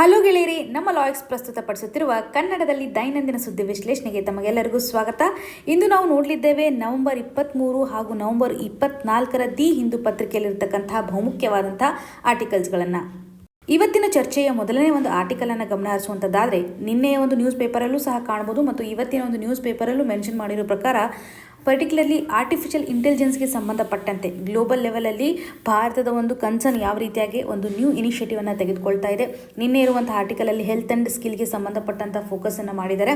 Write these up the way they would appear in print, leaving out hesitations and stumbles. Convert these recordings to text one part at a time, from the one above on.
Hello ಗೆಳೆಯರಿ, ನಮ್ಮ ಲಾಯಕ್ಸ್ ಪ್ರಸ್ತುತಪಡಿಸುತ್ತಿರುವ ಕನ್ನಡದಲ್ಲಿ ದೈನಂದಿನ ಸುದ್ದಿ ವಿಶ್ಲೇಷಣೆಗೆ ತಮಗೆಲ್ಲರಿಗೂ ಸ್ವಾಗತ. ಇಂದು ನಾವು ನೋಡಲಿದ್ದೇವೆ ನವೆಂಬರ್ 23 ಹಾಗೂ ನವೆಂಬರ್ 24 ದಿ ಹಿಂದೂ ಪತ್ರಿಕೆಯಲ್ಲಿರ್ತಕ್ಕಂತಹ ಬಹುಮುಖ್ಯವಾದಂತಹ ಆರ್ಟಿಕಲ್ಸ್ಗಳನ್ನು. ಇವತ್ತಿನ ಚರ್ಚೆಯ ಮೊದಲನೇ ಒಂದು ಆರ್ಟಿಕಲನ್ನು ಗಮನ ಹರಿಸುವಂಥದ್ದಾದರೆ, ನಿನ್ನೆಯ ಒಂದು ನ್ಯೂಸ್ ಪೇಪರಲ್ಲೂ ಸಹ ಕಾಣ್ಬೋದು ಮತ್ತು ಇವತ್ತಿನ ಒಂದು ನ್ಯೂಸ್ ಪೇಪರಲ್ಲೂ ಮೆನ್ಷನ್ ಮಾಡಿರೋ ಪ್ರಕಾರ ಪರ್ಟಿಕ್ಯುಲರ್ಲಿ ಆರ್ಟಿಫಿಷಿಯಲ್ ಇಂಟೆಲಿಜೆನ್ಸ್ಗೆ ಸಂಬಂಧಪಟ್ಟಂತೆ ಗ್ಲೋಬಲ್ ಲೆವೆಲಲ್ಲಿ ಭಾರತದ ಒಂದು ಕನ್ಸರ್ನ್ ಯಾವ ರೀತಿಯಾಗಿ ಒಂದು ನ್ಯೂ ಇನಿಷಿಯೇಟಿವನ್ನು ತೆಗೆದುಕೊಳ್ತಾ ಇದೆ. ನಿನ್ನೆ ಇರುವಂಥ ಆರ್ಟಿಕಲಲ್ಲಿ ಹೆಲ್ತ್ ಆ್ಯಂಡ್ ಸ್ಕಿಲ್ಗೆ ಸಂಬಂಧಪಟ್ಟಂಥ ಫೋಕಸನ್ನು ಮಾಡಿದ್ದಾರೆ.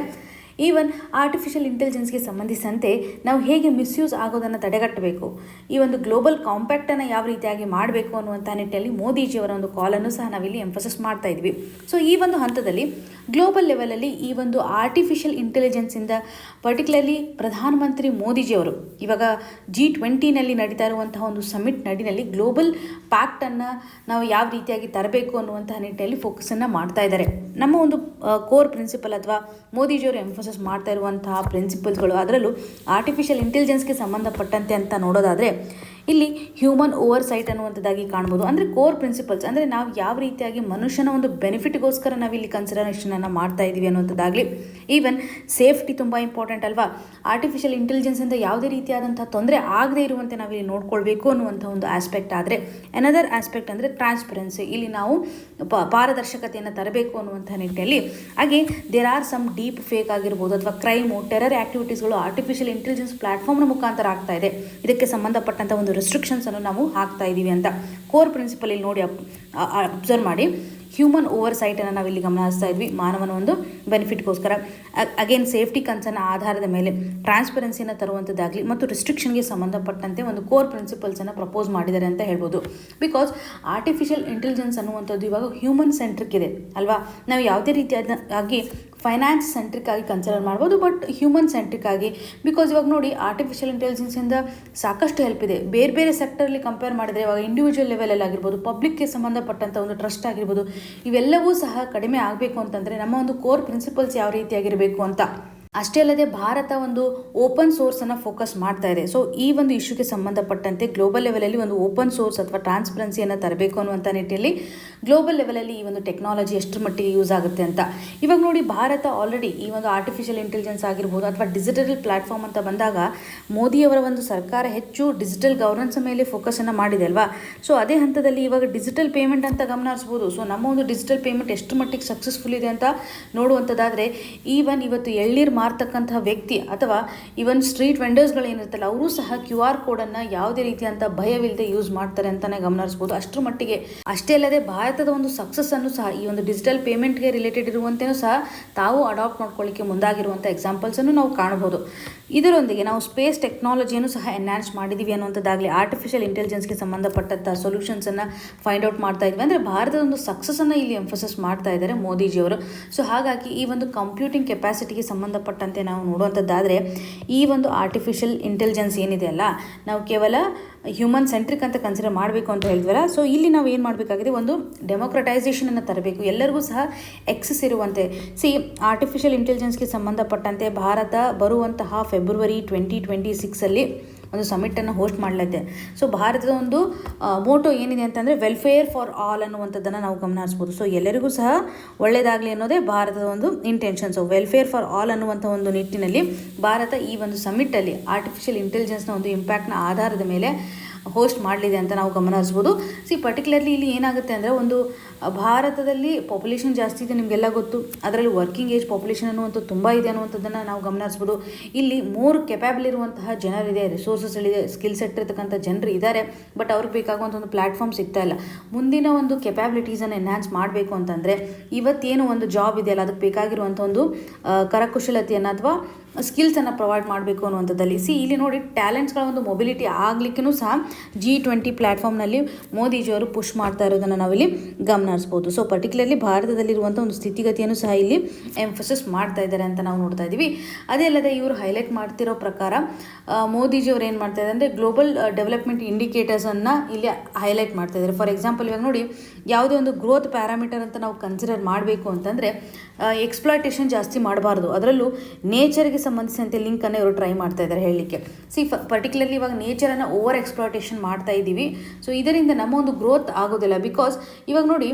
ಈವನ್ ಆರ್ಟಿಫಿಷಿಯಲ್ ಇಂಟೆಲಿಜೆನ್ಸ್ಗೆ ಸಂಬಂಧಿಸಿದಂತೆ ನಾವು ಹೇಗೆ ಮಿಸ್ಯೂಸ್ ಆಗೋದನ್ನು ತಡೆಗಟ್ಟಬೇಕು, ಈ ಒಂದು ಗ್ಲೋಬಲ್ ಕಾಂಪ್ಯಾಕ್ಟನ್ನು ಯಾವ ರೀತಿಯಾಗಿ ಮಾಡಬೇಕು ಅನ್ನುವಂಥ ನಿಟ್ಟಿನಲ್ಲಿ ಮೋದಿಜಿಯವರ ಒಂದು ಕಾಲನ್ನು ಸಹ ನಾವಿಲ್ಲಿ ಎಂಫಸಿಸ್ ಮಾಡ್ತಾ ಇದ್ವಿ. ಸೊ ಈ ಒಂದು ಹಂತದಲ್ಲಿ ಗ್ಲೋಬಲ್ ಲೆವೆಲಲ್ಲಿ ಈ ಒಂದು ಆರ್ಟಿಫಿಷಿಯಲ್ ಇಂಟೆಲಿಜೆನ್ಸಿಂದ ಪರ್ಟಿಕ್ಯುಲರ್ಲಿ ಪ್ರಧಾನಮಂತ್ರಿ ಮೋದಿಜಿಯವರು ಇವಾಗ G20ನಲ್ಲಿ ನಡೀತಾ ಇರುವಂತಹ ಒಂದು ಸಮಿಟ್ ನಡಿನಲ್ಲಿ ಗ್ಲೋಬಲ್ ಪ್ಯಾಕ್ಟನ್ನು ನಾವು ಯಾವ ರೀತಿಯಾಗಿ ತರಬೇಕು ಅನ್ನುವಂತಹ ನಿಟ್ಟಿನಲ್ಲಿ ಫೋಕಸನ್ನು ಮಾಡ್ತಾ ಇದ್ದಾರೆ. ನಮ್ಮ ಒಂದು ಕೋರ್ ಪ್ರಿನ್ಸಿಪಲ್ ಅಥವಾ ಮೋದಿಜಿಯವರು ಎಂಫೋಸಿಸ್ ಮಾಡ್ತಾ ಇರುವಂತಹ ಪ್ರಿನ್ಸಿಪಲ್ಸ್ಗಳು, ಅದರಲ್ಲೂ ಆರ್ಟಿಫಿಷಿಯಲ್ ಇಂಟೆಲಿಜೆನ್ಸ್ಗೆ ಸಂಬಂಧಪಟ್ಟಂತೆ ಅಂತ ನೋಡೋದಾದರೆ ಇಲ್ಲಿ ಹ್ಯೂಮನ್ ಓವರ್ ಸೈಟ್ ಅನ್ನುವಂಥದ್ದಾಗಿ ಕಾಣ್ಬೋದು. ಅಂದರೆ ಕೋರ್ ಪ್ರಿನ್ಸಿಪಲ್ಸ್ ಅಂದರೆ ನಾವು ಯಾವ ರೀತಿಯಾಗಿ ಮನುಷ್ಯನ ಒಂದು ಬೆನಿಫಿಟ್ಗೋಸ್ಕರ ನಾವಿಲ್ಲಿ ಕನ್ಸಿಡರೇಷನನ್ನು ಮಾಡ್ತಾ ಇದ್ದೀವಿ ಅನ್ನುವಂಥದ್ದಾಗಲಿ. ಈವನ್ ಸೇಫ್ಟಿ ತುಂಬ ಇಂಪಾರ್ಟೆಂಟ್ ಅಲ್ವಾ. ಆರ್ಟಿಫಿಷಿಯಲ್ ಇಂಟೆಲಿಜೆನ್ಸಿಂದ ಯಾವುದೇ ರೀತಿಯಾದಂಥ ತೊಂದರೆ ಆಗದೇ ಇರುವಂತೆ ನಾವಿಲ್ಲಿ ನೋಡ್ಕೊಳ್ಬೇಕು ಅನ್ನುವಂಥ ಒಂದು ಆಸ್ಪೆಕ್ಟ್. ಆದರೆ ಅನದರ್ ಆಸ್ಪೆಕ್ಟ್ ಅಂದರೆ ಟ್ರಾನ್ಸ್ಪರೆನ್ಸಿ, ಇಲ್ಲಿ ನಾವು ಪಾರದರ್ಶಕತೆಯನ್ನು ತರಬೇಕು ಅನ್ನುವಂಥ ನಿಟ್ಟಿನಲ್ಲಿ. ಹಾಗೆ there are some deep fake ಆಗಿರ್ಬೋದು ಅಥವಾ ಕ್ರೈಮು, ಟೆರರ್ ಆ್ಯಕ್ಟಿವಿಟೀಸ್ಗಳು ಆರ್ಟಿಫಿಷಿಯಲ್ ಇಂಟೆಲಿಜೆನ್ಸ್ ಪ್ಲಾಟ್ಫಾರ್ಮ್ನ ಮುಖಾಂತರ ಆಗ್ತಾ ಇದೆ. ಇದಕ್ಕೆ ಸಂಬಂಧಪಟ್ಟಂಥ ಒಂದು ರೆಸ್ಟ್ರಿಕ್ಷನ್ಸನ್ನು ನಾವು ಹಾಕ್ತಾ ಇದ್ದೀವಿ ಅಂತ ಕೋರ್ ಪ್ರಿನ್ಸಿಪಲ್ ಇಲ್ಲಿ ನೋಡಿ ಅಬ್ಸರ್ವ್ ಮಾಡಿ. ಹ್ಯೂಮನ್ ಓವರ್ ಸೈಟನ್ನು ನಾವಿಲ್ಲಿ ಗಮನಿಸ್ತಾ ಇದ್ವಿ, ಮಾನವನ ಒಂದು ಬೆನಿಫಿಟ್ಗೋಸ್ಕರ. ಅಗೇನ್ ಸೇಫ್ಟಿ ಕನ್ಸರ್ನ್ ಆಧಾರದ ಮೇಲೆ ಟ್ರಾನ್ಸ್ಪರೆನ್ಸಿನ ತರುವಂಥದ್ದಾಗಲಿ ಮತ್ತು ರಿಸ್ಟ್ರಿಕ್ಷನ್ಗೆ ಸಂಬಂಧಪಟ್ಟಂತೆ ಒಂದು ಕೋರ್ ಪ್ರಿನ್ಸಿಪಲ್ಸನ್ನು ಪ್ರಪೋಸ್ ಮಾಡಿದ್ದಾರೆ ಅಂತ ಹೇಳ್ಬೋದು. ಬಿಕಾಸ್ ಆರ್ಟಿಫಿಷಿಯಲ್ ಇಂಟೆಲಿಜೆನ್ಸ್ ಅನ್ನುವಂಥದ್ದು ಇವಾಗ ಹ್ಯೂಮನ್ ಸೆಂಟ್ರಿಕ್ ಇದೆ ಅಲ್ವಾ. ನಾವು ಯಾವುದೇ ರೀತಿಯಾಗಿ ಫೈನಾನ್ಸ್ ಸೆಂಟ್ರಿಕ್ ಆಗಿ ಕನ್ಸಿಡರ್ ಮಾಡ್ಬೋದು, ಬಟ್ ಹ್ಯೂಮನ್ ಸೆಂಟ್ರಿಕ್ ಆಗಿ. ಬಿಕಾಸ್ ಇವಾಗ ನೋಡಿ ಆರ್ಟಿಫಿಷಿಯಲ್ ಇಂಟೆಲಿಜೆನ್ಸಿಂದ ಸಾಕಷ್ಟು ಹೆಲ್ಪ್ ಇದೆ. ಬೇರೆ ಬೇರೆ ಸೆಕ್ಟರಲ್ಲಿ ಕಂಪೇರ್ ಮಾಡಿದರೆ ಇವಾಗ ಇಂಡಿವಿಜುವಲ್ ಲೆವೆಲಲ್ಲಿ ಆಗಿರ್ಬೋದು, ಪಬ್ಲಿಕ್ಗೆ ಸಂಬಂಧಪಟ್ಟಂಥ ಒಂದು ಟ್ರಸ್ಟ್ ಆಗಿರ್ಬೋದು, ಇವೆಲ್ಲವೂ ಸಹ ಕಡಿಮೆ ಆಗಬೇಕು ಅಂತಂದರೆ ನಮ್ಮ ಒಂದು ಕೋರ್ ಪ್ರಿನ್ಸಿಪಲ್ಸ್ ಯಾವ ರೀತಿಯಾಗಿರಬೇಕು ಅಂತ. ಅಷ್ಟೇ ಅಲ್ಲದೆ ಭಾರತ ಒಂದು ಓಪನ್ ಸೋರ್ಸನ್ನು ಫೋಕಸ್ ಮಾಡ್ತಾ ಇದೆ. ಸೊ ಈ ಒಂದು ಇಶ್ಯೂಗೆ ಸಂಬಂಧಪಟ್ಟಂತೆ ಗ್ಲೋಬಲ್ ಲೆವೆಲಲ್ಲಿ ಒಂದು ಓಪನ್ ಸೋರ್ಸ್ ಅಥವಾ ಟ್ರಾನ್ಸ್ಪರೆನ್ಸಿಯನ್ನು ತರಬೇಕು ಅನ್ನುವಂಥ ನಿಟ್ಟಿನಲ್ಲಿ ಗ್ಲೋಬಲ್ ಲೆವೆಲಲ್ಲಿ ಈ ಒಂದು ಟೆಕ್ನಾಲಜಿ ಎಷ್ಟರ ಮಟ್ಟಿಗೆ ಯೂಸ್ ಆಗುತ್ತೆ ಅಂತ. ಇವಾಗ ನೋಡಿ ಭಾರತ ಆಲ್ರೆಡಿ ಈ ಒಂದು ಆರ್ಟಿಫಿಷಿಯಲ್ ಇಂಟೆಲಿಜೆನ್ಸ್ ಆಗಿರ್ಬೋದು ಅಥವಾ ಡಿಜಿಟಲ್ ಪ್ಲಾಟ್ಫಾರ್ಮ್ ಅಂತ ಬಂದಾಗ ಮೋದಿಯವರ ಒಂದು ಸರ್ಕಾರ ಹೆಚ್ಚು ಡಿಜಿಟಲ್ ಗವರ್ನೆನ್ಸ್ ಮೇಲೆ ಫೋಕಸನ್ನು ಮಾಡಿದೆ ಅಲ್ವಾ. ಸೊ ಅದೇ ಹಂತದಲ್ಲಿ ಇವಾಗ ಡಿಜಿಟಲ್ ಪೇಮೆಂಟ್ ಅಂತ ಗಮನ ಹರಿಸ್ಬೋದು. ಸೊ ನಮ್ಮ ಒಂದು ಡಿಜಿಟಲ್ ಪೇಮೆಂಟ್ ಎಷ್ಟು ಮಟ್ಟಿಗೆ ಸಕ್ಸಸ್ಫುಲ್ ಇದೆ ಅಂತ ನೋಡುವಂಥದ್ದಾದರೆ ಈವನ್ ಇವತ್ತು ಎಳ್ನೀರು ಮಾರ್ತಕ್ಕಂತಹ ವ್ಯಕ್ತಿ ಅಥವಾ ಇವನ್ ಸ್ಟ್ರೀಟ್ ವೆಂಡರ್ಸ್ಗಳು ಏನಿರ್ತಲ್ಲ ಅವರು ಸಹ QR ಕೋಡನ್ನು ಯಾವುದೇ ರೀತಿಯಂಥ ಭಯವಿಲ್ಲದೆ ಯೂಸ್ ಮಾಡ್ತಾರೆ ಅಂತಲೇ ಗಮನಿಸ್ಬೋದು ಅಷ್ಟರ ಮಟ್ಟಿಗೆ. ಅಷ್ಟೇ ಅಲ್ಲದೆ ಭಾರತದ ಒಂದು ಸಕ್ಸಸ್ಸನ್ನು ಸಹ ಈ ಒಂದು ಡಿಜಿಟಲ್ ಪೇಮೆಂಟ್ಗೆ ರಿಲೇಟೆಡ್ ಇರುವಂತೆಯೂ ಸಹ ತಾವು ಅಡಾಪ್ಟ್ ಮಾಡ್ಕೊಳ್ಳಿಕ್ಕೆ ಮುಂದಾಗಿರುವಂಥ ಎಕ್ಸಾಂಪಲ್ಸನ್ನು ನಾವು ಕಾಣಬಹುದು. ಇದರೊಂದಿಗೆ ನಾವು ಸ್ಪೇಸ್ ಟೆಕ್ನಾಲಜಿಯನ್ನು ಸಹ ಎನ್ಹಾನ್ಸ್ ಮಾಡಿದ್ದೀವಿ ಅನ್ನುವಂಥದ್ದಾಗಲಿ, ಆರ್ಟಿಫಿಷಿಯಲ್ ಇಂಟೆಲಿಜೆನ್ಸ್ಗೆ ಸಂಬಂಧಪಟ್ಟಂಥ ಸೊಲ್ಯೂಷನ್ಸನ್ನು ಫೈಂಡ್ ಔಟ್ ಮಾಡ್ತಾ ಇದ್ವಿ. ಅಂದರೆ ಭಾರತದ ಒಂದು ಸಕ್ಸಸ್ಸನ್ನು ಇಲ್ಲಿ ಎಂಫೋಸಿಸ್ ಮಾಡ್ತಾ ಇದ್ದಾರೆ ಮೋದಿಜಿಯವರು. ಸೊ ಹಾಗಾಗಿ ಈ ಒಂದು ಕಂಪ್ಯೂಟಿಂಗ್ ಕೆಪಾಸಿಟಿಗೆ ಸಂಬಂಧಪಟ್ಟಂತೆ ನಾವು ನೋಡುವಂಥದ್ದಾದರೆ ಈ ಒಂದು ಆರ್ಟಿಫಿಷಿಯಲ್ ಇಂಟೆಲಿಜೆನ್ಸ್ ಏನಿದೆ ಅಲ್ಲ, ನಾವು ಕೇವಲ ಹ್ಯೂಮನ್ ಸೆಂಟ್ರಿಕ್ ಅಂತ ಕನ್ಸಿಡರ್ ಮಾಡಬೇಕು ಅಂತ ಹೇಳಿದ್ವಲ್ಲ. ಸೊ ಇಲ್ಲಿ ನಾವು ಏನು ಮಾಡಬೇಕಾಗಿದೆ, ಒಂದು ಡೆಮೋಕ್ರಟೈಸೇಷನನ್ನು ತರಬೇಕು, ಎಲ್ಲರಿಗೂ ಸಹ ಎಕ್ಸೆಸ್ ಇರುವಂತೆ. ಆರ್ಟಿಫಿಷಿಯಲ್ ಇಂಟೆಲಿಜೆನ್ಸ್ಗೆ ಸಂಬಂಧಪಟ್ಟಂತೆ ಭಾರತ ಬರುವಂತಹ ಫೆಬ್ರವರಿ 2026 ಒಂದು ಸಮಿಟನ್ನು ಹೋಸ್ಟ್ ಮಾಡಲಿದೆ. ಸೊ ಭಾರತದ ಒಂದು ಮೋಟೋ ಏನಿದೆ ಅಂತಂದರೆ ವೆಲ್ಫೇರ್ ಫಾರ್ ಆಲ್ ಅನ್ನುವಂಥದ್ದನ್ನು ನಾವು ಗಮನ ಹರಿಸ್ಬೋದು. ಸೊ ಎಲ್ಲರಿಗೂ ಸಹ ಒಳ್ಳೆಯದಾಗಲಿ ಅನ್ನೋದೇ ಭಾರತದ ಒಂದು intention. So welfare for all ಅನ್ನುವಂಥ ಒಂದು ನಿಟ್ಟಿನಲ್ಲಿ ಭಾರತ ಈ ಒಂದು ಸಮಿಟಲ್ಲಿ ಆರ್ಟಿಫಿಷಿಯಲ್ ಇಂಟೆಲಿಜೆನ್ಸ್ನ ಒಂದು ಇಂಪ್ಯಾಕ್ಟ್ನ ಆಧಾರದ ಮೇಲೆ ಹೋಸ್ಟ್ ಮಾಡಲಿದೆ ಅಂತ ನಾವು ಗಮನ ಹರಿಸ್ಬೋದು. ಪರ್ಟಿಕ್ಯುಲರ್ಲಿ ಇಲ್ಲಿ ಏನಾಗುತ್ತೆ ಅಂದರೆ, ಒಂದು ಭಾರತದಲ್ಲಿ ಪಾಪ್ಯುಲೇಷನ್ ಜಾಸ್ತಿ ಇದೆ, ನಿಮಗೆಲ್ಲ ಗೊತ್ತು. ಅದರಲ್ಲಿ ವರ್ಕಿಂಗ್ ಏಜ್ ಪಾಪ್ಯುಲೇಷನ್ ಅನ್ನುವಂಥದ್ದು ತುಂಬ ಇದೆ ಅನ್ನುವಂಥದ್ದನ್ನು ನಾವು ಗಮನ ಹರಿಸ್ಬೋದು. ಇಲ್ಲಿ ಮೋರ್ ಕೆಪ್ಯಾಬಲ್ ಇರುವಂತಹ ಜನರಿದೆ, ರಿಸೋರ್ಸಸ್ಗಳಿದೆ, ಸ್ಕಿಲ್ ಸೆಟ್ ಇರ್ತಕ್ಕಂಥ ಜನರು ಇದ್ದಾರೆ. ಬಟ್ ಅವ್ರಿಗೆ ಬೇಕಾಗುವಂಥ ಒಂದು ಪ್ಲ್ಯಾಟ್ಫಾರ್ಮ್ ಸಿಗ್ತಾ ಇಲ್ಲ. ಮುಂದಿನ ಒಂದು ಕೆಪ್ಯಾಬಿಲಿಟೀಸನ್ನು ಎನ್ಹಾನ್ಸ್ ಮಾಡಬೇಕು ಅಂತಂದರೆ ಇವತ್ತೇನು ಒಂದು ಜಾಬ್ ಇದೆಯಲ್ಲ ಅದಕ್ಕೆ ಬೇಕಾಗಿರುವಂಥ ಒಂದು ಕರಕುಶಲತೆಯನ್ನು ಅಥವಾ ಸ್ಕಿಲ್ಸನ್ನು ಪ್ರೊವೈಡ್ ಮಾಡಬೇಕು ಅನ್ನುವಂಥದ್ದಲ್ಲಿ. ಇಲ್ಲಿ ನೋಡಿ ಟ್ಯಾಲೆಂಟ್ಸ್ಗಳ ಒಂದು ಮೊಬಿಲಿಟಿ ಆಗಲಿಕ್ಕೂ ಸಹ G20 ಪ್ಲ್ಯಾಟ್ಫಾರ್ಮ್ನಲ್ಲಿ ಮೋದಿಜಿಯವರು ಪುಷ್ ಮಾಡ್ತಾ ಇರೋದನ್ನು ನಾವಿಲ್ಲಿ ಗಮನ ಹರಿಸ್ಬೋದು. ಸೊ ಪರ್ಟಿಕ್ಯುಲರ್ಲಿ ಭಾರತದಲ್ಲಿರುವಂಥ ಒಂದು ಸ್ಥಿತಿಗತಿಯನ್ನು ಸಹ ಇಲ್ಲಿ ಎಂಫಸಿಸ್ ಮಾಡ್ತಾ ಇದ್ದಾರೆ ಅಂತ ನಾವು ನೋಡ್ತಾ ಇದ್ದೀವಿ. ಅದೇ ಅಲ್ಲದೆ ಇವರು ಹೈಲೈಟ್ ಮಾಡ್ತಿರೋ ಪ್ರಕಾರ ಮೋದಿಜಿಯವರು ಏನು ಮಾಡ್ತಾ ಇದ್ದಾರೆ ಅಂದರೆ ಗ್ಲೋಬಲ್ ಡೆವಲಪ್ಮೆಂಟ್ ಇಂಡಿಕೇಟರ್ಸನ್ನು ಇಲ್ಲಿ ಹೈಲೈಟ್ ಮಾಡ್ತಾ ಇದ್ದಾರೆ. ಫಾರ್ ಎಕ್ಸಾಂಪಲ್ ಇವಾಗ ನೋಡಿ, ಯಾವುದೇ ಒಂದು ಗ್ರೋತ್ ಪ್ಯಾರಾಮೀಟರ್ ಅಂತ ನಾವು ಕನ್ಸಿಡರ್ ಮಾಡಬೇಕು ಅಂತಂದರೆ ಎಕ್ಸ್ಪ್ಲಾಯ್ಟೇಷನ್ ಜಾಸ್ತಿ ಮಾಡಬಾರ್ದು. ಅದರಲ್ಲೂ ನೇಚರ್ಗೆ ಸಂಬಂಧಿಸಿದಂತೆ ಲಿಂಕನ್ನು ಇವರು ಟ್ರೈ ಮಾಡ್ತಾ ಇದ್ದಾರೆ ಹೇಳಲಿಕ್ಕೆ. ಪರ್ಟಿಕ್ಯುಲರ್ಲಿ ಇವಾಗ ನೇಚರನ್ನು ಓವರ್ ಎಕ್ಸ್ಪ್ಲಾಯ್ಟೇಷನ್ ಮಾಡ್ತಾ ಇದ್ದೀವಿ. ಸೊ ಇದರಿಂದ ನಮ್ಮ ಒಂದು ಗ್ರೋತ್ ಆಗೋದಿಲ್ಲ. ಬಿಕಾಸ್ ಇವಾಗ ನೋಡಿ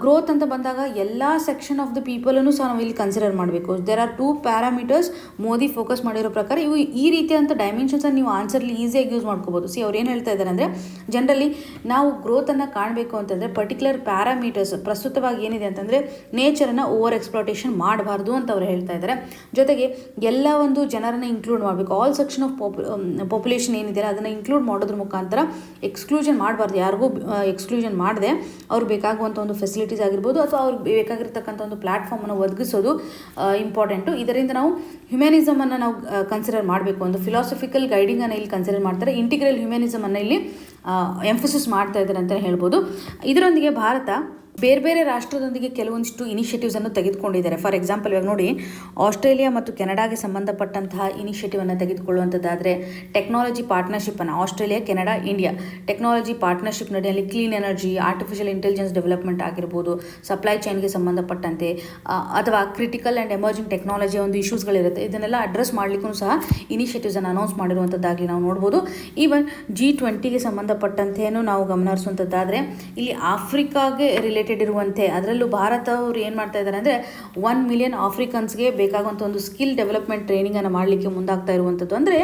ಗ್ರೋತ್ ಅಂತ ಬಂದಾಗ ಎಲ್ಲ ಸೆಕ್ಷನ್ ಆಫ್ ದ ಪೀಪಲನ್ನು ಸಹ ನಾವು ಇಲ್ಲಿ ಕನ್ಸಿಡರ್ ಮಾಡಬೇಕು. There are 2 parameters Modi focus ಮಾಡಿರೋ ಪ್ರಕಾರ. ಇವು ಈ ರೀತಿಯಾದಂಥ ಡೈಮೆನ್ಷನ್ಸನ್ನು ನೀವು ಆನ್ಸರ್ಲಿ ಈಸಿಯಾಗಿ ಯೂಸ್ ಮಾಡ್ಕೋಬೋದು. ಅವ್ರು ಏನು ಹೇಳ್ತಾ ಇದ್ದಾರೆ ಅಂದರೆ, ಜನರಲಿ ನಾವು ಗ್ರೋತನ್ನು ಕಾಣಬೇಕು ಅಂತಂದರೆ ಪರ್ಟಿಕ್ಯುಲರ್ ಪ್ಯಾರಾಮೀಟರ್ಸ್ ಪ್ರಸ್ತುತವಾಗಿ ಏನಿದೆ ಅಂತಂದರೆ ನೇಚರನ್ನು ಓವರ್ ಎಕ್ಸ್ಪ್ಲಾಟೇಷನ್ ಮಾಡಬಾರ್ದು ಅಂತ ಅವ್ರು ಹೇಳ್ತಾ ಇದ್ದಾರೆ. ಜೊತೆಗೆ ಎಲ್ಲ ಒಂದು ಜನರನ್ನು ಇನ್ಕ್ಲೂಡ್ ಮಾಡಬೇಕು. ಆಲ್ ಸೆಕ್ಷನ್ ಆಫ್ ಪಾಪ್ಯುಲೇಷನ್ ಏನಿದೆ ಅದನ್ನು ಇನ್ಕ್ಲೂಡ್ ಮಾಡೋದ್ರ ಮುಖಾಂತರ ಎಕ್ಸ್ಕ್ಲೂಷನ್ ಮಾಡಬಾರ್ದು. ಯಾರಿಗೂ ಎಕ್ಸ್ಕ್ಲೂಷನ್ ಮಾಡದೆ ಅವ್ರು ಬೇಕಾಗುವಂಥ ಒಂದು ಫೆಸಿಲಿಟೀಸ್ ಆಗಿರ್ಬೋದು ಅಥವಾ ಅವ್ರಿಗೆ ಬೇಕಾಗಿರ್ತಕ್ಕಂಥ ಒಂದು ಪ್ಲ್ಯಾಟ್ಫಾರ್ಮನ್ನು ಒದಗಿಸೋದು ಇಂಪಾರ್ಟೆಂಟು. ಇದರಿಂದ ನಾವು ಹ್ಯುಮ್ಯಾನಿಸಮನ್ನು ನಾವು ಕನ್ಸಿಡರ್ ಮಾಡಬೇಕು. ಒಂದು ಫಿಲಾಸಫಿಕಲ್ ಗೈಡಿಂಗನ್ನು ಇಲ್ಲಿ ಕನ್ಸಿಡರ್ ಮಾಡ್ತಾರೆ. ಇಂಟಿಗ್ರಲ್ ಹ್ಯುಮ್ಯಾನಿಸಮನ್ನು ಇಲ್ಲಿ ಎಂಫಸಿಸ್ ಮಾಡ್ತಾ ಇದ್ದಾರೆ ಅಂತಲೇ ಹೇಳ್ಬೋದು. ಇದರೊಂದಿಗೆ ಭಾರತ ಬೇರೆ ಬೇರೆ ರಾಷ್ಟ್ರದೊಂದಿಗೆ ಕೆಲವೊಂದಿಷ್ಟು ಇನಿಷಿಯೇಟಿವ್ಸನ್ನು ತೆಗೆದುಕೊಂಡಿದ್ದಾರೆ. ಫಾರ್ ಎಕ್ಸಾಂಪಲ್ ಇವಾಗ ನೋಡಿ, ಆಸ್ಟ್ರೇಲಿಯಾ ಮತ್ತು ಕೆನಡಾಗೆ ಸಂಬಂಧಪಟ್ಟಂತಹ ಇನಿಷಿಯೇಟಿವನ್ನು ತೆಗೆದುಕೊಳ್ಳುವಂಥದ್ದಾದರೆ ಟೆಕ್ನಾಲಜಿ ಪಾರ್ಟ್ನರ್ಶಿಪ್ಪನ್ನು Australia, Canada, India technology partnership ನಡೆಯಲ್ಲಿ clean energy, artificial intelligence development ಆಗಿರ್ಬೋದು, ಸಪ್ಲೈ ಚೈನ್ಗೆ ಸಂಬಂಧಪಟ್ಟಂತೆ ಅಥವಾ ಕ್ರಿಟಿಕಲ್ ಆ್ಯಂಡ್ ಎಮರ್ಜಿಂಗ್ ಟೆಕ್ನಾಲಜಿಯ ಒಂದು ಇಶ್ಯೂಸ್ಗಳಿರುತ್ತೆ, ಇದನ್ನೆಲ್ಲ ಅಡ್ರೆಸ್ ಮಾಡಲಿಕ್ಕೂ ಸಹ ಇನಿಷಿಯೇಟಿವ್ಸನ್ನು ಅನೌನ್ಸ್ ಮಾಡಿರುವಂಥದ್ದಾಗಲಿ ನಾವು ನೋಡ್ಬೋದು. ಈವನ್ G20ಗೆ ಸಂಬಂಧಪಟ್ಟಂತೆಯೂ ನಾವು ಗಮನಿಸುವಂಥದ್ದಾದರೆ ಇಲ್ಲಿ ಆಫ್ರಿಕಾಗೆ ರಿಲೇಟೆಡ್ ಇರುವಂತೆ ಅದರಲ್ಲೂ ಭಾರತ ಅವರು ಏನು ಮಾಡ್ತಾ ಇದ್ದಾರೆ ಅಂದರೆ 1 ಮಿಲಿಯನ್ ಆಫ್ರಿಕನ್ಸ್ಗೆ ಬೇಕಾಗುವಂಥ ಒಂದು ಸ್ಕಿಲ್ ಡೆವಲಪ್ಮೆಂಟ್ ಟ್ರೈನಿಂಗನ್ನು ಮಾಡಲಿಕ್ಕೆ ಮುಂದಾಗ್ತಾ ಇರುವಂಥದ್ದು. ಅಂದರೆ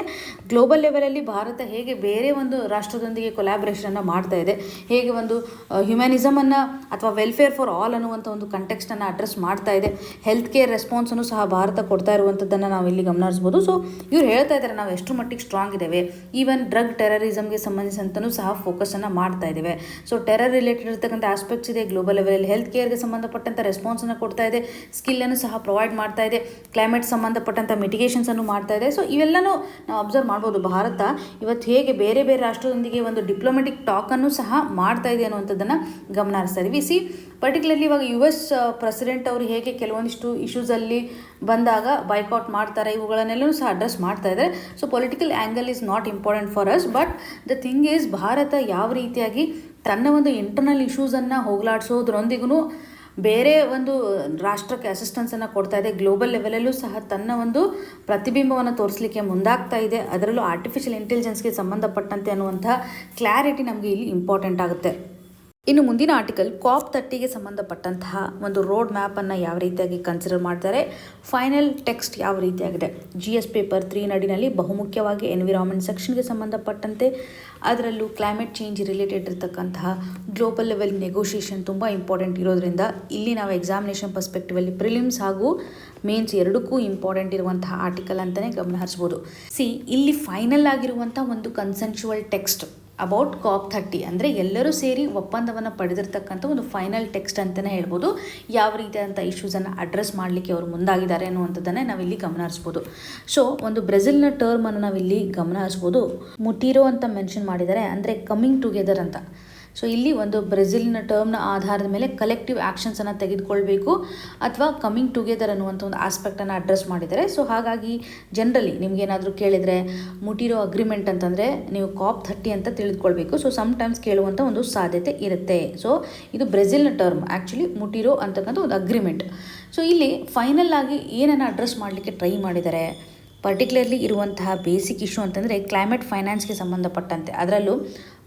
ಗ್ಲೋಬಲ್ ಲೆವೆಲಲ್ಲಿ ಭಾರತ ಹೇಗೆ ಬೇರೆ ಒಂದು ರಾಷ್ಟ್ರದೊಂದಿಗೆ ಕೊಲ್ಯಾಬ್ರೇಷನನ್ನು ಮಾಡ್ತಾ ಇದೆ, ಹೇಗೆ ಒಂದು ಹ್ಯುಮ್ಯಾನಿಸಮನ್ನು ಅಥವಾ ವೆಲ್ಫೇರ್ ಫಾರ್ ಆಲ್ ಅನ್ನುವಂಥ ಒಂದು ಕಂಟೆಕ್ಸ್ಟನ್ನು ಅಡ್ರೆಸ್ ಮಾಡ್ತಾ ಇದೆ, ಹೆಲ್ತ್ ಕೇರ್ ರೆಸ್ಪಾನ್ಸನ್ನು ಸಹ ಭಾರತ ಕೊಡ್ತಾ ಇರುವಂಥದ್ದನ್ನು ನಾವು ಇಲ್ಲಿ ಗಮನಿಸ್ಬೋದು. ಇವ್ರು ಹೇಳ್ತಾ ಇದ್ದಾರೆ ನಾವು ಎಷ್ಟು ಮಟ್ಟಿಗೆ ಸ್ಟ್ರಾಂಗ್ ಇದ್ದೇವೆ, ಈವನ್ ಡ್ರಗ್ ಟೆರರಿಸಮ್ಗೆ ಸಂಬಂಧಿಸಿದಂತನೂ ಸಹ ಫೋಕಸನ್ನು ಮಾಡ್ತಾ ಇದ್ದೇವೆ. ಟೆರರ್ ರಿಲೇಟೆಡ್ ಇರ್ತಕ್ಕಂಥ ಆಸ್ಪೆಕ್ಟ್ಸ್ ಇದೆ. ಗ್ಲೋಬಲ್ ಲೆವೆಲಲ್ಲಿ ಹೆಲ್ತ್ ಕೇರ್ಗೆ ಸಂಬಂಧಪಟ್ಟಂಥ ರೆಸ್ಪಾನ್ಸನ್ನು ಕೊಡ್ತಾ ಇದೆ, ಸ್ಕಿಲ್ಲನ್ನು ಸಹ ಪ್ರೊವೈಡ್ ಮಾಡ್ತಾ ಇದೆ, ಕ್ಲೈಮೇಟ್ ಸಂಬಂಧಪಟ್ಟಂಥ ಮಿಟಿಗೇಷನ್ಸನ್ನು ಮಾಡ್ತಾ ಇದೆ. ಇವೆಲ್ಲನೂ ನಾವು ಅಬ್ಸರ್ವ್ ಮಾಡ್ಬೋದು. ಭಾರತ ಇವತ್ತು ಹೇಗೆ ಬೇರೆ ಬೇರೆ ರಾಷ್ಟ್ರದೊಂದಿಗೆ ಒಂದು ಡಿಪ್ಲೊಮೆಟಿಕ್ ಟಾಕನ್ನು ಸಹ ಮಾಡ್ತಾ ಇದೆ ಅನ್ನುವಂಥದ್ದನ್ನು ಗಮನ ಹರಿಸ್ತಾ ಇದ್ದೀವಿ. ಪರ್ಟಿಕ್ಯುಲರ್ಲಿ ಇವಾಗ US ಪ್ರೆಸಿಡೆಂಟ್ ಅವರು ಹೇಗೆ ಕೆಲವೊಂದಿಷ್ಟು ಇಶ್ಯೂಸಲ್ಲಿ ಬಂದಾಗ ಬೈಕಾಟ್ ಮಾಡ್ತಾರೆ, ಇವುಗಳನ್ನೆಲ್ಲೂ ಸಹ ಅಡ್ರೆಸ್ ಮಾಡ್ತಾ ಇದ್ದಾರೆ. Political angle is not important for us, but the thing is Bharat ಯಾವ ರೀತಿಯಾಗಿ ತನ್ನ ಒಂದು ಇಂಟರ್ನಲ್ ಇಶ್ಯೂಸನ್ನು ಹೋಗಲಾಡಿಸೋದ್ರೊಂದಿಗೂ ಬೇರೆ ಒಂದು ರಾಷ್ಟ್ರಕ್ಕೆ ಅಸಿಸ್ಟೆನ್ಸನ್ನು ಕೊಡ್ತಾ ಇದೆ. ಗ್ಲೋಬಲ್ ಲೆವೆಲಲ್ಲೂ ಸಹ ತನ್ನ ಒಂದು ಪ್ರತಿಬಿಂಬವನ್ನು ತೋರಿಸಲಿಕ್ಕೆ ಮುಂದಾಗ್ತಾ ಇದೆ. ಅದರಲ್ಲೂ ಆರ್ಟಿಫಿಷಿಯಲ್ ಇಂಟೆಲಿಜೆನ್ಸ್ಗೆ ಸಂಬಂಧಪಟ್ಟಂತೆ ಅನ್ನುವಂಥ ಕ್ಲಾರಿಟಿ ನಮಗೆ ಇಲ್ಲಿ ಇಂಪಾರ್ಟೆಂಟ್ ಆಗುತ್ತೆ. ಇನ್ನು ಮುಂದಿನ ಆರ್ಟಿಕಲ್ COP30ಗೆ ಸಂಬಂಧಪಟ್ಟಂತಹ ಒಂದು ರೋಡ್ ಮ್ಯಾಪನ್ನು ಯಾವ ರೀತಿಯಾಗಿ ಕನ್ಸಿಡರ್ ಮಾಡ್ತಾರೆ, ಫೈನಲ್ ಟೆಕ್ಸ್ಟ್ ಯಾವ ರೀತಿಯಾಗಿದೆ. GS ಪೇಪರ್ 3 ನಡಿನಲ್ಲಿ ಬಹುಮುಖ್ಯವಾಗಿ ಎನ್ವಿರಾನ್ಮೆಂಟ್ ಸೆಕ್ಷನ್ಗೆ ಸಂಬಂಧಪಟ್ಟಂತೆ ಅದರಲ್ಲೂ ಕ್ಲೈಮೇಟ್ ಚೇಂಜ್ ರಿಲೇಟೆಡ್ ಇರತಕ್ಕಂತಹ ಗ್ಲೋಬಲ್ ಲೆವೆಲ್ ನೆಗೋಷಿಯೇಷನ್ ತುಂಬ ಇಂಪಾರ್ಟೆಂಟ್ ಇರೋದ್ರಿಂದ ಇಲ್ಲಿ ನಾವು ಎಕ್ಸಾಮಿನೇಷನ್ ಪರ್ಸ್ಪೆಕ್ಟಿವಲ್ಲಿ ಪ್ರಿಲಿಮ್ಸ್ ಹಾಗೂ ಮೇನ್ಸ್ ಎರಡಕ್ಕೂ ಇಂಪಾರ್ಟೆಂಟ್ ಇರುವಂತಹ ಆರ್ಟಿಕಲ್ ಅಂತಲೇ ಗಮನ ಹರಿಸ್ಬೋದು. ಇಲ್ಲಿ ಫೈನಲ್ ಆಗಿರುವಂಥ ಒಂದು ಕನ್ಸೆನ್ಶುವಲ್ ಟೆಕ್ಸ್ಟ್ ಅಬೌಟ್ COP30 ಅಂದರೆ ಎಲ್ಲರೂ ಸೇರಿ ಒಪ್ಪಂದವನ್ನು ಪಡೆದಿರ್ತಕ್ಕಂಥ ಒಂದು ಫೈನಲ್ ಟೆಕ್ಸ್ಟ್ ಅಂತಲೇ ಹೇಳ್ಬೋದು. ಯಾವ ರೀತಿಯಾದಂಥ ಇಶ್ಯೂಸನ್ನು ಅಡ್ರೆಸ್ ಮಾಡಲಿಕ್ಕೆ ಅವರು ಮುಂದಾಗಿದ್ದಾರೆ ಅನ್ನುವಂಥದ್ದನ್ನೇ ನಾವಿಲ್ಲಿ ಗಮನ ಹರಿಸ್ಬೋದು. ಒಂದು ಬ್ರೆಜಿಲ್ನ ಟರ್ಮನ್ನು ನಾವಿಲ್ಲಿ ಗಮನ ಹರಿಸ್ಬೋದು. ಮುಟಿರೋ ಅಂತ ಮೆನ್ಷನ್ ಮಾಡಿದ್ದಾರೆ, ಅಂದರೆ ಕಮ್ಮಿಂಗ್ ಟುಗೆದರ್ ಅಂತ. ಇಲ್ಲಿ ಒಂದು ಬ್ರೆಜಿಲ್ನ ಟರ್ಮ್ನ ಆಧಾರದ ಮೇಲೆ ಕಲೆಕ್ಟಿವ್ ಆ್ಯಕ್ಷನ್ಸನ್ನು ತೆಗೆದುಕೊಳ್ಬೇಕು ಅಥವಾ ಕಮ್ಮಿಂಗ್ ಟುಗೆದರ್ ಅನ್ನುವಂಥ ಒಂದು ಆಸ್ಪೆಕ್ಟನ್ನು ಅಡ್ರೆಸ್ ಮಾಡಿದ್ದಾರೆ. ಹಾಗಾಗಿ ಜನರಲಿ ನಿಮಗೇನಾದರೂ ಕೇಳಿದರೆ ಮುಟಿರೋ ಅಗ್ರಿಮೆಂಟ್ ಅಂತಂದರೆ ನೀವು COP30 ಅಂತ ತಿಳಿದುಕೊಳ್ಬೇಕು. ಸಮ್ಟೈಮ್ಸ್ ಕೇಳುವಂಥ ಒಂದು ಸಾಧ್ಯತೆ ಇರುತ್ತೆ. ಇದು ಬ್ರೆಜಿಲ್ನ ಟರ್ಮ್, ಆ್ಯಕ್ಚುಲಿ ಮುಟಿರೋ ಅಂತಕ್ಕಂಥ ಒಂದು ಅಗ್ರಿಮೆಂಟ್. ಇಲ್ಲಿ ಫೈನಲ್ ಆಗಿ ಏನನ್ನು ಅಡ್ರೆಸ್ ಮಾಡಲಿಕ್ಕೆ ಟ್ರೈ ಮಾಡಿದ್ದಾರೆ, ಪರ್ಟಿಕ್ಯುಲರ್ಲಿ ಇರುವಂತಹ ಬೇಸಿಕ್ ಇಶ್ಯೂ ಅಂತಂದರೆ ಕ್ಲೈಮೇಟ್ ಫೈನಾನ್ಸ್ಗೆ ಸಂಬಂಧಪಟ್ಟಂತೆ, ಅದರಲ್ಲೂ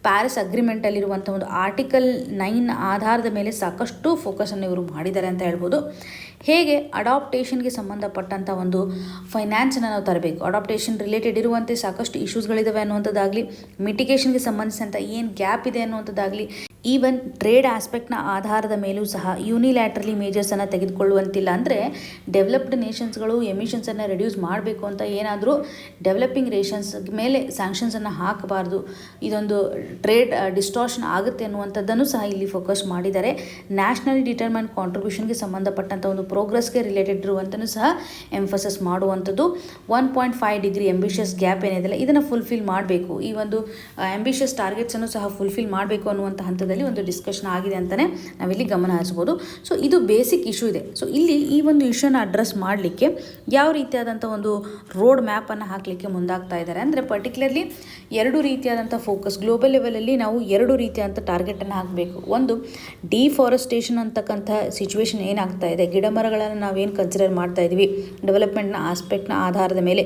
ಪ್ಯಾರಿಸ್ ಅಗ್ರಿಮೆಂಟಲ್ಲಿರುವಂಥ ಒಂದು ಆರ್ಟಿಕಲ್ 9 ಆಧಾರದ ಮೇಲೆ ಸಾಕಷ್ಟು ಫೋಕಸನ್ನು ಇವರು ಮಾಡಿದ್ದಾರೆ ಅಂತ ಹೇಳ್ಬೋದು. ಹೇಗೆ ಅಡಾಪ್ಟೇಷನ್ಗೆ ಸಂಬಂಧಪಟ್ಟಂಥ ಒಂದು ಫೈನಾನ್ಸನ್ನು ನಾವು ತರಬೇಕು, ಅಡಾಪ್ಟೇಷನ್ ರಿಲೇಟೆಡ್ ಇರುವಂತೆ ಸಾಕಷ್ಟು ಇಶ್ಯೂಸ್ಗಳಿದ್ದಾವೆ ಅನ್ನುವಂಥದ್ದಾಗಲಿ, ಮಿಟಿಗೇಷನ್ಗೆ ಸಂಬಂಧಿಸಿದಂಥ ಏನು ಗ್ಯಾಪ್ ಇದೆ ಅನ್ನುವಂಥದ್ದಾಗಲಿ, ಈವನ್ ಟ್ರೇಡ್ ಆಸ್ಪೆಕ್ಟ್ನ ಆಧಾರದ ಮೇಲೂ ಸಹ ಯೂನಿಲ್ಯಾಟ್ರಲಿ ಮೇಜರ್ಸನ್ನು ತೆಗೆದುಕೊಳ್ಳುವಂತಿಲ್ಲ. ಅಂದರೆ ಡೆವಲಪ್ಡ್ ನೇಷನ್ಸ್ಗಳು ಎಮಿಷನ್ಸನ್ನು ರೆಡ್ಯೂಸ್ ಮಾಡಬೇಕು ಅಂತ ಏನಾದರೂ ಡೆವಲಪಿಂಗ್ ನೇಷನ್ಸ್ ಮೇಲೆ ಸ್ಯಾಂಕ್ಷನ್ಸನ್ನು ಹಾಕಬಾರ್ದು, ಇದೊಂದು ಟ್ರೇಡ್ ಡಿಸ್ಟಾರ್ಷನ್ ಆಗುತ್ತೆ ಅನ್ನುವಂಥದ್ದನ್ನು ಸಹ ಇಲ್ಲಿ ಫೋಕಸ್ ಮಾಡಿದ್ದಾರೆ. ನ್ಯಾಷನಲಿ ಡಿಟರ್ಮೈನ್ಡ್ ಕಾಂಟ್ರಿಬ್ಯೂಷನ್ಗೆ ಸಂಬಂಧಪಟ್ಟಂಥ ಒಂದು ಪ್ರೋಗ್ರೆಸ್ಗೆ ರಿಲೇಟೆಡ್ ಇರುವಂಥದ್ದು ಸಹ ಎಂಫಸಸ್ ಮಾಡುವಂಥದ್ದು. 1.5 ಡಿಗ್ರಿ ಎಂಬಿಷಿಯಸ್ ಗ್ಯಾಪ್ ಏನಿದೆಯಲ್ಲ ಇದನ್ನು ಫುಲ್ಫಿಲ್ ಮಾಡಬೇಕು, ಈ ಒಂದು ಎಂಬಿಷಿಯಸ್ ಟಾರ್ಗೆಟ್ಸನ್ನು ಸಹ ಫುಲ್ಫಿಲ್ ಮಾಡಬೇಕು ಅನ್ನುವಂಥ ಹಂತದಲ್ಲಿ ಒಂದು ಡಿಸ್ಕಷನ್ ಆಗಿದೆ ಅಂತಲೇ ನಾವಿಲ್ಲಿ ಗಮನ ಹರಿಸ್ಬೋದು. ಇದು ಬೇಸಿಕ್ ಇಶ್ಯೂ ಇದೆ. ಇಲ್ಲಿ ಈ ಒಂದು ಇಶ್ಯೂನ ಅಡ್ರೆಸ್ ಮಾಡಲಿಕ್ಕೆ ಯಾವ ರೀತಿಯಾದಂಥ ಒಂದು ರೋಡ್ ಮ್ಯಾಪನ್ನು ಹಾಕಲಿಕ್ಕೆ ಮುಂದಾಗ್ತಾ ಇದ್ದಾರೆ ಅಂದರೆ ಪರ್ಟಿಕ್ಯುಲರ್ಲಿ 2 ರೀತಿಯಾದಂಥ ಫೋಕಸ್ ಗ್ಲೋಬಲ್ ಲೆವೆಲಲ್ಲಿ ನಾವು 2 ರೀತಿಯಾದಂಥ ಟಾರ್ಗೆಟನ್ನು ಹಾಕಬೇಕು. ಒಂದು ಡಿಫಾರೆಸ್ಟೇಷನ್ ಅಂತಕ್ಕಂಥ ಸಿಚುವೇಶನ್ ಏನಾಗ್ತಾ ಇದೆ, ಗಿಡ ಮರಗಳನ್ನು ನಾವೇನು ಕನ್ಸಿಡರ್ ಮಾಡ್ತಾ ಇದ್ದೀವಿ ಡೆವಲಪ್ಮೆಂಟ್ನ ಆಸ್ಪೆಕ್ಟ್ನ ಆಧಾರದ ಮೇಲೆ,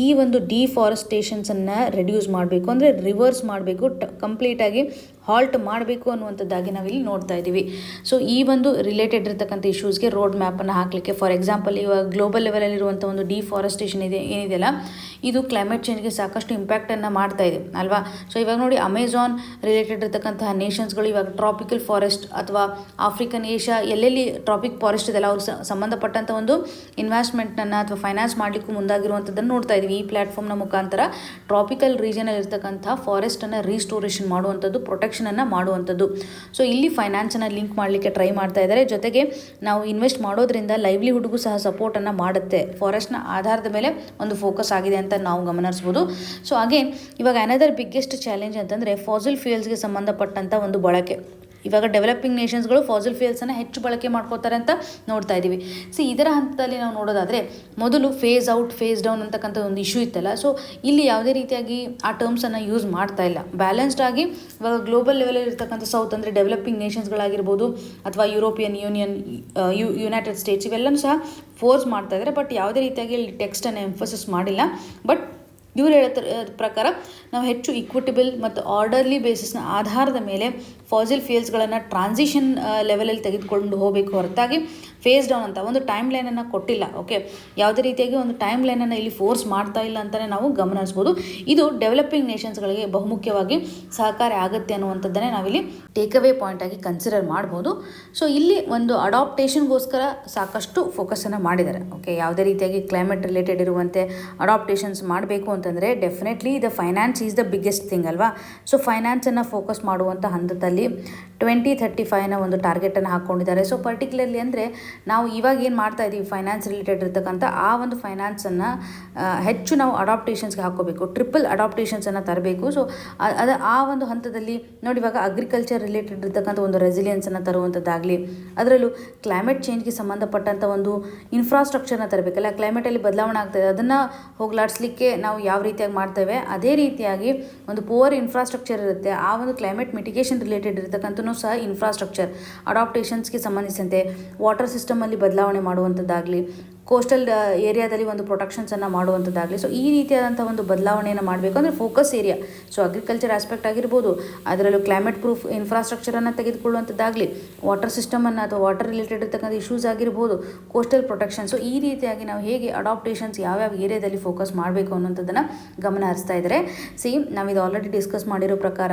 ಈ ಒಂದು ಡಿಫಾರೆಸ್ಟೇಷನ್ಸನ್ನು ರೆಡ್ಯೂಸ್ ಮಾಡಬೇಕು, ಅಂದರೆ ರಿವರ್ಸ್ ಮಾಡಬೇಕು, ಕಂಪ್ಲೀಟಾಗಿ ಹಾಲ್ಟ್ ಮಾಡಬೇಕು ಅನ್ನುವಂಥದ್ದಾಗಿ ನಾವಿಲ್ಲಿ ನೋಡ್ತಾ ಇದ್ದೀವಿ. ಸೊ ಈ ಒಂದು ರಿಲೇಟೆಡ್ ಇರತಕ್ಕಂಥ ಇಶ್ಯೂಸ್ಗೆ ರೋಡ್ ಮ್ಯಾಪನ್ನು ಹಾಕಲಿಕ್ಕೆ, ಫಾರ್ ಎಕ್ಸಾಂಪಲ್ ಇವಾಗ ಗ್ಲೋಬಲ್ ಲೆವೆಲಲ್ಲಿರುವಂಥ ಒಂದು ಡಿಫಾರೆಸ್ಟೇಷನ್ ಏನಿದೆಯಲ್ಲ, ಇದು ಕ್ಲೈಮೇಟ್ ಚೇಂಜ್ಗೆ ಸಾಕಷ್ಟು ಇಂಪ್ಯಾಕ್ಟನ್ನು ಮಾಡ್ತಾ ಇದೆ ಅಲ್ವಾ. ಸೊ ಇವಾಗ ನೋಡಿ, ಅಮೆಝಾನ್ ರಿಲೇಟೆಡ್ ಇರತಕ್ಕಂತಹ ನೇಷನ್ಸ್ಗಳು ಇವಾಗ ಟ್ರಾಪಿಕಲ್ ಫಾರೆಸ್ಟ್ ಅಥವಾ ಆಫ್ರಿಕನ್ ಏಷ್ಯಾ ಎಲ್ಲೆಲ್ಲಿ ಟ್ರಾಪಿಕ್ ಫಾರೆಸ್ಟ್ ಇದೆಲ್ಲ ಅವ್ರಿಗೆ ಸಂಬಂಧಪಟ್ಟಂಥ ಒಂದು ಇನ್ವೆಸ್ಟ್ಮೆಂಟನ್ನು ಅಥವಾ ಫೈನಾನ್ಸ್ ಮಾಡಲಿಕ್ಕೂ ಮುಂದಾಗಿರುವಂಥದ್ದನ್ನು ನೋಡ್ತಾ ಇದ್ದೀವಿ. ಈ ಪ್ಲಾಟ್ಫಾರ್ಮ್ನ ಮುಖಾಂತರ ಟ್ರಾಪಿಕಲ್ ರೀಜನಲ್ಲಿ ಇರ್ತಕ್ಕಂಥ ಫಾರೆಸ್ಟನ್ನು ರೀಸ್ಟೋರೇಷನ್ ಮಾಡುವಂಥದ್ದು, ಪ್ರೊಟೆಕ್ಷನನ್ನು ಮಾಡುವಂಥದ್ದು. ಸೊ ಇಲ್ಲಿ ಫೈನಾನ್ಸನ್ನು ಲಿಂಕ್ ಮಾಡಲಿಕ್ಕೆ ಟ್ರೈ ಮಾಡ್ತಾ ಇದ್ದಾರೆ. ಜೊತೆಗೆ ನಾವು ಇನ್ವೆಸ್ಟ್ ಮಾಡೋದ್ರಿಂದ ಲೈವ್ಲಿಹುಡ್ಗೂ ಸಹ ಸಪೋರ್ಟನ್ನು ಮಾಡುತ್ತೆ. ಫಾರೆಸ್ಟ್ನ ಆಧಾರದ ಮೇಲೆ ಒಂದು ಫೋಕಸ್ ಆಗಿದೆ ಅಂತ ನಾವು ಗಮನಿಸ್ಬೋದು. ಸೊ ಅಗೇನ್ ಇವಾಗ ಅನದರ್ ಬಿಗ್ಗೆಸ್ಟ್ ಚಾಲೆಂಜ್ ಅಂತಂದರೆ ಫಾಸಿಲ್ ಫ್ಯೂಯಲ್ಸ್ಗೆ ಸಂಬಂಧಪಟ್ಟಂಥ ಒಂದು ಬಳಕೆ. ಇವಾಗ ಡೆವಲಪಿಂಗ್ ನೇಷನ್ಸ್ಗಳು ಫಾಸಿಲ್ ಫ್ಯೂಯಲ್ಸನ್ನು ಹೆಚ್ಚು ಬಳಕೆ ಮಾಡ್ಕೋತಾರೆ ಅಂತ ನೋಡ್ತಾ ಇದ್ದೀವಿ. ಇದರ ಹಂತದಲ್ಲಿ ನಾವು ನೋಡೋದಾದರೆ ಮೊದಲು ಫೇಸ್ ಔಟ್, ಫೇಸ್ ಡೌನ್ ಅಂತಕ್ಕಂಥ ಒಂದು ಇಶ್ಯೂ ಇತ್ತಲ್ಲ. ಸೊ ಇಲ್ಲಿ ಯಾವುದೇ ರೀತಿಯಾಗಿ ಆ ಟರ್ಮ್ಸನ್ನು ಯೂಸ್ ಮಾಡ್ತಾ ಇಲ್ಲ. ಬ್ಯಾಲೆನ್ಸ್ಡ್ ಆಗಿ ಇವಾಗ ಗ್ಲೋಬಲ್ ಲೆವೆಲಲ್ಲಿ ಇರ್ತಕ್ಕಂಥ ಸೌತ್ ಅಂದರೆ ಡೆವಲಪಿಂಗ್ ನೇಷನ್ಸ್ಗಳಾಗಿರ್ಬೋದು ಅಥವಾ ಯುರೋಪಿಯನ್ ಯೂನಿಯನ್, ಯುನೈಟೆಡ್ ಸ್ಟೇಟ್ಸ್, ಇವೆಲ್ಲನೂ ಸಹ ಫೋರ್ಸ್ ಮಾಡ್ತಾ ಇದ್ದಾರೆ. ಬಟ್ ಯಾವುದೇ ರೀತಿಯಾಗಿ ಇಲ್ಲಿ ಟೆಕ್ಸ್ಟನ್ನು ಎಂಫಸಿಸ್ ಮಾಡಿಲ್ಲ. ಬಟ್ ಇವ್ರು ಹೇಳೋ ಪ್ರಕಾರ ನಾವು ಹೆಚ್ಚು ಇಕ್ವಿಟಬಲ್ ಮತ್ತು ಆರ್ಡರ್ಲಿ ಬೇಸಿಸ್ನ ಆಧಾರದ ಮೇಲೆ ಫಾಸಿಲ್ ಫ್ಯೂಯಲ್ಸ್ಗಳನ್ನು ಟ್ರಾನ್ಸಿಷನ್ ಲೆವೆಲಲ್ಲಿ ತೆಗೆದುಕೊಂಡು ಹೋಗಬೇಕು ಹೊರತಾಗಿ ಫೇಸ್ ಡೌನ್ ಅಂತ ಒಂದು ಟೈಮ್ ಲೈನನ್ನು ಕೊಟ್ಟಿಲ್ಲ. ಓಕೆ, ಯಾವುದೇ ರೀತಿಯಾಗಿ ಒಂದು ಟೈಮ್ ಲೈನನ್ನು ಇಲ್ಲಿ ಫೋರ್ಸ್ ಮಾಡ್ತಾ ಇಲ್ಲ ಅಂತಲೇ ನಾವು ಗಮನಿಸ್ಬೋದು. ಇದು ಡೆವಲಪಿಂಗ್ ನೇಷನ್ಸ್ಗಳಿಗೆ ಬಹುಮುಖ್ಯವಾಗಿ ಸಹಕಾರಿ ಆಗುತ್ತೆ ಅನ್ನುವಂಥದ್ದನ್ನೇ ನಾವಿಲ್ಲಿ ಟೇಕ್ ಅವೇ ಪಾಯಿಂಟ್ ಆಗಿ ಕನ್ಸಿಡರ್ ಮಾಡ್ಬೋದು. ಸೊ ಇಲ್ಲಿ ಒಂದು ಅಡಾಪ್ಟೇಷನ್ಗೋಸ್ಕರ ಸಾಕಷ್ಟು ಫೋಕಸನ್ನು ಮಾಡಿದ್ದಾರೆ. ಓಕೆ, ಯಾವುದೇ ರೀತಿಯಾಗಿ ಕ್ಲೈಮೇಟ್ ರಿಲೇಟೆಡ್ ಇರುವಂತೆ ಅಡಾಪ್ಟೇಷನ್ಸ್ ಮಾಡಬೇಕು ಅಂತಂದರೆ definitely the finance is the biggest thing ಅಲ್ವಾ. ಸೊ ಫೈನಾನ್ಸನ್ನು ಫೋಕಸ್ ಮಾಡುವಂಥ ಹಂತದಲ್ಲಿ 2035ನ ಒಂದು ಟಾರ್ಗೆಟನ್ನು ಹಾಕ್ಕೊಂಡಿದ್ದಾರೆ. ಸೊ ಪರ್ಟಿಕ್ಯುಲರ್ಲಿ ಅಂದರೆ ನಾವು ಇವಾಗ ಏನು ಮಾಡ್ತಾ ಇದ್ದೀವಿ, ಫೈನಾನ್ಸ್ ರಿಲೇಟೆಡ್ ಇರ್ತಕ್ಕಂಥ ಆ ಒಂದು ಫೈನಾನ್ಸನ್ನು ಹೆಚ್ಚು ನಾವು ಅಡಾಪ್ಟೇಷನ್ಸ್ಗೆ ಹಾಕೋಬೇಕು, ಟ್ರಿಪಲ್ ಅಡಾಪ್ಟೇಷನ್ಸನ್ನು ತರಬೇಕು. ಸೊ ಆ ಒಂದು ಹಂತದಲ್ಲಿ ನೋಡಿ, ಇವಾಗ ಅಗ್ರಿಕಲ್ಚರ್ ರಿಲೇಟೆಡ್ ಇರ್ತಕ್ಕಂಥ ಒಂದು ರೆಸಿಲಿಯನ್ಸನ್ನು ತರುವಂಥದ್ದಾಗಲಿ, ಅದರಲ್ಲೂ ಕ್ಲೈಮೇಟ್ ಚೇಂಜ್ಗೆ ಸಂಬಂಧಪಟ್ಟಂಥ ಒಂದು ಇನ್ಫ್ರಾಸ್ಟ್ರಕ್ಚರ್ನ ತರಬೇಕಲ್ಲ. ಕ್ಲೈಮೇಟಲ್ಲಿ ಬದಲಾವಣೆ ಆಗ್ತಾಯಿದೆ, ಅದನ್ನು ಹೋಗಲಾಡಿಸ್ಲಿಕ್ಕೆ ನಾವು ಯಾವ ರೀತಿಯಾಗಿ ಮಾಡ್ತೇವೆ ಅದೇ ರೀತಿಯಾಗಿ ಒಂದು ಪುವರ್ ಇನ್ಫ್ರಾಸ್ಟ್ರಕ್ಚರ್ ಇರುತ್ತೆ. ಆ ಒಂದು ಕ್ಲೈಮೇಟ್ ಮಿಟಿಗೇಷನ್ ರಿಲೇಟೆಡ್ ಇರತಕ್ಕಂಥೂ ಸಹ ಇನ್ಫ್ರಾಸ್ಟ್ರಕ್ಚರ್ ಅಡಾಪ್ಟೇಷನ್ಸ್ಗೆ ಸಂಬಂಧಿಸಿದಂತೆ ವಾಟರ್ ಸಿಸ್ಟಮಲ್ಲಿ ಬದಲಾವಣೆ ಮಾಡುವಂಥದ್ದಾಗಲಿ, ಕೋಸ್ಟಲ್ ಏರಿಯಾದಲ್ಲಿ ಒಂದು ಪ್ರೊಟೆಕ್ಷನ್ಸನ್ನು ಮಾಡುವಂಥದ್ದಾಗಲಿ. ಸೊ ಈ ರೀತಿಯಾದಂಥ ಒಂದು ಬದಲಾವಣೆಯನ್ನು ಮಾಡಬೇಕು ಅಂದರೆ focus area. So agriculture aspect ಆಗಿರ್ಬೋದು, ಅದರಲ್ಲೂ ಕ್ಲೈಮೇಟ್ ಪ್ರೂಫ್ ಇನ್ಫ್ರಾಸ್ಟ್ರಕ್ಚರನ್ನು ತೆಗೆದುಕೊಳ್ಳುವಂಥದ್ದಾಗಲಿ, ವಾಟರ್ ಸಿಸ್ಟಮನ್ನು ಅಥವಾ ವಾಟರ್ ರಿಲೇಟೆಡ್ ಇರ್ತಕ್ಕಂಥ ಇಶ್ಯೂಸ್ ಆಗಿರ್ಬೋದು, ಕೋಸ್ಟಲ್ ಪ್ರೊಟೆಕ್ಷನ್. ಸೊ ಈ ರೀತಿಯಾಗಿ ನಾವು ಹೇಗೆ ಅಡಾಪ್ಟೇಷನ್ಸ್ ಯಾವ್ಯಾವ ಏರಿಯಾದಲ್ಲಿ ಫೋಕಸ್ ಮಾಡಬೇಕು ಅನ್ನೋಂಥದ್ದನ್ನು ಗಮನ ಹರಿಸ್ತಾ ಇದ್ದಾರೆ. ನಾವಿದು ಆಲ್ರೆಡಿ ಡಿಸ್ಕಸ್ ಮಾಡಿರೋ ಪ್ರಕಾರ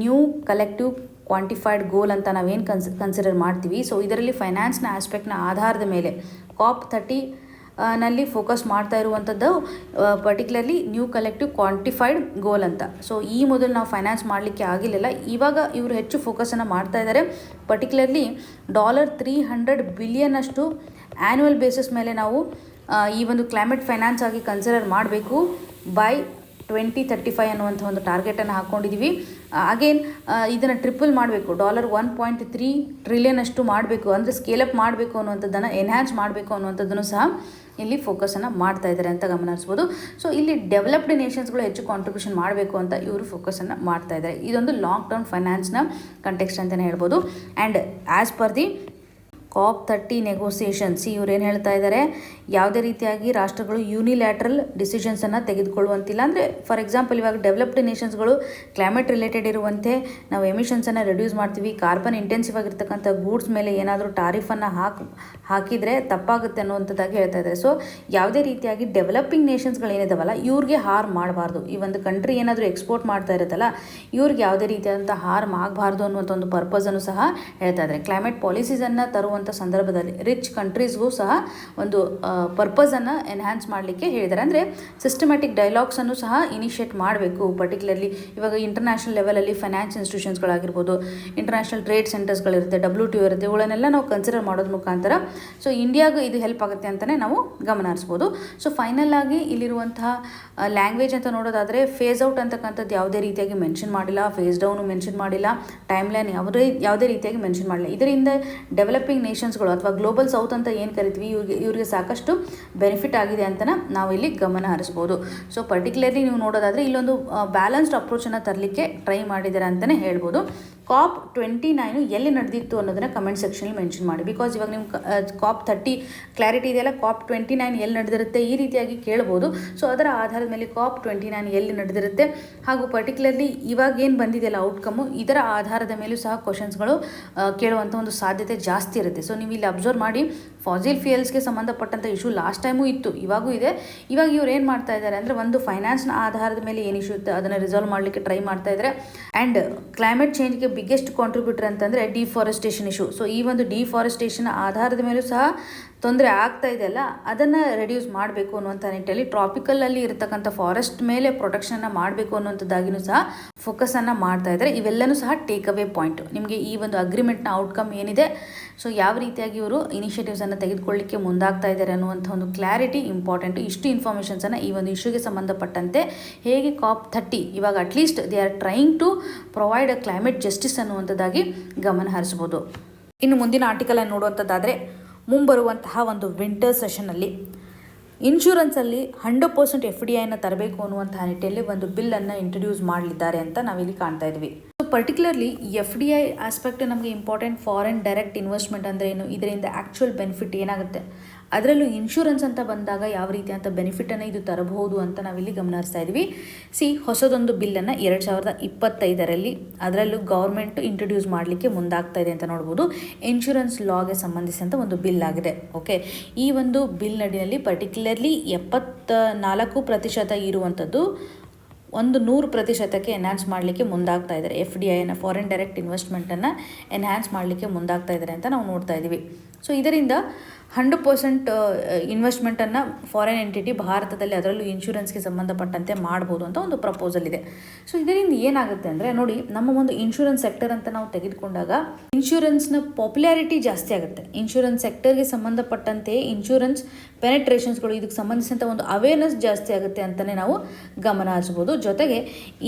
ನ್ಯೂ ಕಲೆಕ್ಟಿವ್ ಕ್ವಾಂಟಿಫೈಡ್ ಗೋಲ್ ಅಂತ ನಾವೇನು ಕನ್ಸಿಡರ್ ಮಾಡ್ತೀವಿ. ಸೊ ಇದರಲ್ಲಿ ಫೈನಾನ್ಸ್ನ ಆಸ್ಪೆಕ್ಟ್ನ ಆಧಾರದ ಮೇಲೆ COP30 ನಲ್ಲಿ ಫೋಕಸ್ ಮಾಡ್ತಾ ಇರುವಂಥದ್ದು ಪರ್ಟಿಕ್ಯುಲರ್ಲಿ ನ್ಯೂ ಕಲೆಕ್ಟಿವ್ ಕ್ವಾಂಟಿಫೈಡ್ ಗೋಲ್ ಅಂತ. ಸೊ ಈ ಮೊದಲು ನಾವು ಫೈನಾನ್ಸ್ ಮಾಡಲಿಕ್ಕೆ ಆಗಿರಲಿಲ್ಲ, ಇವಾಗ ಇವರು ಹೆಚ್ಚು ಫೋಕಸನ್ನು ಮಾಡ್ತಾ ಇದ್ದಾರೆ. ಪರ್ಟಿಕ್ಯುಲರ್ಲಿ $300 ಬಿಲಿಯನ್ ಅಷ್ಟು ಆ್ಯನ್ಯುವಲ್ ಬೇಸಿಸ್ ಮೇಲೆ ನಾವು ಈ ಒಂದು ಕ್ಲೈಮೇಟ್ ಫೈನಾನ್ಸ್ ಆಗಿ ಕನ್ಸಿಡರ್ ಮಾಡಬೇಕು ಬೈ 2035 ಅನ್ನುವಂಥ ಒಂದು ಟಾರ್ಗೆಟನ್ನು ಹಾಕ್ಕೊಂಡಿದ್ದೀವಿ. ಅಗೇನ್ ಇದನ್ನು ಟ್ರಿಪಲ್ ಮಾಡಬೇಕು, $1.3 ಟ್ರಿಲಿಯನ್ ಅಷ್ಟು ಮಾಡಬೇಕು, ಅಂದರೆ ಸ್ಕೇಲಪ್ ಮಾಡಬೇಕು ಅನ್ನುವಂಥದ್ದನ್ನು, ಎನ್ಹ್ಯಾನ್ಸ್ ಮಾಡಬೇಕು ಅನ್ನುವಂಥದ್ದನ್ನು ಸಹ ಇಲ್ಲಿ ಫೋಕಸನ್ನು ಮಾಡ್ತಾ ಇದ್ದಾರೆ ಅಂತ ಗಮನಿಸ್ಬೋದು. ಸೊ ಇಲ್ಲಿ ಡೆವಲಪ್ಡ್ ನೇಷನ್ಸ್ಗಳು ಹೆಚ್ಚು ಕಾಂಟ್ರಿಬ್ಯೂಷನ್ ಮಾಡಬೇಕು ಅಂತ ಇವರು ಫೋಕಸನ್ನು ಮಾಡ್ತಾ ಇದ್ದಾರೆ. ಇದೊಂದು ಲಾಂಗ್ ಟರ್ಮ್ ಫೈನಾನ್ಸ್ನ ಕಂಟೆಕ್ಸ್ಟ್ ಅಂತಲೇ ಹೇಳ್ಬೋದು. And as per the COP30 negotiations, ಇವ್ರು ಏನು ಹೇಳ್ತಾ ಇದ್ದಾರೆ, ಯಾವುದೇ ರೀತಿಯಾಗಿ ರಾಷ್ಟ್ರಗಳು ಯೂನಿಲ್ಯಾಟ್ರಲ್ ಡಿಸಿಷನ್ಸನ್ನು ತೆಗೆದುಕೊಳ್ಳುವಂತಿಲ್ಲ. ಅಂದರೆ ಫಾರ್ ಎಕ್ಸಾಂಪಲ್ ಇವಾಗ ಡೆವಲಪ್ಡ್ ನೇಷನ್ಸ್ಗಳು ಕ್ಲೈಮೇಟ್ ರಿಲೇಟೆಡ್ ಇರುವಂತೆ ನಾವು ಎಮಿಷನ್ಸನ್ನು ರೆಡ್ಯೂಸ್ ಮಾಡ್ತೀವಿ, ಕಾರ್ಬನ್ ಇಂಟೆನ್ಸಿವ್ ಆಗಿರ್ತಕ್ಕಂಥ ಗೂಡ್ಸ್ ಮೇಲೆ ಏನಾದರೂ ಟಾರಿಫನ್ನು ಹಾಕಿದರೆ ತಪ್ಪಾಗುತ್ತೆ ಅನ್ನುವಂಥದ್ದಾಗಿ ಹೇಳ್ತಾ ಇದ್ದಾರೆ. ಸೊ ಯಾವುದೇ ರೀತಿಯಾಗಿ ಡೆವಲಪಿಂಗ್ ನೇಷನ್ಸ್ಗಳು ಏನಿದಾವಲ್ಲ ಇವ್ರಿಗೆ ಹಾರ್ಮ್ ಮಾಡಬಾರ್ದು. ಈ ಒಂದು ಕಂಟ್ರಿ ಏನಾದರೂ ಎಕ್ಸ್ಪೋರ್ಟ್ ಮಾಡ್ತಾ ಇರುತ್ತಲ್ಲ ಇವ್ರಿಗೆ ಯಾವುದೇ ರೀತಿಯಾದಂಥ ಹಾರ್ಮ್ ಆಗಬಾರ್ದು ಅನ್ನುವಂಥ ಒಂದು ಪರ್ಪಸನ್ನು ಸಹ ಹೇಳ್ತಾ ಇದ್ದಾರೆ. ಕ್ಲೈಮೇಟ್ ಪಾಲಿಸೀಸನ್ನು ತರುವಂಥ ಸಂದರ್ಭದಲ್ಲಿ ರಿಚ್ ಕಂಟ್ರೀಸ್ಗೂ ಸಹ ಒಂದು ಪರ್ಪಸನ್ನು ಎನ್ಹ್ಯಾನ್ಸ್ ಮಾಡಲಿಕ್ಕೆ ಹೇಳಿದ್ದಾರೆ. ಅಂದರೆ ಸಿಸ್ಟಮ್ಯಾಟಿಕ್ ಡೈಲಾಗ್ಸನ್ನು ಸಹ ಇನಿಷಿಯೇಟ್ ಮಾಡಬೇಕು. ಪರ್ಟಿಕ್ಯುಲರ್ಲಿ ಇವಾಗ ಇಂಟರ್ನ್ಯಾಷನಲ್ ಲೆವೆಲಲ್ಲಿ ಫೈನಾನ್ಸ್ ಇನ್ಸ್ಟಿಟ್ಯೂಷನ್ಸ್ಗಳಾಗಿರ್ಬೋದು, ಇಂಟರ್ನ್ಯಾಷನಲ್ ಟ್ರೇಡ್ ಸೆಂಟರ್ಸ್ಗಳಿರುತ್ತೆ, WTO ಇರುತ್ತೆ, ಇವುಗಳನ್ನೆಲ್ಲ ನಾವು ಕನ್ಸಿಡರ್ ಮಾಡೋದ್ರ ಮುಖಾಂತರ ಸೊ ಇಂಡಿಯಾಗೂ ಇದು ಹೆಲ್ಪ್ ಆಗುತ್ತೆ ಅಂತಲೇ ನಾವು ಗಮನ ಹರಿಸ್ಬೋದು. ಸೊ ಫೈನಲ್ ಆಗಿ ಇಲ್ಲಿರುವಂತಹ ಲ್ಯಾಂಗ್ವೇಜ್ ಅಂತ ನೋಡೋದಾದರೆ ಫೇಸ್ ಔಟ್ ಅಂತಕ್ಕಂಥದ್ದು ಯಾವುದೇ ರೀತಿಯಾಗಿ ಮೆನ್ಷನ್ ಮಾಡಿಲ್ಲ, ಫೇಸ್ ಡೌನು ಮೆನ್ಷನ್ ಮಾಡಿಲ್ಲ, ಟೈಮ್ ಲೈನ್ ಯಾವುದೇ ರೀತಿಯಾಗಿ ಮೆನ್ಷನ್ ಮಾಡಿಲ್ಲ. ಇದರಿಂದ ಡೆವಲಪಿಂಗ್ ನೇಷನ್ಸ್ಗಳು ಅಥವಾ ಗ್ಲೋಬಲ್ ಸೌತ್ ಅಂತ ಏನು ಕರಿತೀವಿ ಇವ್ರಿಗೆ ಸಾಕಷ್ಟು ಬೆನಿಫಿಟ್ ಆಗಿದೆ ಅಂತ ನಾವು ಇಲ್ಲಿ ಗಮನ ಹರಿಸ್ಬೋದು. ಸೊ ಪರ್ಟಿಕ್ಯುಲರ್ಲಿ ನೀವು ನೋಡೋದಾದರೆ ಇಲ್ಲೊಂದು ಬ್ಯಾಲೆನ್ಸ್ಡ್ ಅಪ್ರೋಚನ್ನು ತರಲಿಕ್ಕೆ ಟ್ರೈ ಮಾಡಿದ್ದಾರೆ ಅಂತಲೇ ಹೇಳ್ಬೋದು. COP29 ಎಲ್ಲಿ ನಡೆದಿತ್ತು ಅನ್ನೋದನ್ನು ಕಮೆಂಟ್ ಸೆಕ್ಷನಲ್ಲಿ ಮೆನ್ಷನ್ ಮಾಡಿ. ಬಿಕಾಸ್ ಇವಾಗ ನಿಮ್ಮ COP30 ಕ್ಲಾರಿಟಿ ಇದೆಯಲ್ಲ, COP29 ಎಲ್ಲಿ ನಡೆದಿರುತ್ತೆ ಈ ರೀತಿಯಾಗಿ ಕೇಳ್ಬೋದು. ಸೊ ಅದರ ಆಧಾರದ ಮೇಲೆ COP29 ಎಲ್ಲಿ ನಡೆದಿರುತ್ತೆ ಹಾಗೂ ಪರ್ಟಿಕ್ಯುಲರ್ಲಿ ಇವಾಗ ಏನು ಬಂದಿದೆಯಲ್ಲ ಔಟ್ಕಮ್ಮು, ಇದರ ಆಧಾರದ ಮೇಲೂ ಸಹ ಕ್ವಶನ್ಸ್ಗಳು ಕೇಳುವಂಥ ಒಂದು ಸಾಧ್ಯತೆ ಜಾಸ್ತಿ ಇರುತ್ತೆ. ಸೊ ನೀವು ಇಲ್ಲಿ ಅಬ್ಸರ್ವ್ ಮಾಡಿ, ಫಾಸಿಲ್ ಫ್ಯೂಯಲ್ಸ್ಗೆ ಸಂಬಂಧಪಟ್ಟಂಥ ಇಶ್ಯೂ ಲಾಸ್ಟ್ ಟೈಮು ಇತ್ತು, ಇವಾಗೂ ಇದೆ. ಇವಾಗ ಇವ್ರು ಏನು ಮಾಡ್ತಾ ಇದ್ದಾರೆ ಅಂದರೆ, ಒಂದು ಫೈನಾನ್ಸ್ನ ಆಧಾರದ ಮೇಲೆ ಏನು ಇಶ್ಯೂ ಇತ್ತು ಅದನ್ನು ರಿಸಾಲ್ವ್ ಮಾಡಲಿಕ್ಕೆ ಟ್ರೈ ಮಾಡ್ತಾ ಇದ್ದಾರೆ. ಆ್ಯಂಡ್ ಕ್ಲೈಮೇಟ್ ಚೇಂಜ್ಗೆ ಬಿಗ್ಗೆಸ್ಟ್ ಕಾಂಟ್ರಿಬ್ಯೂಟರ್ ಅಂತಂದರೆ ಡಿಫಾರೆಸ್ಟೇಷನ್ ಇಶ್ಯೂ. ಸೊ ಈ ಒಂದು ಡಿಫಾರೆಸ್ಟೇಷನ್ ಆಧಾರದ ಮೇಲೂ ಸಹ ತೊಂದರೆ ಆಗ್ತಾ ಇದೆಯಲ್ಲ, ಅದನ್ನು ರೆಡ್ಯೂಸ್ ಮಾಡಬೇಕು ಅನ್ನುವಂಥ ನಿಟ್ಟಲ್ಲಿ ಟ್ರಾಪಿಕಲಲ್ಲಿ ಇರತಕ್ಕಂಥ ಫಾರೆಸ್ಟ್ ಮೇಲೆ ಪ್ರೊಟೆಕ್ಷನ್ನ ಮಾಡಬೇಕು ಅನ್ನುವಂಥದ್ದಾಗಿಯೂ ಸಹ ಫೋಕಸನ್ನು ಮಾಡ್ತಾ ಇದ್ದಾರೆ. ಇವೆಲ್ಲನೂ ಸಹ ಟೇಕ್ ಅವೇ ಪಾಯಿಂಟ್. ನಿಮಗೆ ಈ ಒಂದು ಅಗ್ರಿಮೆಂಟ್ನ ಔಟ್ಕಮ್ ಏನಿದೆ, ಸೊ ಯಾವ ರೀತಿಯಾಗಿ ಇವರು ಇನಿಷಿಯೇಟಿವ್ಸನ್ನು ತೆಗೆದುಕೊಳ್ಳಿಕ್ಕೆ ಮುಂದಾಗ್ತಾ ಇದ್ದಾರೆ ಅನ್ನುವಂಥ ಒಂದು ಕ್ಲಾರಿಟಿ ಇಂಪಾರ್ಟೆಂಟು. ಇಷ್ಟು ಇನ್ಫಾರ್ಮೇಷನ್ಸನ್ನು ಈ ಒಂದು ಇಶ್ಯೂಗೆ ಸಂಬಂಧಪಟ್ಟಂತೆ ಹೇಗೆ COP30 ಇವಾಗ at least they are trying to provide a climate justice ಅನ್ನುವಂಥದ್ದಾಗಿ ಗಮನ ಹರಿಸ್ಬೋದು. ಇನ್ನು ಮುಂದಿನ ಆರ್ಟಿಕಲನ್ನು ನೋಡುವಂಥದ್ದಾದರೆ, ಮುಂಬರುವಂತಹ ಒಂದು ವಿಂಟರ್ ಸೆಷನ್ನಲ್ಲಿ ಇನ್ಶೂರೆನ್ಸಲ್ಲಿ 100% FDIನ ತರಬೇಕು ಅನ್ನುವಂತಹ ನಿಟ್ಟಿನಲ್ಲಿ ಒಂದು ಬಿಲ್ಲನ್ನು ಇಂಟ್ರೊಡ್ಯೂಸ್ ಮಾಡಲಿದ್ದಾರೆ ಅಂತ ನಾವಿಲ್ಲಿ ಕಾಣ್ತಾ ಇದ್ವಿ. ಸೊ ಪರ್ಟಿಕ್ಯುಲರ್ಲಿ FDI ಆಸ್ಪೆಕ್ಟ್ ನಮಗೆ ಇಂಪಾರ್ಟೆಂಟ್. ಫಾರಿನ್ ಡೈರೆಕ್ಟ್ ಇನ್ವೆಸ್ಟ್ಮೆಂಟ್ ಅಂದರೆ ಏನು, ಇದರಿಂದ ಆ್ಯಕ್ಚುಯಲ್ ಬೆನಿಫಿಟ್ ಏನಾಗುತ್ತೆ, ಅದರಲ್ಲೂ ಇನ್ಶೂರೆನ್ಸ್ ಅಂತ ಬಂದಾಗ ಯಾವ ರೀತಿಯಂಥ ಬೆನಿಫಿಟನ್ನು ಇದು ತರಬಹುದು ಅಂತ ನಾವಿಲ್ಲಿ ಗಮನಿಸ್ತಾ ಇದ್ವಿ. ಹೊಸದೊಂದು ಬಿಲ್ಲನ್ನು 2025ರಲ್ಲಿ ಅದರಲ್ಲೂ ಗೌರ್ಮೆಂಟ್ ಇಂಟ್ರೊಡ್ಯೂಸ್ ಮಾಡಲಿಕ್ಕೆ ಮುಂದಾಗ್ತಾ ಇದೆ ಅಂತ ನೋಡ್ಬೋದು. ಇನ್ಶೂರೆನ್ಸ್ ಲಾಗೆ ಸಂಬಂಧಿಸಿದಂಥ ಒಂದು ಬಿಲ್ ಆಗಿದೆ. ಓಕೆ, ಈ ಒಂದು ಬಿಲ್ ನಡಿನಲ್ಲಿ ಪರ್ಟಿಕ್ಯುಲರ್ಲಿ 74% ಇರುವಂಥದ್ದು ಒಂದು 100%ಕ್ಕೆ ಎನ್ಹಾನ್ಸ್ ಮಾಡಲಿಕ್ಕೆ ಮುಂದಾಗ್ತಾ ಇದ್ದಾರೆ. FDIನ ಫಾರಿನ್ ಡೈರೆಕ್ಟ್ ಇನ್ವೆಸ್ಟ್ಮೆಂಟನ್ನು ಎನ್ಹಾನ್ಸ್ ಮಾಡಲಿಕ್ಕೆ ಮುಂದಾಗ್ತಾ ಇದ್ದಾರೆ ಅಂತ ನಾವು ನೋಡ್ತಾ ಇದ್ದೀವಿ. ಸೊ ಇದರಿಂದ 100% ಇನ್ವೆಸ್ಟ್ಮೆಂಟನ್ನು ಫಾರಿನ್ ಎಂಟಿಟಿ ಭಾರತದಲ್ಲಿ ಅದರಲ್ಲೂ ಇನ್ಶೂರೆನ್ಸ್ಗೆ ಸಂಬಂಧಪಟ್ಟಂತೆ ಮಾಡ್ಬೋದು ಅಂತ ಒಂದು ಪ್ರಪೋಸಲ್ ಇದೆ. ಸೊ ಇದರಿಂದ ಏನಾಗುತ್ತೆ ಅಂದರೆ, ನೋಡಿ, ನಮ್ಮ ಒಂದು ಇನ್ಶೂರೆನ್ಸ್ ಸೆಕ್ಟರ್ ಅಂತ ನಾವು ತೆಗೆದುಕೊಂಡಾಗ ಇನ್ಶೂರೆನ್ಸ್ನ ಪಾಪ್ಯುಲಾರಿಟಿ ಜಾಸ್ತಿ ಆಗುತ್ತೆ. ಇನ್ಶೂರೆನ್ಸ್ ಸೆಕ್ಟರ್ಗೆ ಸಂಬಂಧಪಟ್ಟಂತೆ ಇನ್ಶೂರೆನ್ಸ್ ಪೆನೆಟ್ರೇಷನ್ಸ್ಗಳು ಇದಕ್ಕೆ ಸಂಬಂಧಿಸಿದಂಥ ಒಂದು ಅವೇರ್ನೆಸ್ ಜಾಸ್ತಿ ಆಗುತ್ತೆ ಅಂತಲೇ ನಾವು ಗಮನ ಹರಿಸ್ಬೋದು. ಜೊತೆಗೆ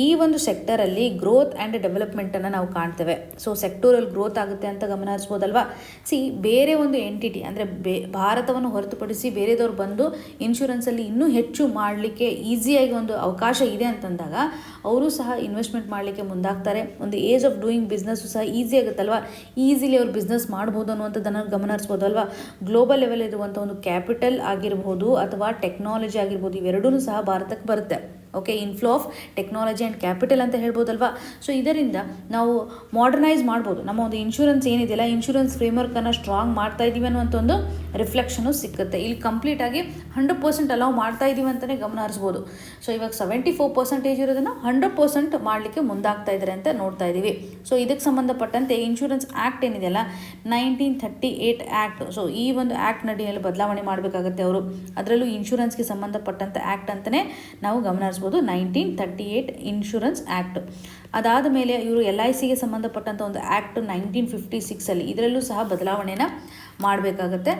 ಈ ಒಂದು ಸೆಕ್ಟರಲ್ಲಿ ಗ್ರೋತ್ ಆ್ಯಂಡ್ ಡೆವಲಪ್ಮೆಂಟನ್ನು ನಾವು ಕಾಣ್ತೇವೆ. ಸೊ ಸೆಕ್ಟೋರಲ್ ಗ್ರೋತ್ ಆಗುತ್ತೆ ಅಂತ ಗಮನ ಹರಿಸ್ಬೋದಲ್ವಾ. ಬೇರೆ ಒಂದು ಎಂಟಿಟಿ ಅಂದರೆ ಭಾರತವನ್ನು ಹೊರತುಪಡಿಸಿ ಬೇರೆದವ್ರು ಬಂದು ಇನ್ಶೂರೆನ್ಸಲ್ಲಿ ಇನ್ನೂ ಹೆಚ್ಚು ಮಾಡಲಿಕ್ಕೆ ಈಸಿಯಾಗಿ ಒಂದು ಅವಕಾಶ ಇದೆ ಅಂತಂದಾಗ ಅವರು ಸಹ ಇನ್ವೆಸ್ಟ್ಮೆಂಟ್ ಮಾಡಲಿಕ್ಕೆ ಮುಂದಾಗ್ತಾರೆ. ಒಂದು ಏಜ್ ಆಫ್ ಡೂಯಿಂಗ್ ಬಿಸ್ನೆಸ್ಸು ಸಹ ಈಸಿ ಆಗುತ್ತಲ್ವ, ಈಸಿಲಿ ಅವ್ರು ಬಿಸ್ನೆಸ್ ಮಾಡ್ಬೋದು ಅನ್ನುವಂಥದ್ದನ್ನು ಗಮನ ಹರಿಸ್ಬೋದು ಅಲ್ವಾ. ಗ್ಲೋಬಲ್ ಲೆವೆಲ್ ಇರುವಂಥ ಒಂದು ಕ್ಯಾಪಿಟಲ್ ಆಗಿರ್ಬೋದು ಅಥವಾ ಟೆಕ್ನಾಲಜಿ ಆಗಿರ್ಬೋದು, ಇವೆರಡೂ ಸಹ ಭಾರತಕ್ಕೆ ಬರುತ್ತೆ. Okay, inflow of technology and capital ಅಂತ ಹೇಳ್ಬೋದಲ್ವಾ. ಸೊ ಇದರಿಂದ ನಾವು ಮಾಡರ್ನೈಸ್ ಮಾಡ್ಬೋದು. ನಮ್ಮ ಒಂದು ಇನ್ಶೂರೆನ್ಸ್ ಏನಿದೆಯಲ್ಲ, ಇನ್ಶೂರೆನ್ಸ್ ಫ್ರೇಮ್ವರ್ಕನ್ನು ಸ್ಟ್ರಾಂಗ್ ಮಾಡ್ತಾ ಇದ್ದೀವಿ ಅನ್ನುವಂಥ ಒಂದು ರಿಫ್ಲೆಕ್ಷನು ಸಿಕ್ಕುತ್ತೆ. ಇಲ್ಲಿ ಕಂಪ್ಲೀಟಾಗಿ 100% ಅಲೌ ಮಾಡ್ತಾ ಇದ್ದೀವಿ ಅಂತಲೇ ಗಮನ ಹರಿಸ್ಬೋದು. ಸೊ ಇವಾಗ 74% ಇರೋದನ್ನು 100% ಮಾಡಲಿಕ್ಕೆ ಮುಂದಾಗ್ತಾ ಇದ್ದಾರೆ ಅಂತ ನೋಡ್ತಾ ಇದ್ದೀವಿ. ಸೊ ಇದಕ್ಕೆ ಸಂಬಂಧಪಟ್ಟಂತೆ ಇನ್ಶೂರೆನ್ಸ್ ಆ್ಯಕ್ಟ್ ಏನಿದೆಯಲ್ಲ, 1938 ಆ್ಯಕ್ಟ್. ಸೊ ಈ ಒಂದು ಆ್ಯಕ್ಟ್ ನಡಿಯಲ್ಲಿ ಬದಲಾವಣೆ ಮಾಡಬೇಕಾಗುತ್ತೆ ಅವರು. ಅದರಲ್ಲೂ ಇನ್ಶೂರೆನ್ಸ್ಗೆ ಸಂಬಂಧಪಟ್ಟಂಥ ಆ್ಯಕ್ಟ್ ಅಂತಲೇ ನಾವು ಗಮನ ಹರಿಸ್ಬೋದು. 1938 ಇನ್ಶೂರೆನ್ಸ್ ಆ್ಯಕ್ಟ್. ಅದಾದ ಮೇಲೆ ಇವರು LICಗೆ ಸಂಬಂಧಪಟ್ಟಂಥ ಒಂದು ಆ್ಯಕ್ಟ್ 1956 ಇದರಲ್ಲೂ ಸಹ ಬದಲಾವಣೆನ ಮಾಡಬೇಕಾಗತ್ತೆ.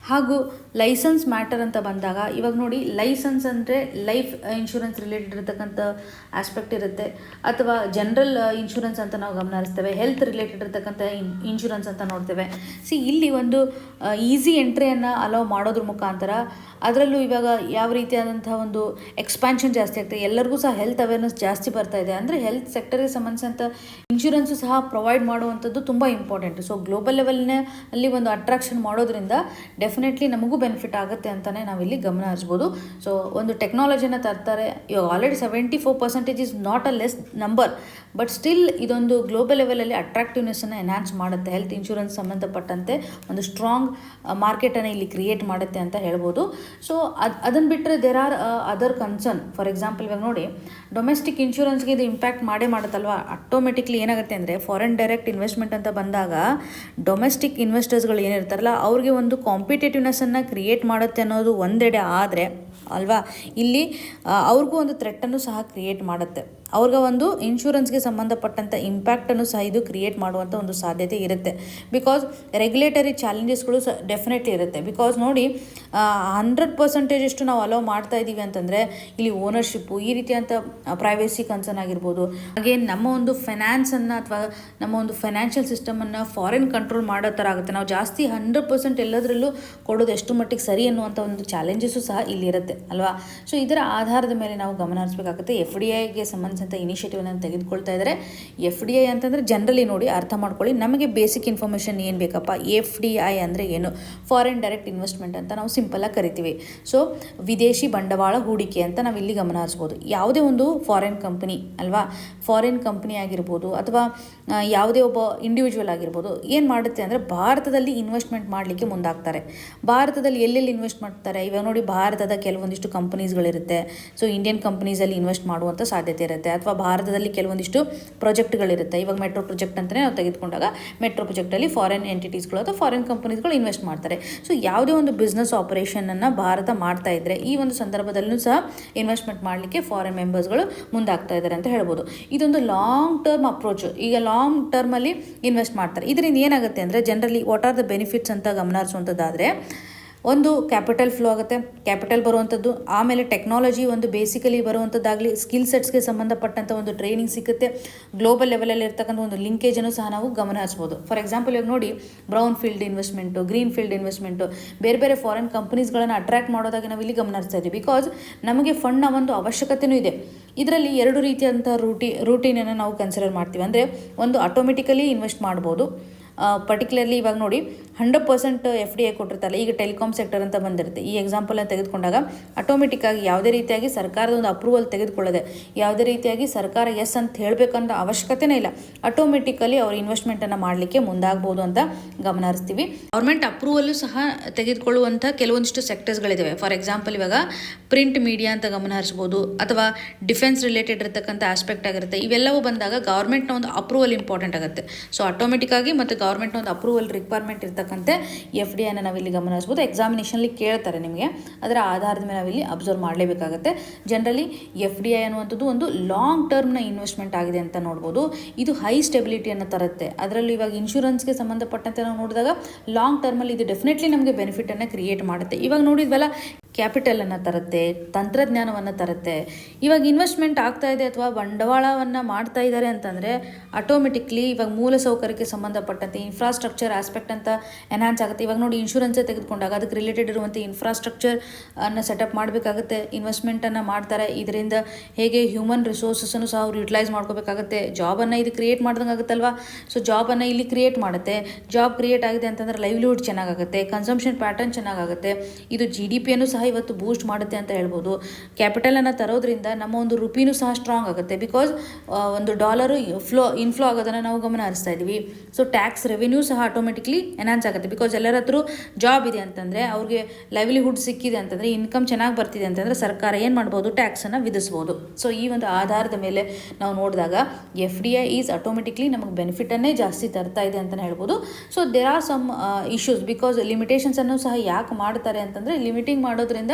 ಹಾಗೂ ಲೈಸೆನ್ಸ್ ಮ್ಯಾಟರ್ ಅಂತ ಬಂದಾಗ, ಇವಾಗ ನೋಡಿ, ಲೈಸೆನ್ಸ್ ಅಂದರೆ ಲೈಫ್ ಇನ್ಶೂರೆನ್ಸ್ ರಿಲೇಟೆಡ್ ಇರತಕ್ಕಂಥ ಆಸ್ಪೆಕ್ಟ್ ಇರುತ್ತೆ, ಅಥವಾ ಜನರಲ್ ಇನ್ಶೂರೆನ್ಸ್ ಅಂತ ನಾವು ಗಮನ ಹರಿಸ್ತೇವೆ, ಹೆಲ್ತ್ ರಿಲೇಟೆಡ್ ಇರತಕ್ಕಂಥ ಇನ್ಶೂರೆನ್ಸ್ ಅಂತ ನೋಡ್ತೇವೆ. ಇಲ್ಲಿ ಒಂದು ಈಸಿ ಎಂಟ್ರಿಯನ್ನು ಅಲೌ ಮಾಡೋದ್ರ ಮುಖಾಂತರ ಅದರಲ್ಲೂ ಇವಾಗ ಯಾವ ರೀತಿಯಾದಂಥ ಒಂದು ಎಕ್ಸ್ಪ್ಯಾನ್ಷನ್ ಜಾಸ್ತಿ ಆಗ್ತದೆ, ಎಲ್ಲರಿಗೂ ಸಹ ಹೆಲ್ತ್ ಅವೇರ್ನೆಸ್ ಜಾಸ್ತಿ ಬರ್ತಾ ಇದೆ. ಅಂದರೆ ಹೆಲ್ತ್ ಸೆಕ್ಟರ್ಗೆ ಸಂಬಂಧಿಸಿದಂಥ ಇನ್ಶೂರೆನ್ಸು ಸಹ ಪ್ರೊವೈಡ್ ಮಾಡುವಂಥದ್ದು ತುಂಬ ಇಂಪಾರ್ಟೆಂಟ್. ಸೊ ಗ್ಲೋಬಲ್ ಲೆವೆಲ್ನಲ್ಲಿ ಒಂದು ಅಟ್ರಾಕ್ಷನ್ ಮಾಡೋದ್ರಿಂದ ಡೆಫಿನೆಟ್ಲಿ ನಮಗೂ ಬೆನಿಫಿಟ್ ಆಗುತ್ತೆ ಅಂತಲೇ ನಾವಿಲ್ಲಿ ಗಮನ ಹರಿಸ್ಬೋದು. ಸೊ ಒಂದು ಟೆಕ್ನಾಲಜಿನ ತರ್ತಾರೆ. ಇವಾಗ already 74% is not a less number, but still ಇದೊಂದು ಗ್ಲೋಬಲ್ ಲೆವೆಲಲ್ಲಿ ಅಟ್ರಾಕ್ಟಿವ್ನೆಸ್ಸನ್ನು ಎನ್ಹಾನ್ಸ್ ಮಾಡುತ್ತೆ. ಹೆಲ್ತ್ ಇನ್ಶೂರೆನ್ಸ್ ಸಂಬಂಧಪಟ್ಟಂತೆ ಒಂದು ಸ್ಟ್ರಾಂಗ್ ಮಾರ್ಕೆಟನ್ನು ಇಲ್ಲಿ ಕ್ರಿಯೇಟ್ ಮಾಡುತ್ತೆ ಅಂತ ಹೇಳ್ಬೋದು. ಸೊ ಅದನ್ನು ಬಿಟ್ಟರೆ there are other concern. For example, ಇವಾಗ ನೋಡಿ, ಡೊಮೆಸ್ಟಿಕ್ ಇನ್ಶೂರೆನ್ಸ್ಗೆ ಇದು ಇಂಪ್ಯಾಕ್ಟ್ ಮಾಡೇ ಮಾಡುತ್ತಲ್ವ. ಆಟೋಮೆಟಿಕ್ಲಿ ಏನಾಗುತ್ತೆ ಅಂದರೆ, ಫಾರಿನ್ ಡೈರೆಕ್ಟ್ ಇನ್ವೆಸ್ಟ್ಮೆಂಟ್ ಅಂತ ಬಂದಾಗ ಡೊಮೆಸ್ಟಿಕ್ ಇನ್ವೆಸ್ಟರ್ಸ್ಗಳು ಏನಿರ್ತಾರಲ್ಲ ಅವ್ರಿಗೆ ಒಂದು ಕಾಂಪಿಟೇಟಿವ್ನೆಸ್ಸನ್ನು ಕ್ರಿಯೇಟ್ ಮಾಡುತ್ತೆ ಅನ್ನೋದು ಒಂದೆಡೆ ಆದರೆ ಅಲ್ವಾ, ಇಲ್ಲಿ ಅವ್ರಿಗೂ ಒಂದು ಥ್ರೆಟ್ಟನ್ನು ಸಹ ಕ್ರಿಯೇಟ್ ಮಾಡುತ್ತೆ. ಅವ್ರಿಗೆ ಒಂದು ಇನ್ಶೂರೆನ್ಸ್ಗೆ ಸಂಬಂಧಪಟ್ಟಂಥ ಇಂಪ್ಯಾಕ್ಟನ್ನು ಸಹ ಇದು ಕ್ರಿಯೇಟ್ ಮಾಡುವಂಥ ಒಂದು ಸಾಧ್ಯತೆ ಇರುತ್ತೆ. ಬಿಕಾಸ್ ರೆಗ್ಯುಲೇಟರಿ ಚಾಲೆಂಜಸ್ಗಳು ಡೆಫಿನೆಟ್ಲಿ ಇರುತ್ತೆ. ಬಿಕಾಸ್ ನೋಡಿ, 100% ನಾವು ಅಲೋ ಮಾಡ್ತಾ ಇದ್ದೀವಿ ಅಂತಂದರೆ ಇಲ್ಲಿ ಓನರ್ಶಿಪ್ಪು, ಈ ರೀತಿಯಂಥ ಪ್ರೈವೇಸಿ ಕನ್ಸರ್ನ್ ಆಗಿರ್ಬೋದು. ಹಾಗೆ ನಮ್ಮ ಒಂದು ಫೈನಾನ್ಸನ್ನು ಅಥವಾ ನಮ್ಮ ಒಂದು ಫೈನಾನ್ಷಿಯಲ್ ಸಿಸ್ಟಮನ್ನು ಫಾರಿನ್ ಕಂಟ್ರೋಲ್ ಮಾಡೋ ಥರ ಆಗುತ್ತೆ. ನಾವು ಜಾಸ್ತಿ 100% ಎಲ್ಲದರಲ್ಲೂ ಕೊಡೋದು ಎಷ್ಟು ಮಟ್ಟಿಗೆ ಸರಿ ಅನ್ನುವಂಥ ಒಂದು ಚಾಲೆಂಜಸ್ಸು ಸಹ ಇಲ್ಲಿರುತ್ತೆ ಅಲ್ವಾ. ಸೊ ಇದರ ಆಧಾರದ ಮೇಲೆ ನಾವು ಗಮನ ಹರಿಸಬೇಕಾಗುತ್ತೆ. FDIಗೆ ಸಂಬಂಧಿಸಿದ ಸಂಬಂಧಿಸಿದಂಥ ಇನಿಷಿಯೇಟಿವನ್ನು ತೆಗೆದುಕೊಳ್ತಾ ಇದ್ದಾರೆ. FDI ಅಂತಂದರೆ ಜನರಲಿ ನೋಡಿ ಅರ್ಥ ಮಾಡ್ಕೊಳ್ಳಿ, ನಮಗೆ ಬೇಸಿಕ್ ಇನ್ಫಾರ್ಮೇಷನ್ ಏನು ಬೇಕಪ್ಪ, FDI ಅಂದರೆ ಏನು, ಫಾರಿನ್ ಡೈರೆಕ್ಟ್ ಇನ್ವೆಸ್ಟ್ಮೆಂಟ್ ಅಂತ ನಾವು ಸಿಂಪಲಾಗಿ ಕರಿತೀವಿ. ಸೊ ವಿದೇಶಿ ಬಂಡವಾಳ ಹೂಡಿಕೆ ಅಂತ ನಾವು ಇಲ್ಲಿ ಗಮನ ಹರಿಸ್ಬೋದು. ಯಾವುದೇ ಒಂದು ಫಾರಿನ್ ಕಂಪನಿ ಅಲ್ವಾ, ಫಾರಿನ್ ಕಂಪನಿ ಆಗಿರ್ಬೋದು ಅಥವಾ ಯಾವುದೇ ಒಬ್ಬ ಇಂಡಿವಿಜುವಲ್ ಆಗಿರ್ಬೋದು ಏನು ಮಾಡುತ್ತೆ ಅಂದರೆ ಭಾರತದಲ್ಲಿ ಇನ್ವೆಸ್ಟ್ಮೆಂಟ್ ಮಾಡಲಿಕ್ಕೆ ಮುಂದಾಗ್ತಾರೆ. ಭಾರತದಲ್ಲಿ ಎಲ್ಲೆಲ್ಲಿ ಇನ್ವೆಸ್ಟ್ ಮಾಡ್ತಾರೆ, ಇವಾಗ ನೋಡಿ ಭಾರತದ ಕೆಲವೊಂದಿಷ್ಟು ಕಂಪನೀಸ್ಗಳಿರುತ್ತೆ. ಸೊ ಇಂಡಿಯನ್ ಕಂಪನೀಸಲ್ಲಿ ಇನ್ವೆಸ್ಟ್ ಮಾಡುವಂಥ ಸಾಧ್ಯತೆ ಇರುತ್ತೆ. ಅಥವಾ ಭಾರತದಲ್ಲಿ ಕೆಲವೊಂದಿಷ್ಟು ಪ್ರಾಜೆಕ್ಟ್ಗಳಿರುತ್ತೆ. ಇವಾಗ ಮೆಟ್ರೋ ಪ್ರಾಜೆಕ್ಟ್ ಅಂತಲೇ ನಾವು ತೆಗೆದುಕೊಂಡಾಗ ಮೆಟ್ರೋ ಪ್ರಾಜೆಕ್ಟಲ್ಲಿ ಫಾರಿನ್ ಎಂಟಿಟೀಸ್ಗಳು ಅಥವಾ ಫಾರಿನ್ ಕಂಪನೀಸ್ಗಳು ಇನ್ವೆಸ್ಟ್ ಮಾಡ್ತಾರೆ. ಸೊ ಯಾವುದೇ ಒಂದು ಬಿಸ್ನೆಸ್ ಆಪರೇಷನನ್ನು ಭಾರತ ಮಾಡ್ತಾ ಇದ್ದರೆ ಈ ಒಂದು ಸಂದರ್ಭದಲ್ಲೂ ಸಹ ಇನ್ವೆಸ್ಟ್ಮೆಂಟ್ ಮಾಡಲಿಕ್ಕೆ ಫಾರಿನ್ ಮೆಂಬರ್ಸ್ಗಳು ಮುಂದಾಗ್ತಾ ಇದ್ದಾರೆ ಅಂತ ಹೇಳ್ಬೋದು. ಇದೊಂದು ಲಾಂಗ್ ಟರ್ಮ್ ಅಪ್ರೋಚ್. ಈಗ ಲಾಂಗ್ ಟರ್ಮಲ್ಲಿ ಇನ್ವೆಸ್ಟ್ ಮಾಡ್ತಾರೆ. ಇದರಿಂದ ಏನಾಗುತ್ತೆ ಅಂದರೆ generally what are the benefits ಅಂತ ಗಮನ ಹರಿಸುವಂಥದ್ದಾದರೆ, ಒಂದು ಕ್ಯಾಪಿಟಲ್ ಫ್ಲೋ ಆಗುತ್ತೆ, ಕ್ಯಾಪಿಟಲ್ ಬರುವಂಥದ್ದು. ಆಮೇಲೆ ಟೆಕ್ನಾಲಜಿ ಒಂದು ಬೇಸಿಕಲಿ ಬರುವಂಥದ್ದಾಗಲಿ, ಸ್ಕಿಲ್ ಸೆಟ್ಸ್ಗೆ ಸಂಬಂಧಪಟ್ಟಂಥ ಒಂದು ಟ್ರೈನಿಂಗ್ ಸಿಗುತ್ತೆ. ಗ್ಲೋಬಲ್ ಲೆವೆಲಲ್ಲಿ ಇರ್ತಕ್ಕಂಥ ಒಂದು ಲಿಂಕೇಜನ್ನು ಸಹ ನಾವು ಗಮನ ಹರಿಸ್ಬೋದು. ಫಾರ್ ಎಕ್ಸಾಂಪಲ್ ಇವಾಗ ನೋಡಿ brown field investment, green field investment, ಬೇರೆ ಬೇರೆ ಫಾರಿನ್ ಕಂಪನೀಸ್ಗಳನ್ನು ಅಟ್ರಾಕ್ಟ್ ಮಾಡೋದಾಗಿ ನಾವು ಇಲ್ಲಿ ಗಮನ ಹರಿಸ್ತಾ ಇದ್ದೀವಿ. ಬಿಕಾಸ್ ನಮಗೆ ಫಂಡ್ನ ಒಂದು ಅವಶ್ಯಕತೆಯೂ ಇದೆ. ಇದರಲ್ಲಿ ಎರಡು ರೀತಿಯಾದಂಥ ರೂಟೀನನ್ನು ನಾವು ಕನ್ಸಿಡರ್ ಮಾಡ್ತೀವಿ. ಅಂದರೆ ಒಂದು ಆಟೋಮೆಟಿಕಲಿ ಇನ್ವೆಸ್ಟ್ ಮಾಡ್ಬೋದು. ಪರ್ಟಿಕ್ಯುಲರ್ಲಿ ಇವಾಗ ನೋಡಿ 100% FDI ಕೊಟ್ಟಿರ್ತಾರೆ. ಈಗ ಟೆಲಿಕಾಮ್ ಸೆಕ್ಟರ್ ಅಂತ ಬಂದಿರುತ್ತೆ. ಈ ಎಕ್ಸಾಂಪಲನ್ನು ತೆಗೆದುಕೊಂಡಾಗ ಆಟೋಮೆಟಿಕ್ಕಾಗಿ ಯಾವುದೇ ರೀತಿಯಾಗಿ ಸರ್ಕಾರದ ಒಂದು ಅಪ್ರೂವಲ್ ತೆಗೆದುಕೊಳ್ಳದೆ, ಯಾವುದೇ ರೀತಿಯಾಗಿ ಸರ್ಕಾರ ಎಸ್ ಅಂತ ಹೇಳಬೇಕಂತ ಅವಶ್ಯಕತೆನೇ ಇಲ್ಲ. ಆಟೋಮೆಟಿಕಲಿ ಅವರು ಇನ್ವೆಸ್ಟ್ಮೆಂಟನ್ನು ಮಾಡಲಿಕ್ಕೆ ಮುಂದಾಗ್ಬೋದು ಅಂತ ಗಮನ ಹರಿಸ್ತೀವಿ. ಗೌರ್ಮೆಂಟ್ ಅಪ್ರೂವಲ್ಲು ಸಹ ತೆಗೆದುಕೊಳ್ಳುವಂಥ ಕೆಲವೊಂದಿಷ್ಟು ಸೆಕ್ಟರ್ಸ್ಗಳಿದ್ದಾವೆ. ಫಾರ್ ಎಕ್ಸಾಂಪಲ್ ಇವಾಗ ಪ್ರಿಂಟ್ ಮೀಡಿಯಾ ಅಂತ ಗಮನ ಹರಿಸ್ಬೋದು, ಅಥವಾ ಡಿಫೆನ್ಸ್ ರಿಲೇಟೆಡ್ ಇರತಕ್ಕಂಥ ಆಸ್ಪೆಕ್ಟ್ ಆಗಿರುತ್ತೆ. ಇವೆಲ್ಲವೂ ಬಂದಾಗ ಗೌರ್ಮೆಂಟ್ನ ಒಂದು ಅಪ್ರೂವಲ್ ಇಂಪಾರ್ಟೆಂಟ್ ಆಗುತ್ತೆ. ಸೊ ಆಟೋಮೆಟಿಕ್ಕಾಗಿ ಮತ್ತು ಗೌರ್ಮೆಂಟ್ನ ಒಂದು ಅಪ್ರೂವಲ್ ರಿಕ್ವೈರ್ಮೆಂಟ್ ಇರ್ತಕ್ಕಂಥ FDIನ ನಾವಿಲ್ಲಿ ಗಮನ ಹರಿಸ್ಬೋದು. ಎಕ್ಸಾಮಿನೇಷನಲ್ಲಿ ಕೇಳ್ತಾರೆ ನಿಮಗೆ, ಅದರ ಆಧಾರದ ಮೇಲೆ ನಾವಿಲ್ಲಿ ಅಬ್ಸರ್ವ್ ಮಾಡಲೇಬೇಕಾಗುತ್ತೆ. ಜನರಲಿ FDI ಅನ್ನುವಂಥದ್ದು ಒಂದು ಲಾಂಗ್ ಟರ್ಮ್ನ ಇನ್ವೆಸ್ಟ್ಮೆಂಟ್ ಆಗಿದೆ ಅಂತ ನೋಡ್ಬೋದು. ಇದು ಹೈ ಸ್ಟೆಬಿಲಿಟಿಯನ್ನು ತರುತ್ತೆ. ಅದರಲ್ಲೂ ಇವಾಗ ಇನ್ಶೂರೆನ್ಸ್ಗೆ ಸಂಬಂಧಪಟ್ಟಂತೆ ನಾವು ನೋಡಿದಾಗ ಲಾಂಗ್ ಟರ್ಮಲ್ಲಿ ಇದು ಡೆಫಿನೆಟ್ಲಿ ನಮಗೆ ಬೆನಿಫಿಟನ್ನು ಕ್ರಿಯೇಟ್ ಮಾಡುತ್ತೆ. ಇವಾಗ ನೋಡಿದ್ವಲ್ಲ, ಕ್ಯಾಪಿಟಲನ್ನು ತರುತ್ತೆ, ತಂತ್ರಜ್ಞಾನವನ್ನು ತರುತ್ತೆ. ಇವಾಗ ಇನ್ವೆಸ್ಟ್ಮೆಂಟ್ ಆಗ್ತಾ ಇದೆ ಅಥವಾ ಬಂಡವಾಳವನ್ನು ಮಾಡ್ತಾ ಇದ್ದಾರೆ ಅಂತಂದರೆ ಆಟೋಮೆಟಿಕ್ಲಿ ಇವಾಗ ಮೂಲಸೌಕರ್ಯಕ್ಕೆ ಸಂಬಂಧಪಟ್ಟಂತೆ ಇನ್ಫ್ರಾಸ್ಟ್ರಕ್ಚರ್ ಆಸ್ಪೆಕ್ಟ್ ಅಂತ ಎನ್ಹಾನ್ಸ್ ಆಗುತ್ತೆ. ಇವಾಗ ನೋಡಿ ಇನ್ಶೂರೆನ್ಸೇ ತೆಗೆದುಕೊಂಡಾಗ ಅದಕ್ಕೆ ರಿಲೇಟೆಡ್ ಇರುವಂಥ ಇನ್ಫ್ರಾಸ್ಟ್ರಕ್ಚರ್ ಅನ್ನು ಸೆಟಪ್ ಮಾಡಬೇಕಾಗುತ್ತೆ. ಇನ್ವೆಸ್ಟ್ಮೆಂಟನ್ನು ಮಾಡ್ತಾರೆ. ಇದರಿಂದ ಹೇಗೆ ಹ್ಯೂಮನ್ ರಿಸೋರ್ಸನ್ನು ಸಹ ಅವ್ರು ಯುಟಿಲೈಸ್ ಮಾಡ್ಕೋಬೇಕಾಗುತ್ತೆ. ಜಾಬನ್ನು ಇದು ಕ್ರಿಯೇಟ್ ಮಾಡ್ದಂಗೆ ಆಗುತ್ತಲ್ವಾ. ಸೊ ಜಾಬನ್ನು ಇಲ್ಲಿ ಕ್ರಿಯೇಟ್ ಮಾಡುತ್ತೆ. ಜಾಬ್ ಕ್ರಿಯೇಟ್ ಆಗಿದೆ ಅಂತಂದರೆ ಲೈವ್ಲಿಹುಡ್ ಚೆನ್ನಾಗಾಗುತ್ತೆ, ಕನ್ಸಂಪ್ಷನ್ ಪ್ಯಾಟರ್ನ್ ಚೆನ್ನಾಗಾಗುತ್ತೆ. ಇದು GDPಯನ್ನು ಸಹ ಇವತ್ತು ಬೂಸ್ಟ್ ಮಾಡುತ್ತೆ ಅಂತ ಹೇಳ್ಬೋದು. ಕ್ಯಾಪಿಟಲನ್ನು ತರೋದ್ರಿಂದ ನಮ್ಮ ಒಂದು ರುಪಿನೂ ಸಹ ಸ್ಟ್ರಾಂಗ್ ಆಗುತ್ತೆ. ಬಿಕಾಸ್ ಒಂದು ಡಾಲರು ಇನ್ಫ್ಲೋ ಆಗೋದನ್ನು ನಾವು ಗಮನ ಹರಿಸ್ತಾ ಇದ್ದೀವಿ. ಸೊ ಟ್ಯಾಕ್ಸ್ ರೆವೆನ್ಯೂ ಸಹ ಆಟೋಮೆಟಿಕ್ಲಿ ಎನ್ಹಾನ್ಸ್ ಆಗುತ್ತೆ. ಬಿಕಾಸ್ ಎಲ್ಲರ ಹತ್ರ ಜಾಬ್ ಇದೆ ಅಂತಂದರೆ, ಅವ್ರಿಗೆ ಲೈವ್ಲಿಹುಡ್ ಸಿಕ್ಕಿದೆ ಅಂತಂದರೆ, ಇನ್ಕಮ್ ಚೆನ್ನಾಗಿ ಬರ್ತಿದೆ ಅಂತಂದರೆ ಸರ್ಕಾರ ಏನು ಮಾಡ್ಬೋದು, ಟ್ಯಾಕ್ಸನ್ನು ವಿಧಿಸ್ಬೋದು. ಸೊ ಈ ಒಂದು ಆಧಾರದ ಮೇಲೆ ನಾವು ನೋಡಿದಾಗ FDI ಈಸ್ ಆಟೋಮೆಟಿಕ್ಲಿ ನಮಗೆ ಬೆನಿಫಿಟನ್ನೇ ಜಾಸ್ತಿ ತರ್ತಾ ಇದೆ ಅಂತಲೇ ಹೇಳ್ಬೋದು. So there are some issues. Because ಲಿಮಿಟೇಷನ್ಸನ್ನು ಸಹ ಯಾಕೆ ಮಾಡ್ತಾರೆ ಅಂತಂದರೆ, ಲಿಮಿಟಿಂಗ್ ಮಾಡೋದ್ರಿಂದ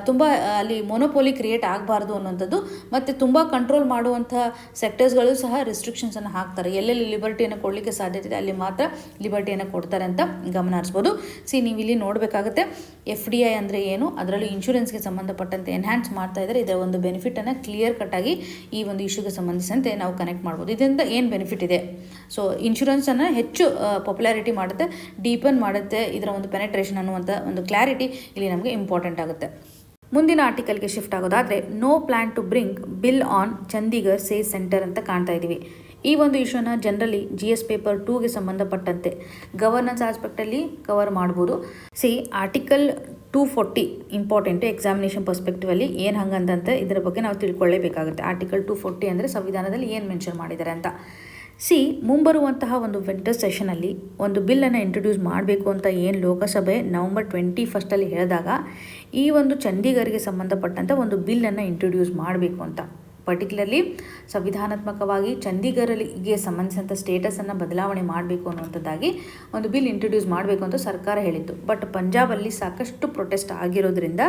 ತುಂಬ ಅಲ್ಲಿ ಮೊನೋಪೋಲಿ ಕ್ರಿಯೇಟ್ ಆಗಬಾರ್ದು ಅನ್ನೋಂಥದ್ದು. ಮತ್ತು ತುಂಬ ಕಂಟ್ರೋಲ್ ಮಾಡುವಂಥ ಸೆಕ್ಟರ್ಸ್ಗಳು ಸಹ ರಿಸ್ಟ್ರಿಕ್ಷನ್ಸನ್ನು ಹಾಕ್ತಾರೆ. ಎಲ್ಲೆಲ್ಲಿ ಲಿಬರ್ಟಿಯನ್ನು ಕೊಡಲಿಕ್ಕೆ ಸಾಧ್ಯತೆ ಇದೆ ಅಲ್ಲಿ ಮಾತ್ರ ಲಿಬರ್ಟಿಯನ್ನು ಕೊಡ್ತಾರೆ ಅಂತ ಗಮನ ಹರಿಸ್ಬೋದು. ನೀವು ಇಲ್ಲಿ ನೋಡಬೇಕಾಗುತ್ತೆ FDI ಅಂದರೆ ಏನು, ಅದರಲ್ಲೂ ಇನ್ಶೂರೆನ್ಸ್ಗೆ ಸಂಬಂಧಪಟ್ಟಂತೆ ಎನ್ಹ್ಯಾನ್ಸ್ ಮಾಡ್ತಾ ಇದ್ದಾರೆ. ಇದರ ಒಂದು ಬೆನಿಫಿಟನ್ನು ಕ್ಲಿಯರ್ ಕಟ್ಟಾಗಿ ಈ ಒಂದು ಇಶ್ಯೂಗೆ ಸಂಬಂಧಿಸಿದಂತೆ ನಾವು ಕನೆಕ್ಟ್ ಮಾಡ್ಬೋದು. ಇದರಿಂದ ಏನು ಬೆನಿಫಿಟ್ ಇದೆ? ಸೊ ಇನ್ಶೂರೆನ್ಸನ್ನು ಹೆಚ್ಚು ಪಾಪ್ಯುಲಾರಿಟಿ ಮಾಡುತ್ತೆ, ಡೀಪನ್ ಮಾಡುತ್ತೆ. ಇದರ ಒಂದು ಪೆನೆಟ್ರೇಷನ್ ಅನ್ನುವಂಥ ಒಂದು ಕ್ಲಾರಿಟಿ ಇಲ್ಲಿ ನಮಗೆ ಇಂಪಾರ್ಟೆಂಟ್ ಆಗುತ್ತೆ. ಮುಂದಿನ ಆರ್ಟಿಕಲ್ಗೆ ಶಿಫ್ಟ್ ಆಗೋದಾದರೆ, no plan to bring bill on Chandigarh says centre ಅಂತ ಕಾಣ್ತಾ ಇದ್ದೀವಿ. ಈ ಒಂದು ಇಶ್ಯೂನ ಜನರಲಿ GS ಪೇಪರ್ 2ಗೆ ಸಂಬಂಧಪಟ್ಟಂತೆ ಗವರ್ನೆನ್ಸ್ ಆಸ್ಪೆಕ್ಟಲ್ಲಿ ಕವರ್ ಮಾಡ್ಬೋದು. ಆರ್ಟಿಕಲ್ 240 ಇಂಪಾರ್ಟೆಂಟು ಎಕ್ಸಾಮಿನೇಷನ್ ಪರ್ಸ್ಪೆಕ್ಟಿವಲ್ಲಿ. ಏನು ಹಂಗಂತಂತೆ ಇದರ ಬಗ್ಗೆ ನಾವು ತಿಳ್ಕೊಳ್ಳೇಬೇಕಾಗುತ್ತೆ. ಆರ್ಟಿಕಲ್ 240 ಅಂದರೆ ಸಂವಿಧಾನದಲ್ಲಿ ಏನು ಮೆನ್ಷನ್ ಮಾಡಿದ್ದಾರೆ ಅಂತ. ಮುಂಬರುವಂತಹ ಒಂದು ವಿಂಟರ್ ಸೆಷನಲ್ಲಿ ಒಂದು ಬಿಲ್ಲನ್ನು ಇಂಟ್ರೊಡ್ಯೂಸ್ ಮಾಡಬೇಕು ಅಂತ ಏನು ಲೋಕಸಭೆ ನವಂಬರ್ 21 ಹೇಳಿದಾಗ, ಈ ಒಂದು ಚಂಡೀಗಢ್ಗೆ ಸಂಬಂಧಪಟ್ಟಂಥ ಒಂದು ಬಿಲ್ಲನ್ನು ಇಂಟ್ರೊಡ್ಯೂಸ್ ಮಾಡಬೇಕು ಅಂತ. ಪರ್ಟಿಕ್ಯುಲರ್ಲಿ ಸಂವಿಧಾನಾತ್ಮಕವಾಗಿ ಚಂಡೀಗಢ್ಗೆ ಸಂಬಂಧಿಸಿದಂಥ ಸ್ಟೇಟಸನ್ನು ಬದಲಾವಣೆ ಮಾಡಬೇಕು ಅನ್ನುವಂಥದ್ದಾಗಿ ಒಂದು ಬಿಲ್ ಇಂಟ್ರೊಡ್ಯೂಸ್ ಮಾಡಬೇಕು ಅಂತ ಸರ್ಕಾರ ಹೇಳಿತ್ತು. ಬಟ್ ಪಂಜಾಬಲ್ಲಿ ಸಾಕಷ್ಟು ಪ್ರೊಟೆಸ್ಟ್ ಆಗಿರೋದ್ರಿಂದ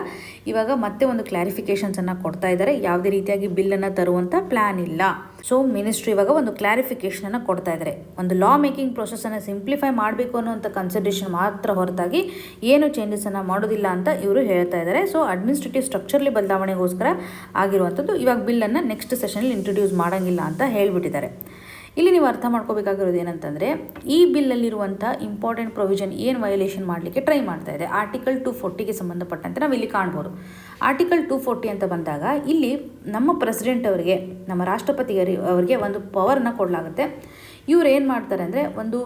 ಇವಾಗ ಮತ್ತೆ ಒಂದು ಕ್ಲಾರಿಫಿಕೇಷನ್ಸನ್ನು ಕೊಡ್ತಾ ಇದ್ದಾರೆ. ಯಾವುದೇ ರೀತಿಯಾಗಿ ಬಿಲ್ಲನ್ನು ತರುವಂಥ ಪ್ಲ್ಯಾನ್ ಇಲ್ಲ. ಸೊ ಮಿನಿಸ್ಟ್ರಿ ಇವಾಗ ಒಂದು ಕ್ಲಾರಿಫಿಕೇಷನನ್ನು ಕೊಡ್ತಾ ಇದ್ದಾರೆ. ಒಂದು ಲಾ ಮೇಕಿಂಗ್ ಪ್ರೊಸೆಸನ್ನು ಸಿಂಪ್ಲಿಫೈ ಮಾಡಬೇಕು ಅನ್ನುವಂಥ ಕನ್ಸಿಡರೇಷನ್ ಮಾತ್ರ ಹೊರತಾಗಿ ಏನು ಚೇಂಜಸನ್ನು ಮಾಡೋದಿಲ್ಲ ಅಂತ ಇವರು ಹೇಳ್ತಾ ಇದ್ದಾರೆ. ಸೊ ಅಡ್ಮಿನಿಸ್ಟ್ರೇಟಿವ್ ಸ್ಟ್ರಕ್ಚರ್ಲಿ ಬದಲಾವಣೆಗೋಸ್ಕರ ಆಗಿರುವಂಥದ್ದು. ಇವಾಗ ಬಿಲ್ಲನ್ನು ನೆಕ್ಸ್ಟ್ ಸೆಷನಲ್ಲಿ ಇಂಟ್ರೊಡ್ಯೂಸ್ ಮಾಡೋಂಗಿಲ್ಲ ಅಂತ ಹೇಳಿಬಿಟ್ಟಿದ್ದಾರೆ. ಇಲ್ಲಿ ನೀವು ಅರ್ಥ ಮಾಡ್ಕೋಬೇಕಾಗಿರೋದು ಏನಂತಂದರೆ, ಈ ಬಿಲ್ಲಲ್ಲಿರುವಂಥ ಇಂಪಾರ್ಟೆಂಟ್ ಪ್ರೊವಿಷನ್ ಏನು ವಯೋಲೇಷನ್ ಮಾಡಲಿಕ್ಕೆ ಟ್ರೈ ಮಾಡ್ತಾ ಇದೆ, ಆರ್ಟಿಕಲ್ 240ಗೆ ಸಂಬಂಧಪಟ್ಟಂತೆ ನಾವು ಇಲ್ಲಿ ಕಾಣ್ಬೋದು. ಆರ್ಟಿಕಲ್ 240 ಅಂತ ಬಂದಾಗ ಇಲ್ಲಿ ನಮ್ಮ ಪ್ರೆಸಿಡೆಂಟ್ ಅವರಿಗೆ, ನಮ್ಮ ರಾಷ್ಟ್ರಪತಿ ಅವರಿಗೆ ಒಂದು ಪವರ್ನ ಕೊಡಲಾಗುತ್ತೆ. ಇವ್ರು ಏನು ಮಾಡ್ತಾರೆ ಅಂದರೆ, ಒಂದು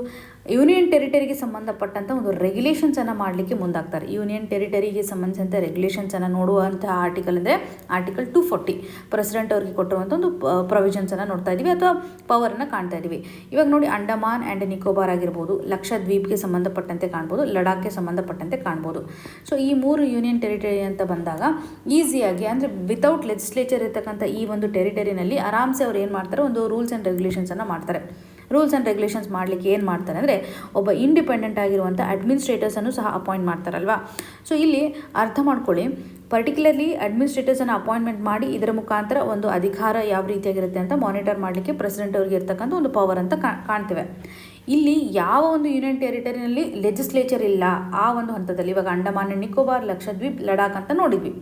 ಯೂನಿಯನ್ ಟೆರಿಟರಿಗೆ ಸಂಬಂಧಪಟ್ಟಂಥ ಒಂದು ರೆಗ್ಯುಲೇಷನ್ಸನ್ನು ಮಾಡಲಿಕ್ಕೆ ಮುಂದಾಗ್ತಾರೆ. ಯೂನಿಯನ್ ಟೆರಿಟರಿಗೆ ಸಂಬಂಧಿಸಿದಂಥ ರೆಗ್ಯುಲೇಷನ್ಸನ್ನು ನೋಡುವಂಥ ಆರ್ಟಿಕಲ್ ಅಂದರೆ ಆರ್ಟಿಕಲ್ 240. ಪ್ರೆಸಿಡೆಂಟ್ ಅವ್ರಿಗೆ ಕೊಟ್ಟಿರುವಂಥ ಒಂದು ಪ್ರೊವಿಷನ್ಸನ್ನು ನೋಡ್ತಾ ಇದ್ದೀವಿ ಅಥವಾ ಪವರನ್ನು ಕಾಣ್ತಾ ಇದ್ದೀವಿ. ಇವಾಗ ನೋಡಿ, ಅಂಡಮಾನ್ ಆ್ಯಂಡ್ ನಿಕೋಬಾರ್ ಆಗಿರ್ಬೋದು, ಲಕ್ಷದ್ವೀಪ್ಗೆ ಸಂಬಂಧಪಟ್ಟಂತೆ ಕಾಣ್ಬೋದು, ಲಡಾಖ್ಗೆ ಸಂಬಂಧಪಟ್ಟಂತೆ ಕಾಣ್ಬೋದು. ಸೊ ಈ 3 ಯೂನಿಯನ್ ಟೆರಿಟರಿ ಅಂತ ಬಂದಾಗ ಈಸಿಯಾಗಿ, ಅಂದರೆ ವಿತೌಟ್ ಲೆಜಿಸ್ಲೇಚರ್ ಇರ್ತಕ್ಕಂಥ ಈ ಒಂದು ಟೆರಿಟರಿನಲ್ಲಿ ಆರಾಮ್ಸೆ ಅವ್ರು ಏನು ಮಾಡ್ತಾರೆ, ಒಂದು ರೂಲ್ಸ್ ಆ್ಯಂಡ್ ರೆಗ್ಯುಲೇಷನ್ಸನ್ನು ಮಾಡ್ತಾರೆ. ರೂಲ್ಸ್ ಆ್ಯಂಡ್ ರೆಗ್ಯುಲೇಷನ್ಸ್ ಮಾಡಲಿಕ್ಕೆ ಏನು ಮಾಡ್ತಾರೆ ಅಂದರೆ, ಒಬ್ಬ ಇಂಡಿಪೆಂಡೆಂಟ್ ಆಗಿರುವಂಥ ಅಡ್ಮಿನಿಸ್ಟ್ರೇಟರ್ಸನ್ನು ಸಹ ಅಪಾಯಿಂಟ್ ಮಾಡ್ತಾರಲ್ವಾ. ಸೊ ಇಲ್ಲಿ ಅರ್ಥ ಮಾಡ್ಕೊಳ್ಳಿ, ಪರ್ಟಿಕ್ಯುಲರ್ಲಿ ಅಡ್ಮಿನಿಸ್ಟ್ರೇಟರ್ಸನ್ನು ಅಪಾಯಿಂಟ್ಮೆಂಟ್ ಮಾಡಿ ಇದರ ಮುಖಾಂತರ ಒಂದು ಅಧಿಕಾರ ಯಾವ ರೀತಿಯಾಗಿರುತ್ತೆ ಅಂತ ಮಾನಿಟರ್ ಮಾಡಲಿಕ್ಕೆ ಪ್ರೆಸಿಡೆಂಟ್ ಅವರಿಗೆ ಇರ್ತಕ್ಕಂಥ ಒಂದು ಪವರ್ ಅಂತ ಕಾಣ್ತೇವೆ. ಇಲ್ಲಿ ಯಾವ ಒಂದು ಯೂನಿಯನ್ ಟೆರಿಟರಿನಲ್ಲಿ ಲೆಜಿಸ್ಲೇಚರ್ ಇಲ್ಲ ಆ ಒಂದು ಹಂತದಲ್ಲಿ, ಇವಾಗ ಅಂಡಮಾನ್ ಆ್ಯಂಡ್ ನಿಕೋಬಾರ್, ಲಕ್ಷದ್ವೀಪ್, ಲಡಾಖ್ ಅಂತ ನೋಡಿದ್ವಿ.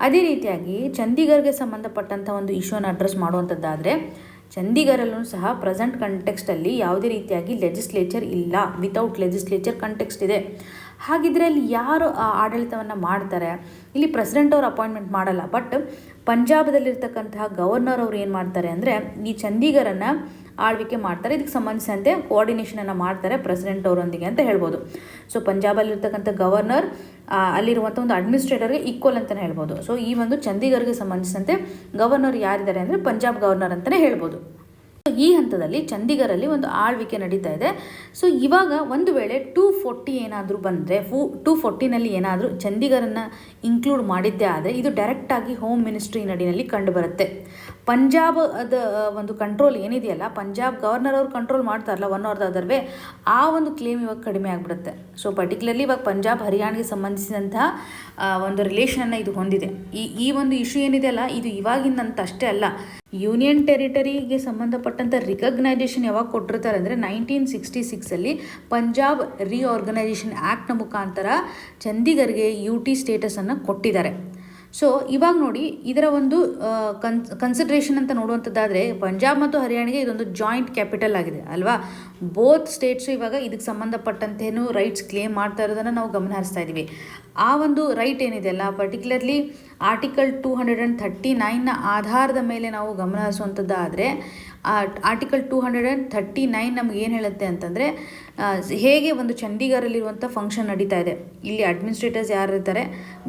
ಅದೇ ರೀತಿಯಾಗಿ ಚಂಡೀಗಢಗೆ ಸಂಬಂಧಪಟ್ಟಂಥ ಒಂದು ಇಶ್ಯೂನ ಅಡ್ರೆಸ್ ಮಾಡುವಂಥದ್ದಾದರೆ, ಚಂಡೀಗಢಲ್ಲೂ ಸಹ ಪ್ರೆಸೆಂಟ್ ಕಂಟೆಕ್ಸ್ಟಲ್ಲಿ ಯಾವುದೇ ರೀತಿಯಾಗಿ ಲೆಜಿಸ್ಲೇಚರ್ ಇಲ್ಲ, ವಿತೌಟ್ ಲೆಜಿಸ್ಲೇಚರ್ ಕಂಟೆಕ್ಸ್ಟ್ ಇದೆ. ಹಾಗಿದ್ರೆ ಅಲ್ಲಿ ಯಾರು ಆಡಳಿತವನ್ನು ಮಾಡ್ತಾರೆ? ಇಲ್ಲಿ ಪ್ರೆಸಿಡೆಂಟ್ ಅವರು ಅಪಾಯಿಂಟ್ಮೆಂಟ್ ಮಾಡಲ್ಲ, ಬಟ್ ಪಂಜಾಬದಲ್ಲಿರ್ತಕ್ಕಂತಹ ಗವರ್ನರ್ ಅವರು ಏನು ಮಾಡ್ತಾರೆ ಅಂದರೆ, ಈ ಚಂಡೀಗಢನ್ನು ಆಳ್ವಿಕೆ ಮಾಡ್ತಾರೆ. ಇದಕ್ಕೆ ಸಂಬಂಧಿಸಿದಂತೆ ಕೋಆರ್ಡಿನೇಷನನ್ನು ಮಾಡ್ತಾರೆ ಪ್ರೆಸಿಡೆಂಟ್ ಅವರೊಂದಿಗೆ ಅಂತ ಹೇಳ್ಬೋದು. ಸೊ ಪಂಜಾಬಲ್ಲಿರ್ತಕ್ಕಂಥ ಗವರ್ನರ್ ಅಲ್ಲಿರುವಂಥ ಒಂದು ಅಡ್ಮಿನಿಸ್ಟ್ರೇಟರ್ಗೆ ಈಕ್ವಲ್ ಅಂತಲೇ ಹೇಳ್ಬೋದು. ಸೊ ಈ ಒಂದು ಚಂಡೀಗಢಗೆ ಸಂಬಂಧಿಸಿದಂತೆ ಗವರ್ನರ್ ಯಾರಿದ್ದಾರೆ ಅಂದರೆ ಪಂಜಾಬ್ ಗವರ್ನರ್ ಅಂತಲೇ ಹೇಳ್ಬೋದು. ಈ ಹಂತದಲ್ಲಿ ಚಂಡೀಗಢಲ್ಲಿ ಒಂದು ಆಳ್ವಿಕೆ ನಡೀತಾ ಇದೆ. ಸೊ ಇವಾಗ ಒಂದು ವೇಳೆ 240 ಏನಾದರೂ ಬಂದರೆ, 240ನಲ್ಲಿ ಏನಾದರೂ ಚಂಡೀಗಢನ್ನು ಇನ್ಕ್ಲೂಡ್ ಮಾಡಿದ್ದೇ ಆದರೆ ಇದು ಡೈರೆಕ್ಟಾಗಿ ಹೋಮ್ ಮಿನಿಸ್ಟ್ರಿ ನಡಿನಲ್ಲಿ ಕಂಡುಬರುತ್ತೆ. ಪಂಜಾಬ್ ಒಂದು ಕಂಟ್ರೋಲ್ ಏನಿದೆಯಲ್ಲ, ಪಂಜಾಬ್ ಗವರ್ನರ್ ಅವರು ಕಂಟ್ರೋಲ್ ಮಾಡ್ತಾರಲ್ಲ one are the other way, ಆ ಒಂದು ಕ್ಲೇಮ್ ಇವಾಗ ಕಡಿಮೆ ಆಗಿಬಿಡುತ್ತೆ. ಸೊ ಪರ್ಟಿಕ್ಯುಲರ್ಲಿ ಇವಾಗ ಪಂಜಾಬ್ ಹರಿಯಾಣಗೆ ಸಂಬಂಧಿಸಿದಂತಹ ಒಂದು ರಿಲೇಷನನ್ನು ಇದು ಹೊಂದಿದೆ. ಈ ಒಂದು ಇಶ್ಯೂ ಏನಿದೆಯಲ್ಲ, ಇದು ಇವಾಗಿಂದಂತ ಅಷ್ಟೇ ಅಲ್ಲ, ಯೂನಿಯನ್ ಟೆರಿಟರಿಗೆ ಸಂಬಂಧಪಟ್ಟಂಥ ರಿಕಗ್ನೈಸೇಷನ್ ಯಾವಾಗ ಕೊಟ್ಟಿರ್ತಾರೆ ಅಂದರೆ 1966 ಪಂಜಾಬ್ ರಿಆರ್ಗನೈಸೇಷನ್ ಆ್ಯಕ್ಟ್ನ ಮುಖಾಂತರ ಚಂಡೀಗಢಗೆ UT ಸ್ಟೇಟಸನ್ನು ಕೊಟ್ಟಿದ್ದಾರೆ. ಸೊ ಇವಾಗ ನೋಡಿ, ಇದರ ಒಂದು ಕನ್ಸಿಡ್ರೇಷನ್ ಅಂತ ನೋಡುವಂಥದ್ದಾದರೆ, ಪಂಜಾಬ್ ಮತ್ತು ಹರಿಯಾಣಗೆ ಇದೊಂದು ಜಾಯಿಂಟ್ ಕ್ಯಾಪಿಟಲ್ ಆಗಿದೆ ಅಲ್ವಾ. ಬೋತ್ ಸ್ಟೇಟ್ಸು ಇವಾಗ ಇದಕ್ಕೆ ಸಂಬಂಧಪಟ್ಟಂತೇನು ರೈಟ್ಸ್ ಕ್ಲೇಮ್ ಮಾಡ್ತಾ ಇರೋದನ್ನು ನಾವು ಗಮನ ಹರಿಸ್ತಾ ಇದ್ದೀವಿ. ಆ ಒಂದು ರೈಟ್ ಏನಿದೆಯಲ್ಲ, ಪರ್ಟಿಕ್ಯುಲರ್ಲಿ ಆರ್ಟಿಕಲ್ 239ನ ಆಧಾರದ ಮೇಲೆ ನಾವು ಗಮನ ಹರಿಸುವಂಥದ್ದಾದರೆ, ಆರ್ಟಿಕಲ್ 239 ನಮ್ಗೆ ಏನು ಹೇಳುತ್ತೆ ಅಂತಂದರೆ, ಹೇಗೆ ಒಂದು ಚಂಡೀಗಢಲ್ಲಿರುವಂಥ ಫಂಕ್ಷನ್ ನಡೀತಾ ಇದೆ, ಇಲ್ಲಿ ಅಡ್ಮಿನಿಸ್ಟ್ರೇಟರ್ಸ್ ಯಾರು ಇರ್ತಾರೆ,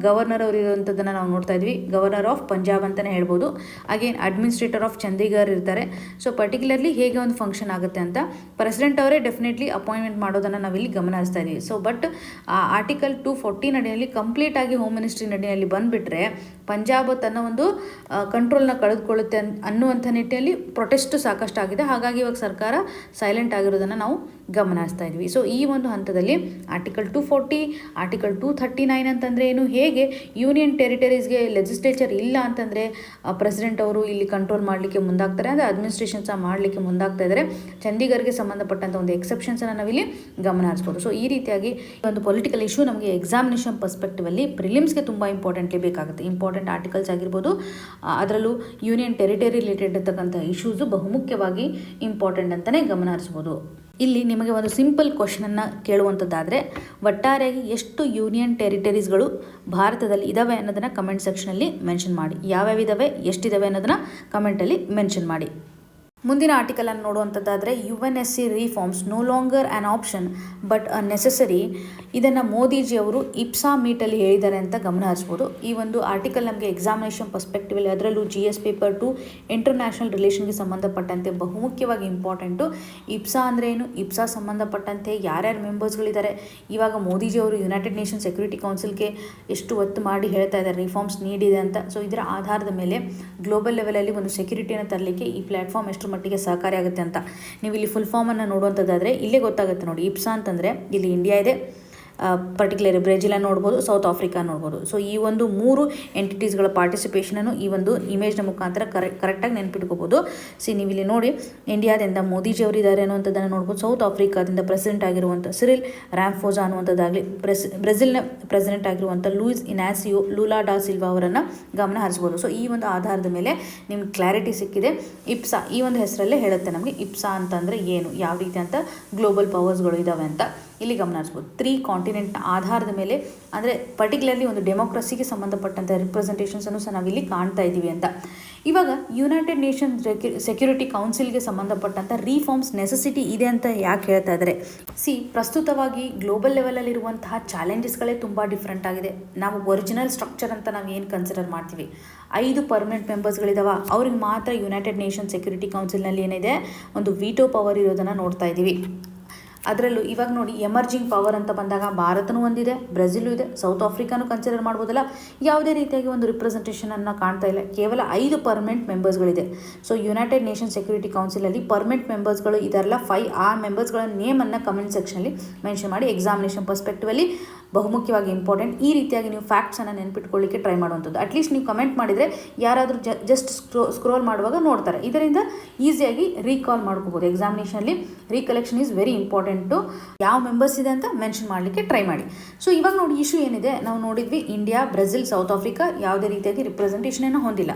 ಗವರ್ನರ್ ಅವರು ಇರುವಂಥದ್ದನ್ನು ನಾವು ನೋಡ್ತಾ ಇದ್ವಿ, ಗವರ್ನರ್ ಆಫ್ ಪಂಜಾಬ್ ಅಂತಲೇ ಹೇಳ್ಬೋದು. ಅಗೇನ್ ಅಡ್ಮಿನಿಸ್ಟ್ರೇಟರ್ ಆಫ್ ಚಂಡೀಗಢ ಇರ್ತಾರೆ. ಸೊ ಪರ್ಟಿಕ್ಯುಲರ್ಲಿ ಹೇಗೆ ಒಂದು ಫಂಕ್ಷನ್ ಆಗುತ್ತೆ ಅಂತ ಪ್ರೆಸಿಡೆಂಟ್ ಅವರೇ ಡೆಫಿನೆಟ್ಲಿ ಅಪಾಯಿಂಟ್ಮೆಂಟ್ ಮಾಡೋದನ್ನು ನಾವಿಲ್ಲಿ ಗಮನ ಹರಿಸ್ತಾ ಇದ್ದೀವಿ. ಸೊ ಬಟ್ ಆರ್ಟಿಕಲ್ 240 ನಡಿಯಲ್ಲಿ ಕಂಪ್ಲೀಟಾಗಿ ಹೋಮ್ ಮಿನಿಸ್ಟ್ರಿ ನಡಿಯಲ್ಲಿ ಬಂದುಬಿಟ್ರೆ ಪಂಜಾಬ್ ತನ್ನ ಒಂದು ಕಂಟ್ರೋಲ್ನ ಕಳೆದುಕೊಳ್ಳುತ್ತೆ ಅನ್ನುವಂಥ ನಿಟ್ಟಿನಲ್ಲಿ ಪ್ರೊಟೆಸ್ಟ್ ಸಾಕಷ್ಟು ಆಗಿದೆ. ಹಾಗಾಗಿ ಇವಾಗ ಸರ್ಕಾರ ಸೈಲೆಂಟ್ ಆಗಿರೋದನ್ನು ನಾವು ಗಮನ ಹರಿಸ್ತಾ ಇದ್ವಿ. ಸೊ ಈ ಒಂದು ಹಂತದಲ್ಲಿ ಆರ್ಟಿಕಲ್ 240, ಆರ್ಟಿಕಲ್ 239 ಅಂತಂದರೆ ಏನು, ಹೇಗೆ ಯೂನಿಯನ್ ಟೆರಿಟರೀಸ್ಗೆ ಲೆಜಿಸ್ಲೇಚರ್ ಇಲ್ಲ ಅಂತಂದರೆ ಪ್ರೆಸಿಡೆಂಟ್ ಅವರು ಇಲ್ಲಿ ಕಂಟ್ರೋಲ್ ಮಾಡಲಿಕ್ಕೆ ಮುಂದಾಗ್ತಾರೆ, ಅಂದರೆ ಅಡ್ಮಿನಿಸ್ಟ್ರೇಷನ್ ಸಹ ಮಾಡಲಿಕ್ಕೆ ಮುಂದಾಗ್ತಾ ಇದ್ದಾರೆ. ಚಂಡೀಗಢಗೆ ಸಂಬಂಧಪಟ್ಟಂಥ ಒಂದು ಎಕ್ಸೆಪ್ಷನ್ಸನ್ನು ನಾವಿಲ್ಲಿ ಗಮನ ಹರಿಸ್ಬೋದು. ಸೊ ಈ ರೀತಿಯಾಗಿ ಒಂದು ಪೊಲಿಟಿಕಲ್ ಇಶ್ಯೂ ನಮಗೆ ಎಕ್ಸಾಮಿನೇಷನ್ ಪರ್ಸ್ಪೆಕ್ಟಿವಲ್ಲಿ ಪ್ರಿಲಿಮ್ಸ್ಗೆ ತುಂಬ ಇಂಪಾರ್ಟೆಂಟ್ಲಿ ಬೇಕಾಗುತ್ತೆ. ಇಂಪಾರ್ಟೆಂಟ್ ಆರ್ಟಿಕಲ್ಸ್ ಆಗಿರ್ಬೋದು, ಅದರಲ್ಲೂ ಯೂನಿಯನ್ ಟೆರಿಟರಿ ರಿಲೇಟೆಡ್ ಇರ್ತಕ್ಕಂಥ ಇಶ್ಯೂಸು ಬಹುಮುಖ್ಯವಾಗಿ ಇಂಪಾರ್ಟೆಂಟ್ ಅಂತಲೇ ಗಮನ ಹರಿಸ್ಬೋದು. ಇಲ್ಲಿ ನಿಮಗೆ ಒಂದು ಸಿಂಪಲ್ ಕ್ವಶನನ್ನು ಕೇಳುವಂಥದ್ದಾದರೆ, ಒಟ್ಟಾರೆಯಾಗಿ ಎಷ್ಟು ಯೂನಿಯನ್ ಟೆರಿಟರೀಸ್ಗಳು ಭಾರತದಲ್ಲಿ ಇದ್ದಾವೆ ಅನ್ನೋದನ್ನು ಕಮೆಂಟ್ ಸೆಕ್ಷನಲ್ಲಿ ಮೆನ್ಷನ್ ಮಾಡಿ. ಯಾವ್ಯಾವ ಇದ್ದಾವೆ, ಎಷ್ಟಿದ್ದಾವೆ ಅನ್ನೋದನ್ನು ಕಮೆಂಟಲ್ಲಿ ಮೆನ್ಷನ್ ಮಾಡಿ. ಮುಂದಿನ ಆರ್ಟಿಕಲನ್ನು ನೋಡುವಂಥದ್ದಾದರೆ, UNSC reforms no longer an option but a necessary. ಇದನ್ನು ಮೋದಿಜಿಯವರು ಇಪ್ಸಾ ಮೀಟಲ್ಲಿ ಹೇಳಿದ್ದಾರೆ ಅಂತ ಗಮನ ಹರಿಸ್ಬೋದು. ಈ ಒಂದು ಆರ್ಟಿಕಲ್ ನಮಗೆ ಎಕ್ಸಾಮಿನೇಷನ್ ಪರ್ಸ್ಪೆಕ್ಟಿವಲ್ಲಿ, ಅದರಲ್ಲೂ GS ಪೇಪರ್ 2 ಇಂಟರ್ನ್ಯಾಷನಲ್ ರಿಲೇಷನ್ಗೆ ಸಂಬಂಧಪಟ್ಟಂತೆ ಬಹುಮುಖ್ಯವಾಗಿ ಇಂಪಾರ್ಟೆಂಟು. ಇಪ್ಸಾ ಅಂದರೆ ಏನು, ಇಪ್ಸಾ ಸಂಬಂಧಪಟ್ಟಂತೆ ಯಾರ್ಯಾರು ಮೆಂಬರ್ಸ್ಗಳಿದ್ದಾರೆ, ಇವಾಗ ಮೋದಿಜಿಯವರು ಯುನೈಟೆಡ್ ನೇಷನ್ ಸೆಕ್ಯೂರಿಟಿ ಕೌನ್ಸಿಲ್ಗೆ ಎಷ್ಟು ಒತ್ತು ಮಾಡಿ ಹೇಳ್ತಾ ಇದ್ದಾರೆ ರಿಫಾರ್ಮ್ಸ್ ನೀಡಿದೆ ಅಂತ. ಸೊ ಇದರ ಆಧಾರದ ಮೇಲೆ ಗ್ಲೋಬಲ್ ಲೆವೆಲಲ್ಲಿ ಒಂದು ಸೆಕ್ಯೂರಿಟಿಯನ್ನು ತರಲಿಕ್ಕೆ ಈ ಪ್ಲ್ಯಾಟ್ಫಾರ್ಮ್ ಎಷ್ಟು ಮಟ್ಟಿಗೆ ಸಹಕಾರಿಯಾಗುತ್ತೆ ಅಂತ ನೀವು ಇಲ್ಲಿ ಫುಲ್ ಫಾರ್ಮನ್ನು ನೋಡುವಂಥದ್ದಾದರೆ ಇಲ್ಲೇ ಗೊತ್ತಾಗುತ್ತೆ ನೋಡಿ. ಇಪ್ಸಾ ಅಂತಂದರೆ ಇಲ್ಲಿ ಇಂಡಿಯಾ ಇದೆ, ಪರ್ಟಿಕ್ಯುಲರ್ ಬ್ರೆಜಿಲನ್ನು ನೋಡ್ಬೋದು, ಸೌತ್ ಆಫ್ರಿಕಾ ನೋಡ್ಬೋದು. ಸೊ ಈ ಒಂದು 3 ಎಂಟಿಟೀಸ್ಗಳ ಪಾರ್ಟಿಸಿಪೇಷನನ್ನು ಈ ಒಂದು ಇಮೇಜ್ನ ಮುಖಾಂತರ ಕರೆಕ್ಟಾಗಿ ನೆನ್ಪಿಟ್ಕೋಬೋದು. ನೀವು ಇಲ್ಲಿ ನೋಡಿ, ಇಂಡಿಯಾದಿಂದ ಮೋದಿಜಿ ಅವರು ಇದ್ದಾರೆ ಅನ್ನುವಂಥದ್ದನ್ನು ನೋಡ್ಬೋದು. ಸೌತ್ ಆಫ್ರಿಕಾದಿಂದ ಪ್ರೆಸಿಡೆಂಟ್ ಆಗಿರುವಂಥ ಸಿರಿಲ್ ರಾಮ್ಫೋಸಾ ಅನ್ನುವಂಥದ್ದಾಗಲಿ, ಬ್ರೆಜಿಲ್ನ ಪ್ರೆಸಿಡೆಂಟ್ ಆಗಿರುವಂಥ ಲೂಯಿಸ್ ಇನಾಸಿಯೋ ಲೂಲಾ ಡಾ ಸಿಲ್ವಾ ಅವರನ್ನು ಗಮನ ಹರಿಸ್ಬೋದು. ಸೊ ಈ ಒಂದು ಆಧಾರದ ಮೇಲೆ ನಿಮ್ಗೆ ಕ್ಲಾರಿಟಿ ಸಿಕ್ಕಿದೆ. ಇಪ್ಸಾ ಈ ಒಂದು ಹೆಸರಲ್ಲೇ ಹೇಳುತ್ತೆ ನಮಗೆ ಇಪ್ಸಾ ಅಂತಂದರೆ ಏನು, ಯಾವ ರೀತಿ ಅಂತ ಗ್ಲೋಬಲ್ ಪವರ್ಸ್ಗಳು ಇದ್ದಾವೆ ಅಂತ ಇಲ್ಲಿ ಗಮನ ಹರಿಸ್ಬೋದು. 3 ಕಾಂಟಿನೆಂಟ್ನ ಆಧಾರದ ಮೇಲೆ, ಅಂದರೆ ಪರ್ಟಿಕ್ಯುಲರ್ಲಿ ಒಂದು ಡೆಮೋಕ್ರಸಿಗೆ ಸಂಬಂಧಪಟ್ಟಂಥ ರಿಪ್ರೆಸೆಂಟೇಷನ್ಸನ್ನು ಸಹ ನಾವಿಲ್ಲಿ ಕಾಣ್ತಾ ಇದ್ದೀವಿ ಅಂತ. ಇವಾಗ ಯುನೈಟೆಡ್ ನೇಷನ್ಸ್ ಸೆಕ್ಯೂರಿಟಿ ಕೌನ್ಸಿಲ್ಗೆ ಸಂಬಂಧಪಟ್ಟಂಥ ರಿಫಾರ್ಮ್ಸ್ ನೆಸೆಸಿಟಿ ಇದೆ ಅಂತ ಯಾಕೆ ಹೇಳ್ತಾ ಇದ್ದಾರೆ? ಪ್ರಸ್ತುತವಾಗಿ ಗ್ಲೋಬಲ್ ಲೆವೆಲಲ್ಲಿರುವಂತಹ ಚಾಲೆಂಜಸ್ಗಳೇ ತುಂಬ ಡಿಫ್ರೆಂಟ್ ಆಗಿದೆ. ನಾವು ಒರಿಜಿನಲ್ ಸ್ಟ್ರಕ್ಚರ್ ಅಂತ ನಾವು ಏನು ಕನ್ಸಿಡರ್ ಮಾಡ್ತೀವಿ, 5 ಪರ್ಮನೆಂಟ್ ಮೆಂಬರ್ಸ್ಗಳಿದಾವೆ, ಅವ್ರಿಗೆ ಮಾತ್ರ ಯುನೈಟೆಡ್ ನೇಷನ್ ಸೆಕ್ಯೂರಿಟಿ ಕೌನ್ಸಿಲ್ನಲ್ಲಿ ಏನಿದೆ ಒಂದು ವೀಟೋ ಪವರ್ ಇರೋದನ್ನು ನೋಡ್ತಾ ಇದ್ದೀವಿ. ಅದರಲ್ಲೂ ಇವಾಗ ನೋಡಿ, ಎಮರ್ಜಿಂಗ್ ಪವರ್ ಅಂತ ಬಂದಾಗ ಭಾರತನೂ ಒಂದಿದೆ, ಬ್ರೆಜಿಲು ಇದೆ, ಸೌತ್ ಆಫ್ರಿಕಾನು ಕನ್ಸಿಡರ್ ಮಾಡ್ಬೋದಲ್ಲ. ಯಾವುದೇ ರೀತಿಯಾಗಿ ಒಂದು ರಿಪ್ರೆಸೆಂಟೇಷನನ್ನು ಕಾಣ್ತಾ ಇಲ್ಲ. ಕೇವಲ 5 ಪರ್ಮನೆಂಟ್ ಮೆಂಬರ್ಸ್ಗಳಿದೆ. ಸೊ ಯುನೈಟೆಡ್ ನೇಷನ್ ಸೆಕ್ಯೂರಿಟಿ ಕೌನ್ಸಿಲಲ್ಲಿ ಪರ್ಮನೆಂಟ್ ಮೆಂಬರ್ಸ್ಗಳು ಇದೆಲ್ಲ 5 ಆ ಮೆಂಬರ್ಸ್ಗಳ ನೇಮನ್ನು ಕಮೆಂಟ್ ಸೆಕ್ಷನಲ್ಲಿ ಮೆನ್ಷನ್ ಮಾಡಿ ಎಕ್ಸಾಮಿನೇಷನ್ ಪರ್ಸ್ಪೆಕ್ಟಿವಲ್ಲಿ ಬಹುಮುಖ್ಯವಾಗಿ ಇಂಪಾರ್ಟೆಂಟ್. ಈ ರೀತಿಯಾಗಿ ನೀವು ಫ್ಯಾಕ್ಟ್ಸನ್ನು ನೆನ್ಪಿಟ್ಕೊಳ್ಳಿಕ್ಕೆ ಟ್ರೈ ಮಾಡುವಂಥದ್ದು. ಅಟ್ಲೀಸ್ಟ್ ನೀವು ಕಮೆಂಟ್ ಮಾಡಿದರೆ ಯಾರಾದರೂ ಜಸ್ಟ್ ಸ್ಕ್ರೋಲ್ ಮಾಡುವಾಗ ನೋಡ್ತಾರೆ. ಇದರಿಂದ ಈಸಿಯಾಗಿ ರೀಕಾಲ್ ಮಾಡ್ಕೋಬೋದು. ಎಕ್ಸಾಮಿನೇಷನಲ್ಲಿ ರೀಕಲೆಕ್ಷನ್ ಈಸ್ ವೆರಿ ಇಂಪಾರ್ಟೆಂಟು. ಯಾವ ಮೆಂಬರ್ಸ್ ಇದೆ ಅಂತ ಮೆನ್ಷನ್ ಮಾಡಲಿಕ್ಕೆ ಟ್ರೈ ಮಾಡಿ. ಸೊ ಇವಾಗ ನೋಡಿ, ಇಶ್ಯೂ ಏನಿದೆ ನಾವು ನೋಡಿದ್ವಿ, ಇಂಡಿಯಾ, ಬ್ರೆಜಿಲ್, ಸೌತ್ ಆಫ್ರಿಕಾ ಯಾವುದೇ ರೀತಿಯಾಗಿ ರಿಪ್ರೆಸೆಂಟೇಷನನ್ನು ಹೊಂದಿಲ್ಲ.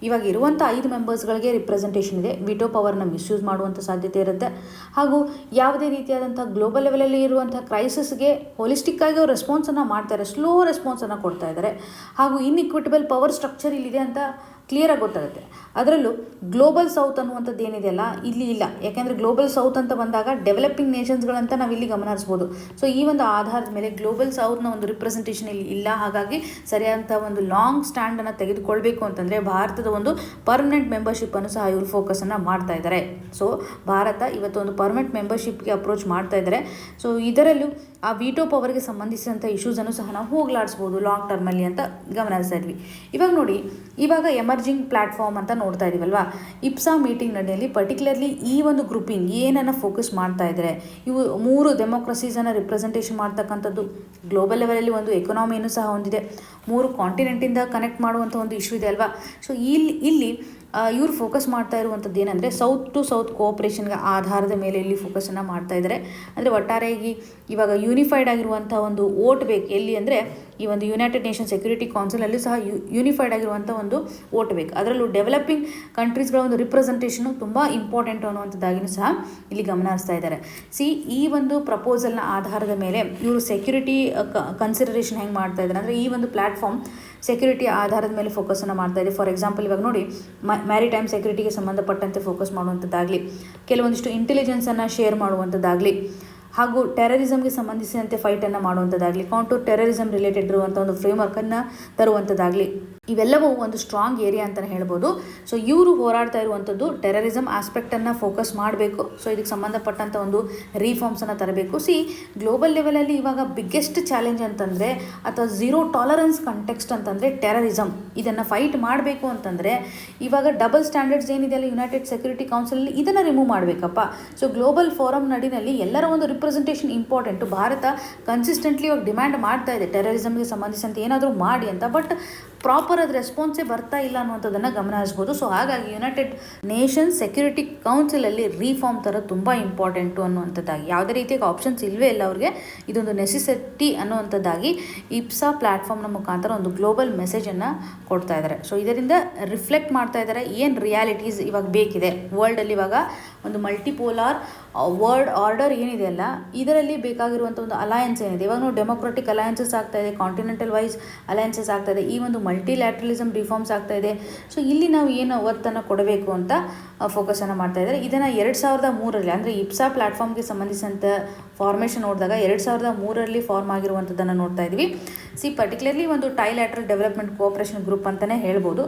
ಇವಾಗ ಇರುವಂಥ 5 ಮೆಂಬರ್ಸ್ಗಳಿಗೆ ರಿಪ್ರೆಸೆಂಟೇಷನ್ ಇದೆ. ವಿಟೋ ಪವರ್ನ ಮಿಸ್ಯೂಸ್ ಮಾಡುವಂಥ ಸಾಧ್ಯತೆ ಇರುತ್ತೆ. ಹಾಗೂ ಯಾವುದೇ ರೀತಿಯಾದಂಥ ಗ್ಲೋಬಲ್ ಲೆವೆಲಲ್ಲಿ ಇರುವಂಥ ಕ್ರೈಸಿಸ್ಗೆ ಹೋಲಿಸ್ಟಿಕ್ ಆಗಿ ಅವರು ರೆಸ್ಪಾನ್ಸನ್ನು ಮಾಡ್ತಾರೆ, ಸ್ಲೋ ರೆಸ್ಪಾನ್ಸನ್ನು ಕೊಡ್ತಾ ಇದ್ದಾರೆ. ಹಾಗೂ ಇನ್ಇಕ್ವಿಟಬಲ್ ಪವರ್ ಸ್ಟ್ರಕ್ಚರ್ ಇಲ್ಲಿದೆ ಅಂತ ಕ್ಲಿಯರಾಗಿ ಗೊತ್ತಾಗುತ್ತೆ. ಅದರಲ್ಲೂ ಗ್ಲೋಬಲ್ ಸೌತ್ ಅನ್ನುವಂಥದ್ದು ಏನಿದೆಯಲ್ಲ ಇಲ್ಲಿ ಇಲ್ಲ. ಯಾಕೆಂದರೆ ಗ್ಲೋಬಲ್ ಸೌತ್ ಅಂತ ಬಂದಾಗ ಡೆವಲಪಿಂಗ್ ನೇಷನ್ಸ್ಗಳಂತ ನಾವು ಇಲ್ಲಿ ಗಮನ ಹರಿಸ್ಬೋದು. ಸೊ ಈ ಒಂದು ಆಧಾರದ ಮೇಲೆ ಗ್ಲೋಬಲ್ ಸೌತ್ನ ಒಂದು ರಿಪ್ರೆಸೆಂಟೇಷನ್ ಇಲ್ಲಿ ಇಲ್ಲ. ಹಾಗಾಗಿ ಸರಿಯಾದಂಥ ಒಂದು ಲಾಂಗ್ ಸ್ಟ್ಯಾಂಡನ್ನು ತೆಗೆದುಕೊಳ್ಬೇಕು ಅಂತಂದರೆ ಭಾರತದ ಒಂದು ಪರ್ಮನೆಂಟ್ ಮೆಂಬರ್ಶಿಪ್ಪನ್ನು ಸಹ ಇವರು ಫೋಕಸನ್ನು ಮಾಡ್ತಾ ಇದ್ದಾರೆ. ಸೊ ಭಾರತ ಇವತ್ತು ಒಂದು ಪರ್ಮನೆಂಟ್ ಮೆಂಬರ್ಶಿಪ್ಗೆ ಅಪ್ರೋಚ್ ಮಾಡ್ತಾ ಇದ್ದಾರೆ. ಸೊ ಇದರಲ್ಲೂ ಆ ವೀಟೋ ಪವರ್ಗೆ ಸಂಬಂಧಿಸಿದಂಥ ಇಶ್ಯೂಸನ್ನು ಸಹ ನಾವು ಹೋಗಲಾಡಿಸ್ಬೋದು ಲಾಂಗ್ ಟರ್ಮಲ್ಲಿ ಅಂತ ಗಮನಿಸ್ತಾ ಇದ್ವಿ. ಇವಾಗ ನೋಡಿ, ಇವಾಗ ಎಮರ್ಜಿಂಗ್ ಪ್ಲ್ಯಾಟ್ಫಾರ್ಮ್ ಅಂತ ನೋಡ್ತಾ ಇದೀವಲ್ವಾ, ಇಪ್ಸಾ ಮೀಟಿಂಗ್ ನಡೆಯಲ್ಲಿ ಪರ್ಟಿಕ್ಯುಲರ್ಲಿ ಈ ಒಂದು ಗ್ರೂಪಿಂಗ್ ಏನನ್ನು ಫೋಕಸ್ ಮಾಡ್ತಾ ಇದ್ದಾರೆ, ಇವು 3 ಡೆಮೋಕ್ರಸೀಸನ್ನು ರಿಪ್ರೆಸೆಂಟೇಷನ್ ಮಾಡ್ತಕ್ಕಂಥದ್ದು, ಗ್ಲೋಬಲ್ ಲೆವೆಲಲ್ಲಿ ಒಂದು ಎಕಾನಮಿಯನ್ನು ಸಹ ಹೊಂದಿದೆ, 3 ಕಾಂಟಿನೆಂಟಿಂದ ಕನೆಕ್ಟ್ ಮಾಡುವಂಥ ಒಂದು ಇಶ್ಯೂ ಇದೆ ಅಲ್ವಾ. ಸೊ ಇಲ್ಲಿ ಇವರು ಫೋಕಸ್ ಮಾಡ್ತಾ ಇರುವಂಥದ್ದು ಏನಂದರೆ ಸೌತ್ ಟು ಸೌತ್ ಕೋಆಪ್ರೇಷನ್ಗೆ ಆಧಾರದ ಮೇಲೆ ಇಲ್ಲಿ ಫೋಕಸನ್ನು ಮಾಡ್ತಾ ಇದ್ದಾರೆ. ಅಂದರೆ ಒಟ್ಟಾರೆಯಾಗಿ ಇವಾಗ ಯೂನಿಫೈಡ್ ಆಗಿರುವಂಥ ಒಂದು ಓಟ್ ಬೇಕು ಎಲ್ಲಿ ಅಂದರೆ ಈ ಒಂದು ಯುನೈಟೆಡ್ ನೇಷನ್ ಸೆಕ್ಯೂರಿಟಿ ಕೌನ್ಸಿಲಲ್ಲಿ ಸಹ ಯೂನಿಫೈಡ್ ಆಗಿರುವಂಥ ಒಂದು ಓಟ್ ಬೇಕು. ಅದರಲ್ಲೂ ಡೆವಲಪಿಂಗ್ ಕಂಟ್ರೀಸ್ಗಳ ಒಂದು ರಿಪ್ರೆಸೆಂಟೇಷನು ತುಂಬ ಇಂಪಾರ್ಟೆಂಟು ಅನ್ನುವಂಥದ್ದಾಗಿಯೂ ಸಹ ಇಲ್ಲಿ ಗಮನ ಹರಿಸ್ತಾ ಇದ್ದಾರೆ. ಈ ಒಂದು ಪ್ರಪೋಸಲ್ನ ಆಧಾರದ ಮೇಲೆ ಇವರು ಸೆಕ್ಯೂರಿಟಿ ಕನ್ಸಿಡರೇಷನ್ ಹೆಂಗೆ ಮಾಡ್ತಾ ಇದ್ದಾರೆ ಅಂದರೆ ಈ ಒಂದು ಪ್ಲ್ಯಾಟ್ಫಾರ್ಮ್ ಸೆಕ್ಯೂರಿಟಿ ಆಧಾರದ ಮೇಲೆ ಫೋಕಸನ್ನು ಮಾಡ್ತಾ ಇದೆ. ಫಾರ್ ಎಕ್ಸಾಂಪಲ್ ಇವಾಗ ನೋಡಿ, ಮ್ಯಾರಿಟೈಮ್ ಸೆಕ್ಯೂರಿಟಿಗೆ ಸಂಬಂಧಪಟ್ಟಂತೆ ಫೋಕಸ್ ಮಾಡುವಂಥದ್ದಾಗಲಿ, ಕೆಲವೊಂದಿಷ್ಟು ಇಂಟೆಲಿಜೆನ್ಸನ್ನು ಶೇರ್ ಮಾಡುವಂಥದ್ದಾಗಲಿ, ಹಾಗೂ ಟೆರರಿಸಮ್ಗೆ ಸಂಬಂಧಿಸಿದಂತೆ ಫೈಟನ್ನು ಮಾಡುವಂಥದ್ದಾಗಲಿ, ಕೌಂಟರ್ ಟೆರರಿಸಮ್ ರಿಲೇಟೆಡ್ ಇರುವಂಥ ಒಂದು ಫ್ರೇಮ್ವರ್ಕನ್ನು ತರುವಂಥದ್ದಾಗಲಿ, ಇವೆಲ್ಲವೂ ಒಂದು ಸ್ಟ್ರಾಂಗ್ ಏರಿಯಾ ಅಂತಲೇ ಹೇಳ್ಬೋದು. ಸೊ ಇವರು ಹೋರಾಡ್ತಾ ಇರುವಂಥದ್ದು ಟೆರರಿಸಮ್ ಆಸ್ಪೆಕ್ಟನ್ನು ಫೋಕಸ್ ಮಾಡಬೇಕು. ಸೊ ಇದಕ್ಕೆ ಸಂಬಂಧಪಟ್ಟಂಥ ಒಂದು ರಿಫಾರ್ಮ್ಸನ್ನು ತರಬೇಕು. ಗ್ಲೋಬಲ್ ಲೆವೆಲಲ್ಲಿ ಇವಾಗ ಬಿಗ್ಗೆಸ್ಟ್ ಚಾಲೆಂಜ್ ಅಂತಂದರೆ ಅಥವಾ ಝೀರೋ ಟಾಲರೆನ್ಸ್ ಕಂಟೆಕ್ಸ್ಟ್ ಅಂತಂದರೆ ಟೆರರಿಸಮ್. ಇದನ್ನು ಫೈಟ್ ಮಾಡಬೇಕು ಅಂತಂದರೆ ಇವಾಗ ಡಬಲ್ ಸ್ಟ್ಯಾಂಡರ್ಡ್ಸ್ ಏನಿದೆಯಲ್ಲ ಯುನೈಟೆಡ್ ಸೆಕ್ಯೂರಿಟಿ ಕೌನ್ಸಿಲಲ್ಲಿ ಇದನ್ನು ರಿಮೂವ್ ಮಾಡಬೇಕಪ್ಪ. ಸೊ ಗ್ಲೋಬಲ್ ಫೋರಮ್ ನಡಿನಲ್ಲಿ ಎಲ್ಲರ ಒಂದು ರಿಪ್ರೆಸೆಂಟೇಷನ್ ಇಂಪಾರ್ಟೆಂಟು. ಭಾರತ ಕನ್ಸಿಸ್ಟೆಂಟ್ಲಿ ಇವಾಗ ಡಿಮ್ಯಾಂಡ್ ಮಾಡ್ತಾ ಇದೆ ಟೆರರಿಸಮ್ಗೆ ಸಂಬಂಧಿಸಿದಂತೆ ಏನಾದರೂ ಮಾಡಿ ಅಂತ, ಬಟ್ ಪ್ರಾಪರ್ ಅದು ರೆಸ್ಪಾನ್ಸೇ ಬರ್ತಾ ಇಲ್ಲ ಅನ್ನುವಂಥದ್ದನ್ನು ಗಮನ ಹರಿಸ್ಬೋದು. ಸೊ ಹಾಗಾಗಿ ಯುನೈಟೆಡ್ ನೇಷನ್ಸ್ ಸೆಕ್ಯೂರಿಟಿ ಕೌನ್ಸಿಲಲ್ಲಿ ರಿಫಾರ್ಮ್ ಥರ ತುಂಬ ಇಂಪಾರ್ಟೆಂಟು ಅನ್ನುವಂಥದ್ದಾಗಿ, ಯಾವುದೇ ರೀತಿಯಾಗಿ ಆಪ್ಷನ್ಸ್ ಇಲ್ಲವೇ ಇಲ್ಲ ಅವ್ರಿಗೆ, ಇದೊಂದು ನೆಸೆಸಿಟಿ ಅನ್ನುವಂಥದ್ದಾಗಿ ಇಪ್ಸಾ ಪ್ಲ್ಯಾಟ್ಫಾರ್ಮ್ನ ಮುಖಾಂತರ ಒಂದು ಗ್ಲೋಬಲ್ ಮೆಸೇಜನ್ನು ಕೊಡ್ತಾ ಇದ್ದಾರೆ. ಸೊ ಇದರಿಂದ ರಿಫ್ಲೆಕ್ಟ್ ಮಾಡ್ತಾ ಇದ್ದಾರೆ ಏನು ರಿಯಾಲಿಟೀಸ್ ಇವಾಗ ಬೇಕಿದೆ ವರ್ಲ್ಡಲ್ಲಿ. ಇವಾಗ ಒಂದು ಮಲ್ಟಿಪೋಲಾರ್ ವರ್ಲ್ಡ್ ಆರ್ಡರ್ ಏನಿದೆ ಅಲ್ಲ, ಇದರಲ್ಲಿ ಬೇಕಾಗಿರುವಂಥ ಒಂದು ಅಲಯನ್ಸ್ ಏನಿದೆ, ಇವಾಗ ನಾವು ಡೆಮೋಕ್ರೆಟಿಕ್ ಅಲಯನ್ಸಸ್ ಆಗ್ತಾ ಇದೆ, ಕಾಂಟಿನೆಂಟಲ್ ವೈಸ್ ಅಲಯನ್ಸಸ್ ಆಗ್ತಾ ಇದೆ, ಈ ಒಂದು ಮಲ್ಟಿಲ್ಯಾಟ್ರಲಿಸಮ್ ರಿಫಾರ್ಮ್ಸ್ ಆಗ್ತಾ ಇದೆ. ಸೊ ಇಲ್ಲಿ ನಾವು ಏನು ಒತ್ತನ್ನು ಕೊಡಬೇಕು ಅಂತ ಫೋಕಸನ್ನು ಮಾಡ್ತಾ ಇದ್ದಾರೆ. ಇದನ್ನು 2003ರಲ್ಲಿ ಅಂದರೆ ಇಪ್ಸಾ ಪ್ಲ್ಯಾಟ್ಫಾರ್ಮ್ಗೆ ಸಂಬಂಧಿಸಿದಂಥ ಫಾರ್ಮೇಷನ್ ನೋಡಿದಾಗ 2003ರಲ್ಲಿ ಫಾರ್ಮ್ ಆಗಿರುವಂಥದ್ದನ್ನು ನೋಡ್ತಾ ಇದ್ವಿ. ಪರ್ಟಿಕ್ಯುಲರ್ಲಿ ಒಂದು ಟ್ರೈಲ್ಯಾಟ್ರಲ್ ಡೆವಲಪ್ಮೆಂಟ್ ಕೋಆಪರೇಷನ್ ಗ್ರೂಪ್ ಅಂತಲೇ ಹೇಳ್ಬೋದು.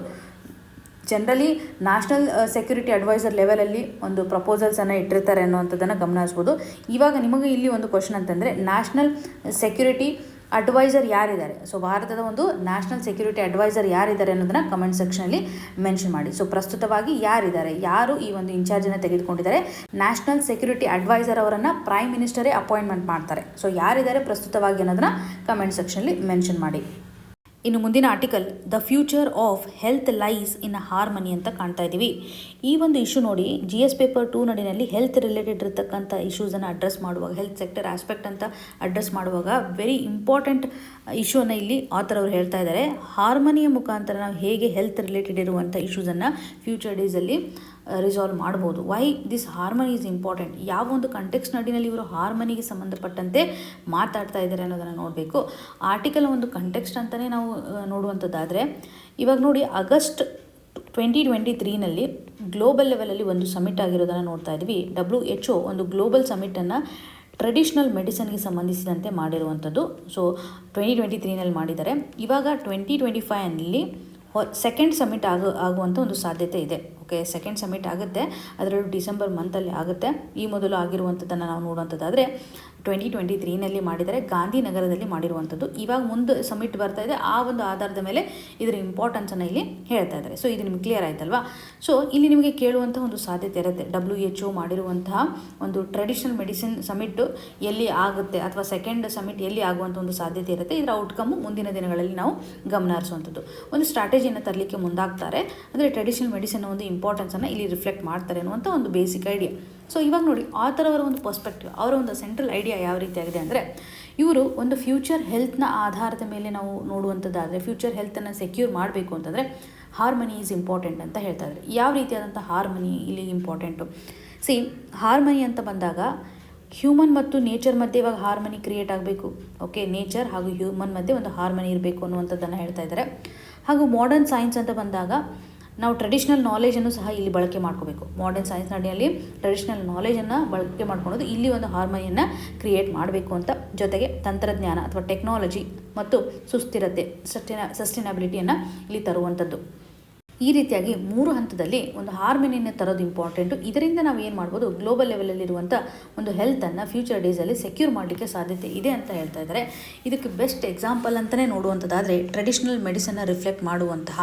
ಜನರಲಿ ನ್ಯಾಷನಲ್ ಸೆಕ್ಯೂರಿಟಿ ಅಡ್ವೈಸರ್ ಲೆವೆಲಲ್ಲಿ ಒಂದು ಪ್ರಪೋಸಲ್ಸನ್ನು ಇಟ್ಟಿರ್ತಾರೆ ಅನ್ನೋವಂಥದ್ದನ್ನು ಗಮನಿಸ್ಬೋದು. ಇವಾಗ ನಿಮಗೆ ಇಲ್ಲಿ ಒಂದು ಕ್ವಶನ್ ಅಂತಂದರೆ ನ್ಯಾಷನಲ್ ಸೆಕ್ಯೂರಿಟಿ ಅಡ್ವೈಸರ್ ಯಾರಿದ್ದಾರೆ, ಸೊ ಭಾರತದ ಒಂದು ನ್ಯಾಷನಲ್ ಸೆಕ್ಯೂರಿಟಿ ಅಡ್ವೈಸರ್ ಯಾರಿದ್ದಾರೆ ಅನ್ನೋದನ್ನ ಕಮೆಂಟ್ ಸೆಕ್ಷನಲ್ಲಿ ಮೆನ್ಷನ್ ಮಾಡಿ. ಸೊ ಪ್ರಸ್ತುತವಾಗಿ ಯಾರಿದ್ದಾರೆ, ಯಾರು ಈ ಒಂದು ಇನ್ಚಾರ್ಜನ್ನು ತೆಗೆದುಕೊಂಡಿದ್ದಾರೆ, ನ್ಯಾಷನಲ್ ಸೆಕ್ಯೂರಿಟಿ ಅಡ್ವೈಸರ್ ಅವರನ್ನು ಪ್ರೈಮ್ ಮಿನಿಸ್ಟರೇ ಅಪಾಯಿಂಟ್ಮೆಂಟ್ ಮಾಡ್ತಾರೆ. ಸೊ ಯಾರಿದ್ದಾರೆ ಪ್ರಸ್ತುತವಾಗಿ ಅನ್ನೋದನ್ನ ಕಮೆಂಟ್ ಸೆಕ್ಷನಲ್ಲಿ ಮೆನ್ಷನ್ ಮಾಡಿ. ಇನ್ನು ಮುಂದಿನ article, the future of health lies in harmony ಅಂತ ಕಾಣ್ತಾ ಇದ್ದೀವಿ. ಈ ಒಂದು ಇಶ್ಯೂ ನೋಡಿ, GS ಪೇಪರ್ 2 ನಡಿನಲ್ಲಿ ಹೆಲ್ತ್ ರಿಲೇಟೆಡ್ ಇರತಕ್ಕಂಥ ಇಶ್ಯೂಸನ್ನು ಅಡ್ರೆಸ್ ಮಾಡುವಾಗ, ಹೆಲ್ತ್ ಸೆಕ್ಟರ್ ಆಸ್ಪೆಕ್ಟ್ ಅಂತ ಅಡ್ರೆಸ್ ಮಾಡುವಾಗ ವೆರಿ ಇಂಪಾರ್ಟೆಂಟ್ ಇಶ್ಯೂನ ಇಲ್ಲಿ ಆಥರ್ ಅವರು ಹೇಳ್ತಾ ಇದ್ದಾರೆ. ಹಾರ್ಮನಿಯ ಮುಖಾಂತರ ನಾವು ಹೇಗೆ ಹೆಲ್ತ್ ರಿಲೇಟೆಡ್ ಇರುವಂಥ ಇಶ್ಯೂಸನ್ನು ಫ್ಯೂಚರ್ ಡೇಸಲ್ಲಿ ರಿಸಾಲ್ವ್ ಮಾಡ್ಬೋದು. Why this harmony is important, ಯಾವ ಒಂದು ಕಂಟೆಕ್ಸ್ಟ್ ನಡಿನಲ್ಲಿ ಇವರು ಹಾರ್ಮನಿಗೆ ಸಂಬಂಧಪಟ್ಟಂತೆ ಮಾತಾಡ್ತಾ ಇದ್ದಾರೆ ಅನ್ನೋದನ್ನು ನೋಡಬೇಕು. ಆರ್ಟಿಕಲ್ ಒಂದು ಕಂಟೆಕ್ಸ್ಟ್ ಅಂತಲೇ ನಾವು ನೋಡುವಂಥದ್ದಾದರೆ, ಇವಾಗ ನೋಡಿ ಆಗಸ್ಟ್ 2023ನಲ್ಲಿ ಗ್ಲೋಬಲ್ ಲೆವೆಲಲ್ಲಿ ಒಂದು ಸಮಿಟ್ ಆಗಿರೋದನ್ನು ನೋಡ್ತಾ ಇದ್ವಿ. WHO ಒಂದು ಗ್ಲೋಬಲ್ ಸಮಿಟನ್ನು ಟ್ರೆಡಿಷ್ನಲ್ ಮೆಡಿಸನ್ಗೆ ಸಂಬಂಧಿಸಿದಂತೆ ಮಾಡಿರುವಂಥದ್ದು. ಸೊ 2023ನಲ್ಲಿ ಮಾಡಿದ್ದಾರೆ. ಇವಾಗ 2025ನಲ್ಲಿ ಸೆಕೆಂಡ್ ಸಮಿಟ್ ಆಗುವಂಥ ಒಂದು ಸಾಧ್ಯತೆ ಇದೆ. ಓಕೆ, ಸೆಕೆಂಡ್ ಸಮಿಟ್ ಆಗುತ್ತೆ, ಅದರಲ್ಲೂ ಡಿಸೆಂಬರ್ ಮಂತಲ್ಲಿ ಆಗುತ್ತೆ. ಈ ಮೊದಲು ಆಗಿರುವಂಥದ್ದನ್ನು ನಾವು ನೋಡುವಂಥದ್ದಾದರೆ 2023ನಲ್ಲಿ ಮಾಡಿದರೆ ಗಾಂಧಿನಗರದಲ್ಲಿ ಮಾಡಿರುವಂಥದ್ದು. ಇವಾಗ ಮುಂದೆ ಸಮಿಟ್ ಬರ್ತಾ ಇದೆ, ಆ ಒಂದು ಆಧಾರದ ಮೇಲೆ ಇದರ ಇಂಪಾರ್ಟೆನ್ಸನ್ನು ಇಲ್ಲಿ ಹೇಳ್ತಾ ಇದ್ದಾರೆ. ಸೊ ಇದು ನಿಮ್ಗೆ ಕ್ಲಿಯರ್ ಆಯ್ತಲ್ವಾ. ಸೊ ಇಲ್ಲಿ ನಿಮಗೆ ಕೇಳುವಂಥ ಒಂದು ಸಾಧ್ಯತೆ ಇರುತ್ತೆ, WHO ಮಾಡಿರುವಂತಹ ಒಂದು ಟ್ರೆಡಿಷನಲ್ ಮೆಡಿಸಿನ್ ಸಮಿಟ್ ಎಲ್ಲಿ ಆಗುತ್ತೆ ಅಥವಾ ಸೆಕೆಂಡ್ ಸಮಿಟ್ ಎಲ್ಲಿ ಆಗುವಂಥ ಒಂದು ಸಾಧ್ಯತೆ ಇರುತ್ತೆ. ಇದರ ಔಟ್ಕಮ್ಮು ಮುಂದಿನ ದಿನಗಳಲ್ಲಿ ನಾವು ಗಮನ ಹರಿಸುವಂಥದ್ದು. ಒಂದು ಸ್ಟ್ರಾಟಜಿಯನ್ನು ತರಲಿಕ್ಕೆ ಮುಂದಾಗ್ತಾರೆ, ಅಂದರೆ ಟ್ರೆಡಿಷನಲ್ ಮೆಡಿಸಿನ್ ಒಂದು ಇಂಪಾರ್ಟೆನ್ಸನ್ನು ಇಲ್ಲಿ ರಿಫ್ಲೆಕ್ಟ್ ಮಾಡ್ತಾರೆ ಅನ್ನುವಂಥ ಒಂದು ಬೇಸಿಕ್ ಐಡಿಯಾ. ಸೊ ಇವಾಗ ನೋಡಿ, ಆಥರ್ ಅವರ ಒಂದು ಪರ್ಸ್ಪೆಕ್ಟಿವ್, ಅವರ ಒಂದು ಸೆಂಟ್ರಲ್ ಐಡಿಯಾ ಯಾವ ರೀತಿಯಾಗಿದೆ ಅಂದರೆ, ಇವರು ಒಂದು ಫ್ಯೂಚರ್ ಹೆಲ್ತ್ನ ಆಧಾರದ ಮೇಲೆ ನಾವು ನೋಡುವಂಥದ್ದಾದರೆ, ಫ್ಯೂಚರ್ ಹೆಲ್ತನ್ನು ಸೆಕ್ಯೂರ್ ಮಾಡಬೇಕು ಅಂತಂದರೆ ಹಾರ್ಮನಿ ಈಸ್ ಇಂಪಾರ್ಟೆಂಟ್ ಅಂತ ಹೇಳ್ತಾ ಇದ್ದಾರೆ. ಯಾವ ರೀತಿಯಾದಂಥ ಹಾರ್ಮನಿ ಇಲ್ಲಿ ಇಂಪಾರ್ಟೆಂಟು? ಹಾರ್ಮನಿ ಅಂತ ಬಂದಾಗ ಹ್ಯೂಮನ್ ಮತ್ತು ನೇಚರ್ ಮಧ್ಯೆ ಇವಾಗ ಹಾರ್ಮನಿ ಕ್ರಿಯೇಟ್ ಆಗಬೇಕು. ಓಕೆ, ನೇಚರ್ ಹಾಗೂ ಹ್ಯೂಮನ್ ಮಧ್ಯೆ ಒಂದು ಹಾರ್ಮನಿ ಇರಬೇಕು ಅನ್ನುವಂಥದ್ದನ್ನು ಹೇಳ್ತಾ ಇದ್ದಾರೆ. ಹಾಗೂ ಮಾಡರ್ನ್ ಸೈನ್ಸ್ ಅಂತ ಬಂದಾಗ ನಾವು ಟ್ರೆಡಿಷ್ನಲ್ ನಾಲೆಜನ್ನು ಸಹ ಇಲ್ಲಿ ಬಳಕೆ ಮಾಡ್ಕೋಬೇಕು. ಮಾಡರ್ನ್ ಸೈನ್ಸ್ ನಡಿಯಲ್ಲಿ ಟ್ರೆಡಿಷ್ನಲ್ ನಾಲೆಜನ್ನು ಬಳಕೆ ಮಾಡ್ಕೊಳೋದು ಇಲ್ಲಿ ಒಂದು ಹಾರ್ಮನಿಯನ್ನು ಕ್ರಿಯೇಟ್ ಮಾಡಬೇಕು ಅಂತ. ಜೊತೆಗೆ ತಂತ್ರಜ್ಞಾನ ಅಥವಾ ಟೆಕ್ನಾಲಜಿ ಮತ್ತು ಸುಸ್ಥಿರತೆ, ಸಸ್ಟೈನಬಿಲಿಟಿಯನ್ನು ಇಲ್ಲಿ ತರುವಂಥದ್ದು. ಈ ರೀತಿಯಾಗಿ 3 ಹಂತದಲ್ಲಿ ಒಂದು ಹಾರ್ಮನಿಯನ್ನು ತರೋದು ಇಂಪಾರ್ಟೆಂಟು. ಇದರಿಂದ ನಾವು ಏನು ಮಾಡ್ಬೋದು, ಗ್ಲೋಬಲ್ ಲೆವೆಲಲ್ಲಿರುವಂಥ ಒಂದು ಹೆಲ್ತನ್ನು ಫ್ಯೂಚರ್ ಡೇಸಲ್ಲಿ ಸೆಕ್ಯೂರ್ ಮಾಡಲಿಕ್ಕೆ ಸಾಧ್ಯತೆ ಇದೆ ಅಂತ ಹೇಳ್ತಾ ಇದ್ದಾರೆ. ಇದಕ್ಕೆ ಬೆಸ್ಟ್ ಎಕ್ಸಾಂಪಲ್ ಅಂತಲೇ ನೋಡುವಂಥದ್ದಾದರೆ ಟ್ರೆಡಿಷ್ನಲ್ ಮೆಡಿಸನ್ನ ರಿಫ್ಲೆಕ್ಟ್ ಮಾಡುವಂತಹ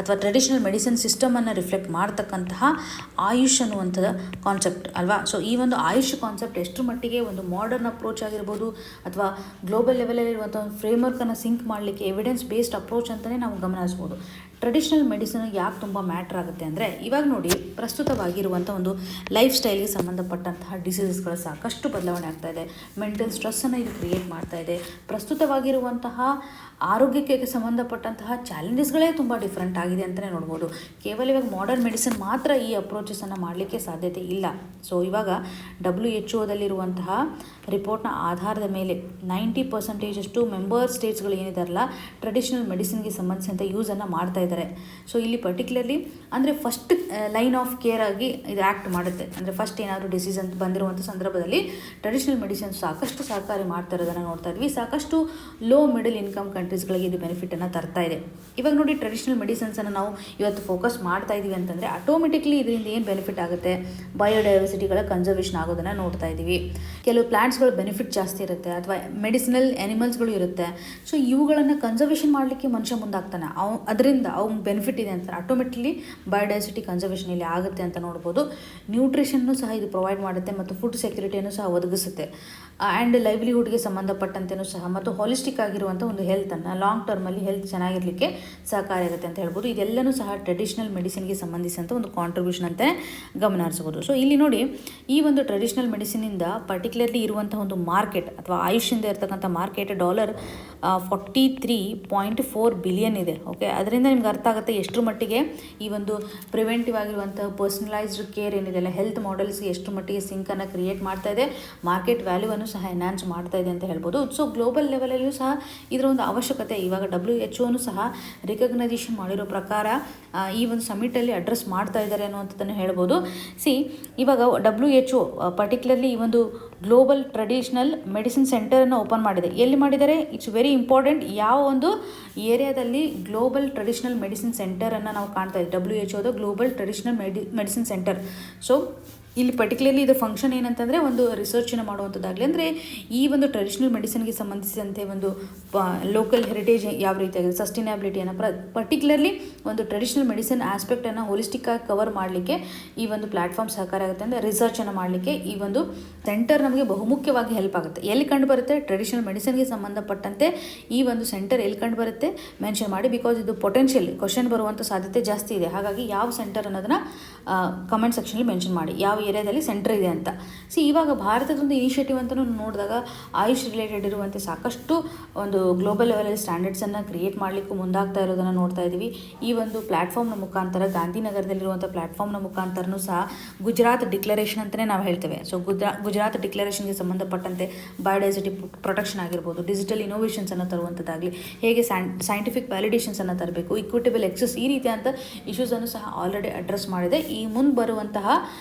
ಅಥವಾ ಟ್ರೆಡಿಷ್ನಲ್ ಮೆಡಿಸಿನ್ ಸಿಸ್ಟಮನ್ನು ರಿಫ್ಲೆಕ್ಟ್ ಮಾಡ್ತಕ್ಕಂತಹ ಆಯುಷ್ ಅನ್ನುವಂಥದ್ದು ಕಾನ್ಸೆಪ್ಟ್ ಅಲ್ವಾ. ಸೊ ಈ ಒಂದು ಆಯುಷ್ ಕಾನ್ಸೆಪ್ಟ್ ಎಷ್ಟು ಮಟ್ಟಿಗೆ ಒಂದು ಮಾಡರ್ನ್ ಅಪ್ರೋಚ್ ಆಗಿರ್ಬೋದು ಅಥವಾ ಗ್ಲೋಬಲ್ ಲೆವೆಲಲ್ಲಿರುವಂಥ ಒಂದು ಫ್ರೇಮ್ವರ್ಕನ್ನು ಸಿಂಕ್ ಮಾಡಲಿಕ್ಕೆ ಎವಿಡೆನ್ಸ್ ಬೇಸ್ಡ್ ಅಪ್ರೋಚ್ ಅಂತಲೇ ನಾವು ಗಮನಿಸ್ಬೋದು. ಟ್ರೆಡಿಷ್ನಲ್ ಮೆಡಿಸಿನ್ ಯಾಕೆ ತುಂಬ ಮ್ಯಾಟ್ರ್ ಆಗುತ್ತೆ ಅಂದರೆ, ಇವಾಗ ನೋಡಿ ಪ್ರಸ್ತುತವಾಗಿರುವಂಥ ಒಂದು ಲೈಫ್ ಸ್ಟೈಲ್ಗೆ ಸಂಬಂಧಪಟ್ಟಂತಹ ಡಿಸೀಸಸ್ಗಳು ಸಾಕಷ್ಟು ಬದಲಾವಣೆ ಆಗ್ತಾ ಇದೆ. ಮೆಂಟಲ್ ಸ್ಟ್ರೆಸ್ಸನ್ನು ಇದು ಕ್ರಿಯೇಟ್ ಮಾಡ್ತಾ ಇದೆ. ಪ್ರಸ್ತುತವಾಗಿರುವಂತಹ ಆರೋಗ್ಯಕ್ಕೆ ಸಂಬಂಧಪಟ್ಟಂತಹ ಚಾಲೆಂಜಸ್ಗಳೇ ತುಂಬ ಡಿಫ್ರೆಂಟ್ ಆಗಿದೆ ಅಂತಲೇ ನೋಡ್ಬೋದು. ಕೇವಲ ಇವಾಗ ಮಾಡರ್ನ್ ಮೆಡಿಸಿನ್ ಮಾತ್ರ ಈ ಅಪ್ರೋಚಸನ್ನು ಮಾಡಲಿಕ್ಕೆ ಸಾಧ್ಯತೆ ಇಲ್ಲ. ಸೊ ಇವಾಗ WHO ರಿಪೋರ್ಟ್ನ ಆಧಾರದ ಮೇಲೆ 90% ಮೆಂಬರ್ ಸ್ಟೇಟ್ಸ್ಗಳು ಏನಿದಾರಲ್ಲ ಟ್ರೆಡಿಷನಲ್ ಮೆಡಿಸಿನ್ಗೆ ಸಂಬಂಧಿಸಿದಂಥ ಯೂಸನ್ನು ಮಾಡ್ತಾ ಇದ್ದಾರೆ. ಸೊ ಇಲ್ಲಿ ಪರ್ಟಿಕ್ಯುಲರ್ಲಿ ಅಂದರೆ ಫಸ್ಟ್ ಲೈನ್ ಆಫ್ ಕೇರ್ ಆಗಿ ಇದು ಆ್ಯಕ್ಟ್ ಮಾಡುತ್ತೆ. ಅಂದರೆ ಫಸ್ಟ್ ಏನಾದರೂ ಡಿಸೀಸ್ ಅಂತ ಬಂದಿರುವಂಥ ಸಂದರ್ಭದಲ್ಲಿ ಟ್ರೆಡಿಷನಲ್ ಮೆಡಿಸಿನ್ ಸಾಕಷ್ಟು ಸಹಕಾರಿ ಮಾಡ್ತಾ ಇರೋದನ್ನು ನೋಡ್ತಾ ಇದ್ವಿ. ಸಾಕಷ್ಟು ಲೋ ಮಿಡಲ್ ಇನ್ಕಮ್ ಕಂಟ್ರೀಸ್ಗಳಿಗೆ ಇದು ಬೆನಿಫಿಟನ್ನು ತರ್ತಾ ಇದೆ. ಇವಾಗ ನೋಡಿ ಟ್ರೆಡಿಷನಲ್ ಮೆಡಿಸಿನ್ಸನ್ನು ನಾವು ಇವತ್ತು ಫೋಕಸ್ ಮಾಡ್ತಾ ಇದ್ದೀವಿ ಅಂತಂದರೆ ಆಟೋಮೆಟಿಕ್ಲಿ ಇದರಿಂದ ಏನು ಬೆನಿಫಿಟ್ ಆಗುತ್ತೆ, ಬಯೋಡೈವರ್ಸಿಟಿಗಳ ಕನ್ಸರ್ವೇಷನ್ ಆಗೋದನ್ನು ನೋಡ್ತಾ ಇದ್ದೀವಿ. ಕೆಲವು ಪ್ಲಾಂಟ್ಸ್ಗಳು ಬೆನಿಫಿಟ್ ಜಾಸ್ತಿ ಇರುತ್ತೆ ಅಥವಾ ಮೆಡಿಸಿನಲ್ ಆ್ಯನಿಮಲ್ಸ್ಗಳು ಇರುತ್ತೆ. ಸೊ ಇವುಗಳನ್ನು ಕನ್ಸರ್ವೇಷನ್ ಮಾಡಲಿಕ್ಕೆ ಮನುಷ್ಯ ಮುಂದಾಗ್ತಾನೆ, ಅದರಿಂದ ಅವ್ನ ಬೆನಿಫಿಟ್ ಇದೆ ಅಂತ ಆಟೋಮೆಟಿಕ್ಲಿ ಬಯೋಡೈವರ್ಸಿಟಿ ಕನ್ಸರ್ವೇಷನ್ ಇಲ್ಲಿ ಆಗುತ್ತೆ ಅಂತ ನೋಡ್ಬೋದು. ನ್ಯೂಟ್ರಿಷನ್ನು ಸಹ ಇದು ಪ್ರೊವೈಡ್ ಮಾಡುತ್ತೆ ಮತ್ತು ಫುಡ್ ಸೆಕ್ಯೂರಿಟಿಯನ್ನು ಸಹ ಒದಗಿಸುತ್ತೆ. ಆ್ಯಂಡ್ ಲೈವ್ಲಿಹುಡ್ಗೆ ಸಂಬಂಧಪಟ್ಟಂತೆಯೂ ಸಹ ಮತ್ತು ಹಾಲಿಸ್ಟಿಕ್ ಆಗಿರುವಂಥ ಒಂದು ಹೆಲ್ತನ್ನು ಲಾಂಗ್ ಟರ್ಮಲ್ಲಿ ಹೆಲ್ತ್ ಚೆನ್ನಾಗಿರಲಿಕ್ಕೆ ಸಹಕಾರಿಯಾಗುತ್ತೆ ಅಂತ ಹೇಳ್ಬೋದು. ಇದೆಲ್ಲನೂ ಸಹ ಟ್ರೆಡಿಷನಲ್ ಮೆಡಿಸಿನ್ಗೆ ಸಂಬಂಧಿಸಿದಂಥ ಒಂದು ಕಾಂಟ್ರಿಬ್ಯೂಷನ್ ಅಂತ ಗಮನ ಹರಿಸಬಹುದು. ಸೊ ಇಲ್ಲಿ ನೋಡಿ ಈ ಒಂದು ಟ್ರೆಡಿಷನಲ್ ಮೆಡಿಸಿನಿಂದ ಪರ್ಟಿಕ್ಯುಲರ್ಲಿ ಇರುವಂಥ ಒಂದು ಮಾರ್ಕೆಟ್ ಅಥವಾ ಆಯುಷಿಂದ ಇರತಕ್ಕಂಥ ಮಾರ್ಕೆಟ್ $43.4 ಬಿಲಿಯನ್ ಇದೆ. ಓಕೆ, ಅದರಿಂದ ನಿಮ್ಗೆ ಅರ್ಥ ಆಗುತ್ತೆ ಎಷ್ಟರ ಮಟ್ಟಿಗೆ ಈ ಒಂದು ಪ್ರಿವೆಂಟಿವ್ ಆಗಿರುವಂಥ ಪರ್ಸನಲೈಸ್ಡ್ ಕೇರ್ ಏನಿದೆಲ್ಲ ಹೆಲ್ತ್ ಮಾಡೆಲ್ಸ್ಗೆ ಎಷ್ಟು ಮಟ್ಟಿಗೆ ಸಿಂಕನ್ನು ಕ್ರಿಯೇಟ್ ಮಾಡ್ತಾ ಇದೆ, ಮಾರ್ಕೆಟ್ ವ್ಯಾಲ್ಯೂವನ್ನು ಸಹ ಎನ್ಹಾನ್ಸ್ ಮಾಡ್ತಾ ಇದೆ ಅಂತ ಹೇಳ್ಬೋದು. ಸೊ ಗ್ಲೋಬಲ್ ಲೆವೆಲಲ್ಲಿಯೂ ಸಹ ಇದರ ಒಂದು ಅವಶ್ಯಕತೆ ಇವಾಗ WHO ಸಹ ರಿಕಗ್ನೈಸೇಷನ್ ಮಾಡಿರೋ ಪ್ರಕಾರ ಈ ಒಂದು ಸಮಿಟಲ್ಲಿ ಅಡ್ರೆಸ್ ಮಾಡ್ತಾ ಇದ್ದಾರೆ ಅನ್ನುವಂಥದ್ದನ್ನು ಹೇಳ್ಬೋದು. ಇವಾಗ WHO ಪರ್ಟಿಕ್ಯುಲರ್ಲಿ ಈ ಒಂದು ಗ್ಲೋಬಲ್ ಟ್ರೆಡಿಷನಲ್ ಮೆಡಿಸಿನ್ ಸೆಂಟರನ್ನು ಓಪನ್ ಮಾಡಿದೆ. ಎಲ್ಲಿ ಮಾಡಿದ್ದಾರೆ? It's very important. ಯಾವ ಒಂದು ಏರಿಯಾದಲ್ಲಿ ಗ್ಲೋಬಲ್ ಟ್ರೆಡಿಷನಲ್ ಮೆಡಿಸಿನ್ ಸೆಂಟರನ್ನು ನಾವು ಕಾಣ್ತಾ ಇದ್ದೀವಿ, WHO global traditional medicine centre. So ಇಲ್ಲಿ ಪರ್ಟಿಕ್ಯುಲರ್ಲಿ ಇದು ಫಂಕ್ಷನ್ ಏನಂತಂದರೆ ಒಂದು ರಿಸರ್ಚನ್ನು ಮಾಡುವಂಥದ್ದಾಗಲಿ, ಅಂದರೆ ಈ ಒಂದು ಟ್ರೆಡಿಷನಲ್ ಮೆಡಿಸಿನ್ಗೆ ಸಂಬಂಧಿಸಿದಂತೆ ಒಂದು ಲೋಕಲ್ ಹೆರಿಟೇಜ್ ಯಾವ ರೀತಿಯಾಗಿದೆ, ಸಸ್ಟೈನಬಿಲಿಟಿಯನ್ನು ಪರ್ಟಿಕ್ಯುಲರ್ಲಿ ಒಂದು ಟ್ರೆಡಿಷನಲ್ ಮೆಡಿಸಿನ್ ಆಸ್ಪೆಕ್ಟನ್ನು ಹೋಲಿಸ್ಟಿಕ್ಕಾಗಿ ಕವರ್ ಮಾಡಲಿಕ್ಕೆ ಈ ಒಂದು ಪ್ಲ್ಯಾಟ್ಫಾರ್ಮ್ ಸಹಕಾರ ಆಗುತ್ತೆ. ಅಂದರೆ ರಿಸರ್ಚನ್ನು ಮಾಡಲಿಕ್ಕೆ ಈ ಒಂದು ಸೆಂಟರ್ ನಮಗೆ ಬಹುಮುಖ್ಯವಾಗಿ ಹೆಲ್ಪ್ ಆಗುತ್ತೆ. ಎಲ್ಲಿ ಕಂಡು ಬರುತ್ತೆ, ಟ್ರೆಡಿಷನಲ್ ಮೆಡಿಸಿನ್ಗೆ ಸಂಬಂಧಪಟ್ಟಂತೆ ಈ ಒಂದು ಸೆಂಟರ್ ಎಲ್ಲಿ ಕಂಡು ಬರುತ್ತೆ ಮೆನ್ಷನ್ ಮಾಡಿ, ಬಿಕಾಸ್ ಇದು ಪೊಟೆನ್ಷಿಯಲ್ ಕ್ವಶನ್ ಬರುವಂಥ ಸಾಧ್ಯತೆ ಜಾಸ್ತಿ ಇದೆ. ಹಾಗಾಗಿ ಯಾವ ಸೆಂಟರ್ ಅನ್ನೋದನ್ನು ಕಮೆಂಟ್ ಸೆಕ್ಷನಲ್ಲಿ ಮೆನ್ಷನ್ ಮಾಡಿ, ಯಾವ ಏರಿಯಾದಲ್ಲಿ ಸೆಂಟರ್ ಇದೆ ಅಂತ. ಇವಾಗ ಭಾರತದೊಂದು ಇನಿಷಿಯೇಟಿವ್ ಅಂತಲೂ ನೋಡಿದಾಗ ಆಯುಷ್ ರಿಲೇಟೆಡ್ ಇರುವಂತೆ ಸಾಕಷ್ಟು ಒಂದು ಗ್ಲೋಬಲ್ ಲೆವೆಲಲ್ಲಿ ಸ್ಟ್ಯಾಂಡರ್ಡ್ಸನ್ನು ಕ್ರಿಯೇಟ್ ಮಾಡಲಿಕ್ಕೂ ಮುಂದಾಗ್ತಾ ಇರೋದನ್ನು ನೋಡ್ತಾ ಇದ್ದೀವಿ. ಈ ಒಂದು ಪ್ಲ್ಯಾಟ್ಫಾರ್ಮ್ನ ಮುಖಾಂತರ, ಗಾಂಧಿನಗರದಲ್ಲಿರುವಂಥ ಪ್ಲ್ಯಾಟ್ಫಾರ್ಮ್ನ ಮುಖಾಂತರನೂ ಸಹ ಗುಜರಾತ್ ಡಿಕ್ಲರೇಷನ್ ಅಂತಲೇ ನಾವು ಹೇಳ್ತೇವೆ. ಗುಜರಾತ್ ಡಿಕ್ಲರೇಷನ್ಗೆ ಸಂಬಂಧಪಟ್ಟಂತೆ ಬಯೋಡೈವರ್ಸಿಟಿ ಪ್ರೊಟೆಕ್ಷನ್ ಆಗಿರ್ಬೋದು, ಡಿಜಿಟಲ್ ಇನೋವೇಷನ್ಸನ್ನು ತರುವಂಥದ್ದಾಗಲಿ, ಹೇಗೆ ಸೈಂಟಿಫಿಕ್ ವ್ಯಾಲಿಡೇಷನ್ಸನ್ನು ತರಬೇಕು, ಇಕ್ವಿಟಬಲ್ ಎಕ್ಸಸ್, ಈ ರೀತಿಯಾದಂಥ ಇಶ್ಯೂಸನ್ನು ಸಹ ಆಲ್ರೆಡಿ ಅಡ್ರೆಸ್ ಮಾಡಿದೆ. ಈ ಮುಂದೆ ಬರುವಂತಹ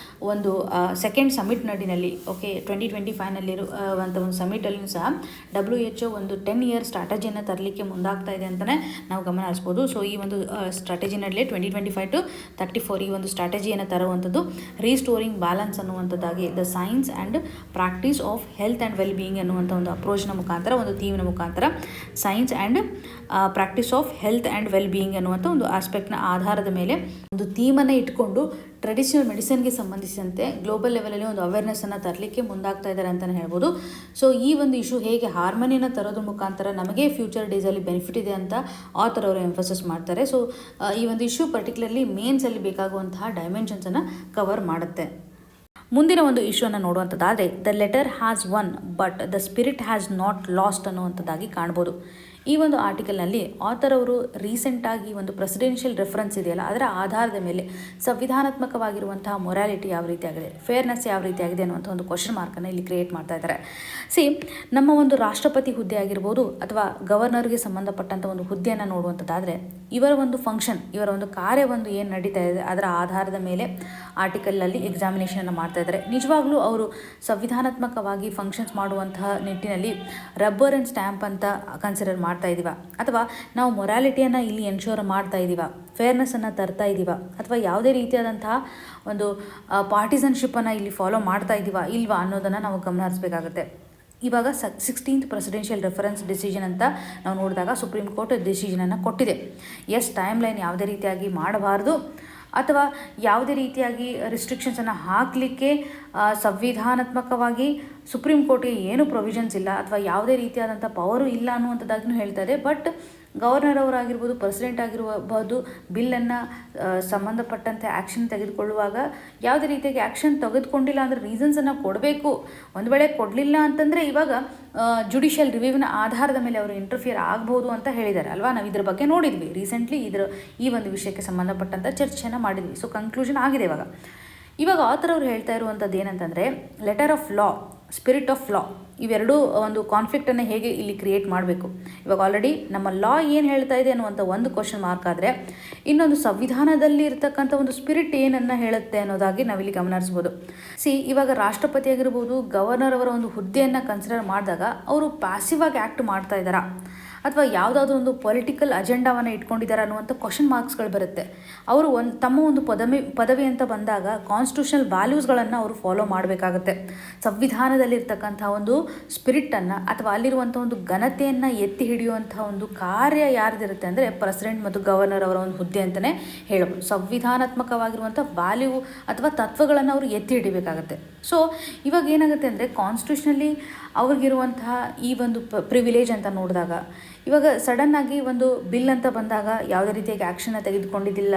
ಒಂದು ಸೆಕೆಂಡ್ ಸಮಿಟ್ ನಡಿನಲ್ಲಿ 2025ನಲ್ಲಿರುವಂಥ ಒಂದು ಸಮಿಟಲ್ಲಿ ಸಹ WHO ಒಂದು 10 ಇಯರ್ ಸ್ಟ್ರಾಟಜಿಯನ್ನು ತರಲಿಕ್ಕೆ ಮುಂದಾಗ್ತಾ ಇದೆ ಅಂತಲೇ ನಾವು ಗಮನ ಹರಿಸ್ಬೋದು. ಈ ಒಂದು ಸ್ಟ್ರಾಟಜಿನಲ್ಲಿ 2025 to 34 ಈ ಒಂದು ಸ್ಟ್ರಾಟಜಿಯನ್ನು ತರುವಂಥದ್ದು ರೀಸ್ಟೋರಿಂಗ್ ಬ್ಯಾಲೆನ್ಸ್ ಅನ್ನುವಂಥದ್ದಾಗಿ the science and practice of health and well being ಅನ್ನುವಂಥ ಒಂದು ಅಪ್ರೋಚ್ನ ಮುಖಾಂತರ, ಒಂದು ಥೀಮ್ನ ಮುಖಾಂತರ science and practice of health and well being ಅನ್ನುವಂಥ ಒಂದು ಆಸ್ಪೆಕ್ಟ್ನ ಆಧಾರದ ಮೇಲೆ ಒಂದು ಥೀಮನ್ನು ಇಟ್ಕೊಂಡು ಟ್ರೆಡಿಷನಲ್ ಮೆಡಿಸಿನ್ಗೆ ಸಂಬಂಧಿಸಿದಂತೆ ಗ್ಲೋಬಲ್ ಲೆವೆಲಲ್ಲಿ ಒಂದು ಅವೇರ್ನೆಸ್ಸನ್ನು ತರಲಿಕ್ಕೆ ಮುಂದಾಗ್ತಾ ಇದ್ದಾರೆ ಅಂತಲೇ ಹೇಳ್ಬೋದು. ಈ ಒಂದು ಇಶ್ಯೂ ಹೇಗೆ ಹಾರ್ಮನಿಯನ್ನು ತರೋದ್ರ ಮುಖಾಂತರ ನಮಗೆ ಫ್ಯೂಚರ್ ಡೇಸಲ್ಲಿ ಬೆನಿಫಿಟ್ ಇದೆ ಅಂತ ಆಥರ್ ಅವರು ಎಂಫಸಿಸ್ ಮಾಡ್ತಾರೆ. ಈ ಒಂದು ಇಶ್ಯೂ ಪರ್ಟಿಕ್ಯುಲರ್ಲಿ ಮೇನ್ಸಲ್ಲಿ ಬೇಕಾಗುವಂತಹ ಡೈಮೆನ್ಷನ್ಸನ್ನು ಕವರ್ ಮಾಡುತ್ತೆ. ಮುಂದಿನ ಒಂದು ಇಶ್ಯೂನ ನೋಡುವಂಥದ್ದಾದರೆ the letter has won but the spirit has not lost ಅನ್ನುವಂಥದ್ದಾಗಿ ಕಾಣ್ಬೋದು. ಈ ಒಂದು ಆರ್ಟಿಕಲ್ನಲ್ಲಿ ಆಥರ್ ಅವರು ರೀಸೆಂಟಾಗಿ ಒಂದು ಪ್ರೆಸಿಡೆನ್ಷಿಯಲ್ ರೆಫರೆನ್ಸ್ ಇದೆಯಲ್ಲ, ಅದರ ಆಧಾರದ ಮೇಲೆ ಸಂವಿಧಾನಾತ್ಮಕವಾಗಿರುವಂತಹ ಮೊರಾಲಿಟಿ ಯಾವ ರೀತಿಯಾಗಿದೆ, ಫೇರ್ನೆಸ್ ಯಾವ ರೀತಿಯಾಗಿದೆ ಅನ್ನುವಂಥ ಒಂದು ಕ್ವಶನ್ ಮಾರ್ಕನ್ನು ಇಲ್ಲಿ ಕ್ರಿಯೇಟ್ ಮಾಡ್ತಾ ಇದ್ದಾರೆ. ನಮ್ಮ ಒಂದು ರಾಷ್ಟ್ರಪತಿ ಹುದ್ದೆ ಆಗಿರ್ಬೋದು ಅಥವಾ ಗವರ್ನರ್ಗೆ ಸಂಬಂಧಪಟ್ಟಂಥ ಒಂದು ಹುದ್ದೆಯನ್ನು ನೋಡುವಂಥದ್ದಾದರೆ ಇವರ ಒಂದು ಫಂಕ್ಷನ್, ಇವರ ಒಂದು ಕಾರ್ಯ ಒಂದು ಏನು ನಡೀತಾ ಇದೆ ಅದರ ಆಧಾರದ ಮೇಲೆ ಆರ್ಟಿಕಲಲ್ಲಿ ಎಕ್ಸಾಮಿನೇಷನನ್ನು ಮಾಡ್ತಾ ಇದ್ದಾರೆ. ನಿಜವಾಗ್ಲೂ ಅವರು ಸಂವಿಧಾನಾತ್ಮಕವಾಗಿ ಫಂಕ್ಷನ್ಸ್ ಮಾಡುವಂತಹ ನಿಟ್ಟಿನಲ್ಲಿ ರಬ್ಬರ್ ಆ್ಯಂಡ್ ಸ್ಟ್ಯಾಂಪ್ ಅಂತ ಕನ್ಸಿಡರ್ ಮಾಡ್ತಾ ಇದ್ದೀವ, ಅಥವಾ ನಾವು ಮೊರಾಲಿಟಿಯನ್ನು ಇಲ್ಲಿ ಎನ್ಶೋರ್ ಮಾಡ್ತಾ ಇದ್ದೀವ, ಫೇರ್ನೆಸ್ಸನ್ನು ತರ್ತಾ ಇದ್ದೀವ, ಅಥವಾ ಯಾವುದೇ ರೀತಿಯಾದಂತಹ ಒಂದು ಪಾರ್ಟಿಸನ್ಶಿಪ್ಪನ್ನು ಇಲ್ಲಿ ಫಾಲೋ ಮಾಡ್ತಾ ಇದ್ದೀವ ಇಲ್ವಾ ಅನ್ನೋದನ್ನು ನಾವು ಗಮನ ಹರಿಸಬೇಕಾಗುತ್ತೆ. ಇವಾಗ 16th ಪ್ರೆಸಿಡೆನ್ಷಿಯಲ್ ರೆಫರೆನ್ಸ್ ಡಿಸಿಷನ್ ಅಂತ ನಾವು ನೋಡಿದಾಗ ಸುಪ್ರೀಂ ಕೋರ್ಟ್ ಡಿಸಿಷನನ್ನು ಕೊಟ್ಟಿದೆ. ಟೈಮ್ ಲೈನ್ ಯಾವುದೇ ರೀತಿಯಾಗಿ ಮಾಡಬಾರ್ದು ಅಥವಾ ಯಾವುದೇ ರೀತಿಯಾಗಿ ರಿಸ್ಟ್ರಿಕ್ಷನ್ಸನ್ನು ಹಾಕಲಿಕ್ಕೆ ಸಂವಿಧಾನಾತ್ಮಕವಾಗಿ ಸುಪ್ರೀಂ ಕೋರ್ಟ್ಗೆ ಏನು ಪ್ರೊವಿಷನ್ಸ್ ಇಲ್ಲ ಅಥವಾ ಯಾವುದೇ ರೀತಿಯಾದಂಥ ಪವರು ಇಲ್ಲ ಅನ್ನುವಂಥದ್ದಾಗಿಯೂ ಹೇಳ್ತಾ ಇದೆ. ಬಟ್ ಗವರ್ನರ್ ಅವರಾಗಿರ್ಬೋದು, ಪ್ರೆಸಿಡೆಂಟ್ ಆಗಿರಬಹುದು, ಬಿಲ್ಲನ್ನು ಸಂಬಂಧಪಟ್ಟಂತೆ ಆ್ಯಕ್ಷನ್ ತೆಗೆದುಕೊಳ್ಳುವಾಗ ಯಾವುದೇ ರೀತಿಯಾಗಿ ಆ್ಯಕ್ಷನ್ ತೆಗೆದುಕೊಂಡಿಲ್ಲ ಅಂದರೆ ರೀಸನ್ಸನ್ನು ಕೊಡಬೇಕು. ಒಂದು ವೇಳೆ ಕೊಡಲಿಲ್ಲ ಅಂತಂದರೆ ಇವಾಗ ಜುಡಿಷಿಯಲ್ ರಿವ್ಯೂವಿನ ಆಧಾರದ ಮೇಲೆ ಅವರು ಇಂಟರ್ಫಿಯರ್ ಆಗ್ಬೋದು ಅಂತ ಹೇಳಿದ್ದಾರೆ ಅಲ್ವಾ. ನಾವು ಇದ್ರ ಬಗ್ಗೆ ನೋಡಿದ್ವಿ ರೀಸೆಂಟ್ಲಿ, ಈ ಒಂದು ವಿಷಯಕ್ಕೆ ಸಂಬಂಧಪಟ್ಟಂಥ ಚರ್ಚೆಯನ್ನು ಮಾಡಿದ್ವಿ. ಕನ್ಕ್ಲೂಷನ್ ಆಗಿದೆ. ಇವಾಗ ಆಥರ್ ಅವರು ಹೇಳ್ತಾ ಇರುವಂಥದ್ದು ಏನಂತಂದರೆ letter of law, spirit of law, ಇವೆರಡೂ ಒಂದು ಕಾನ್ಫ್ಲಿಕ್ಟನ್ನು ಹೇಗೆ ಇಲ್ಲಿ ಕ್ರಿಯೇಟ್ ಮಾಡಬೇಕು. ಇವಾಗ ಆಲ್ರೆಡಿ ನಮ್ಮ ಲಾ ಏನು ಹೇಳ್ತಾ ಇದೆ ಅನ್ನುವಂಥ ಒಂದು ಕ್ವಶನ್ ಮಾರ್ಕ್ ಆದರೆ, ಇನ್ನೊಂದು ಸಂವಿಧಾನದಲ್ಲಿ ಇರತಕ್ಕಂಥ ಒಂದು ಸ್ಪಿರಿಟ್ ಏನನ್ನು ಹೇಳುತ್ತೆ ಅನ್ನೋದಾಗಿ ನಾವಿಲ್ಲಿ ಗಮನಿಸ್ಬೋದು. ಇವಾಗ ರಾಷ್ಟ್ರಪತಿ ಆಗಿರ್ಬೋದು, ಗವರ್ನರ್ ಅವರ ಒಂದು ಹುದ್ದೆಯನ್ನು ಕನ್ಸಿಡರ್ ಮಾಡಿದಾಗ ಅವರು ಪ್ಯಾಸಿವ್ ಆಗಿ ಆ್ಯಕ್ಟ್ ಮಾಡ್ತಾ ಇದ್ದಾರಾ ಅಥವಾ ಯಾವುದಾದ್ರೂ ಒಂದು ಪೊಲಿಟಿಕಲ್ ಅಜೆಂಡಾವನ್ನು ಇಟ್ಕೊಂಡಿದ್ದಾರೆ ಅನ್ನುವಂಥ ಕ್ವಶನ್ ಮಾರ್ಕ್ಸ್ಗಳು ಬರುತ್ತೆ. ಅವರು ತಮ್ಮ ಒಂದು ಪದವಿ ಅಂತ ಬಂದಾಗ ಕಾನ್ಸ್ಟಿಟ್ಯೂಷನಲ್ ವ್ಯಾಲ್ಯೂಸ್ಗಳನ್ನು ಅವರು ಫಾಲೋ ಮಾಡಬೇಕಾಗತ್ತೆ. ಸಂವಿಧಾನದಲ್ಲಿರ್ತಕ್ಕಂಥ ಒಂದು ಸ್ಪಿರಿಟನ್ನು ಅಥವಾ ಅಲ್ಲಿರುವಂಥ ಒಂದು ಘನತೆಯನ್ನು ಎತ್ತಿ ಹಿಡಿಯುವಂಥ ಒಂದು ಕಾರ್ಯ ಯಾರ್ದಿರುತ್ತೆ ಅಂದರೆ ಪ್ರೆಸಿಡೆಂಟ್ ಮತ್ತು ಗವರ್ನರ್ ಅವರ ಒಂದು ಹುದ್ದೆ ಅಂತಲೇ ಹೇಳ್ಬೋದು. ಸಂವಿಧಾನಾತ್ಮಕವಾಗಿರುವಂಥ ವ್ಯಾಲ್ಯೂ ಅಥವಾ ತತ್ವಗಳನ್ನು ಅವರು ಎತ್ತಿ ಹಿಡಿಬೇಕಾಗತ್ತೆ. ಇವಾಗ ಏನಾಗುತ್ತೆ ಅಂದರೆ ಕಾನ್ಸ್ಟಿಟ್ಯೂಷನಲ್ಲಿ ಅವ್ರಿಗಿರುವಂತಹ ಈ ಒಂದು ಪ್ರಿವಿಲೇಜ್ ಅಂತ ನೋಡಿದಾಗ, ಇವಾಗ ಸಡನ್ನಾಗಿ ಒಂದು ಬಿಲ್ ಅಂತ ಬಂದಾಗ ಯಾವುದೇ ರೀತಿಯಾಗಿ ಆ್ಯಕ್ಷನ್ನ ತೆಗೆದುಕೊಂಡಿದ್ದಿಲ್ಲ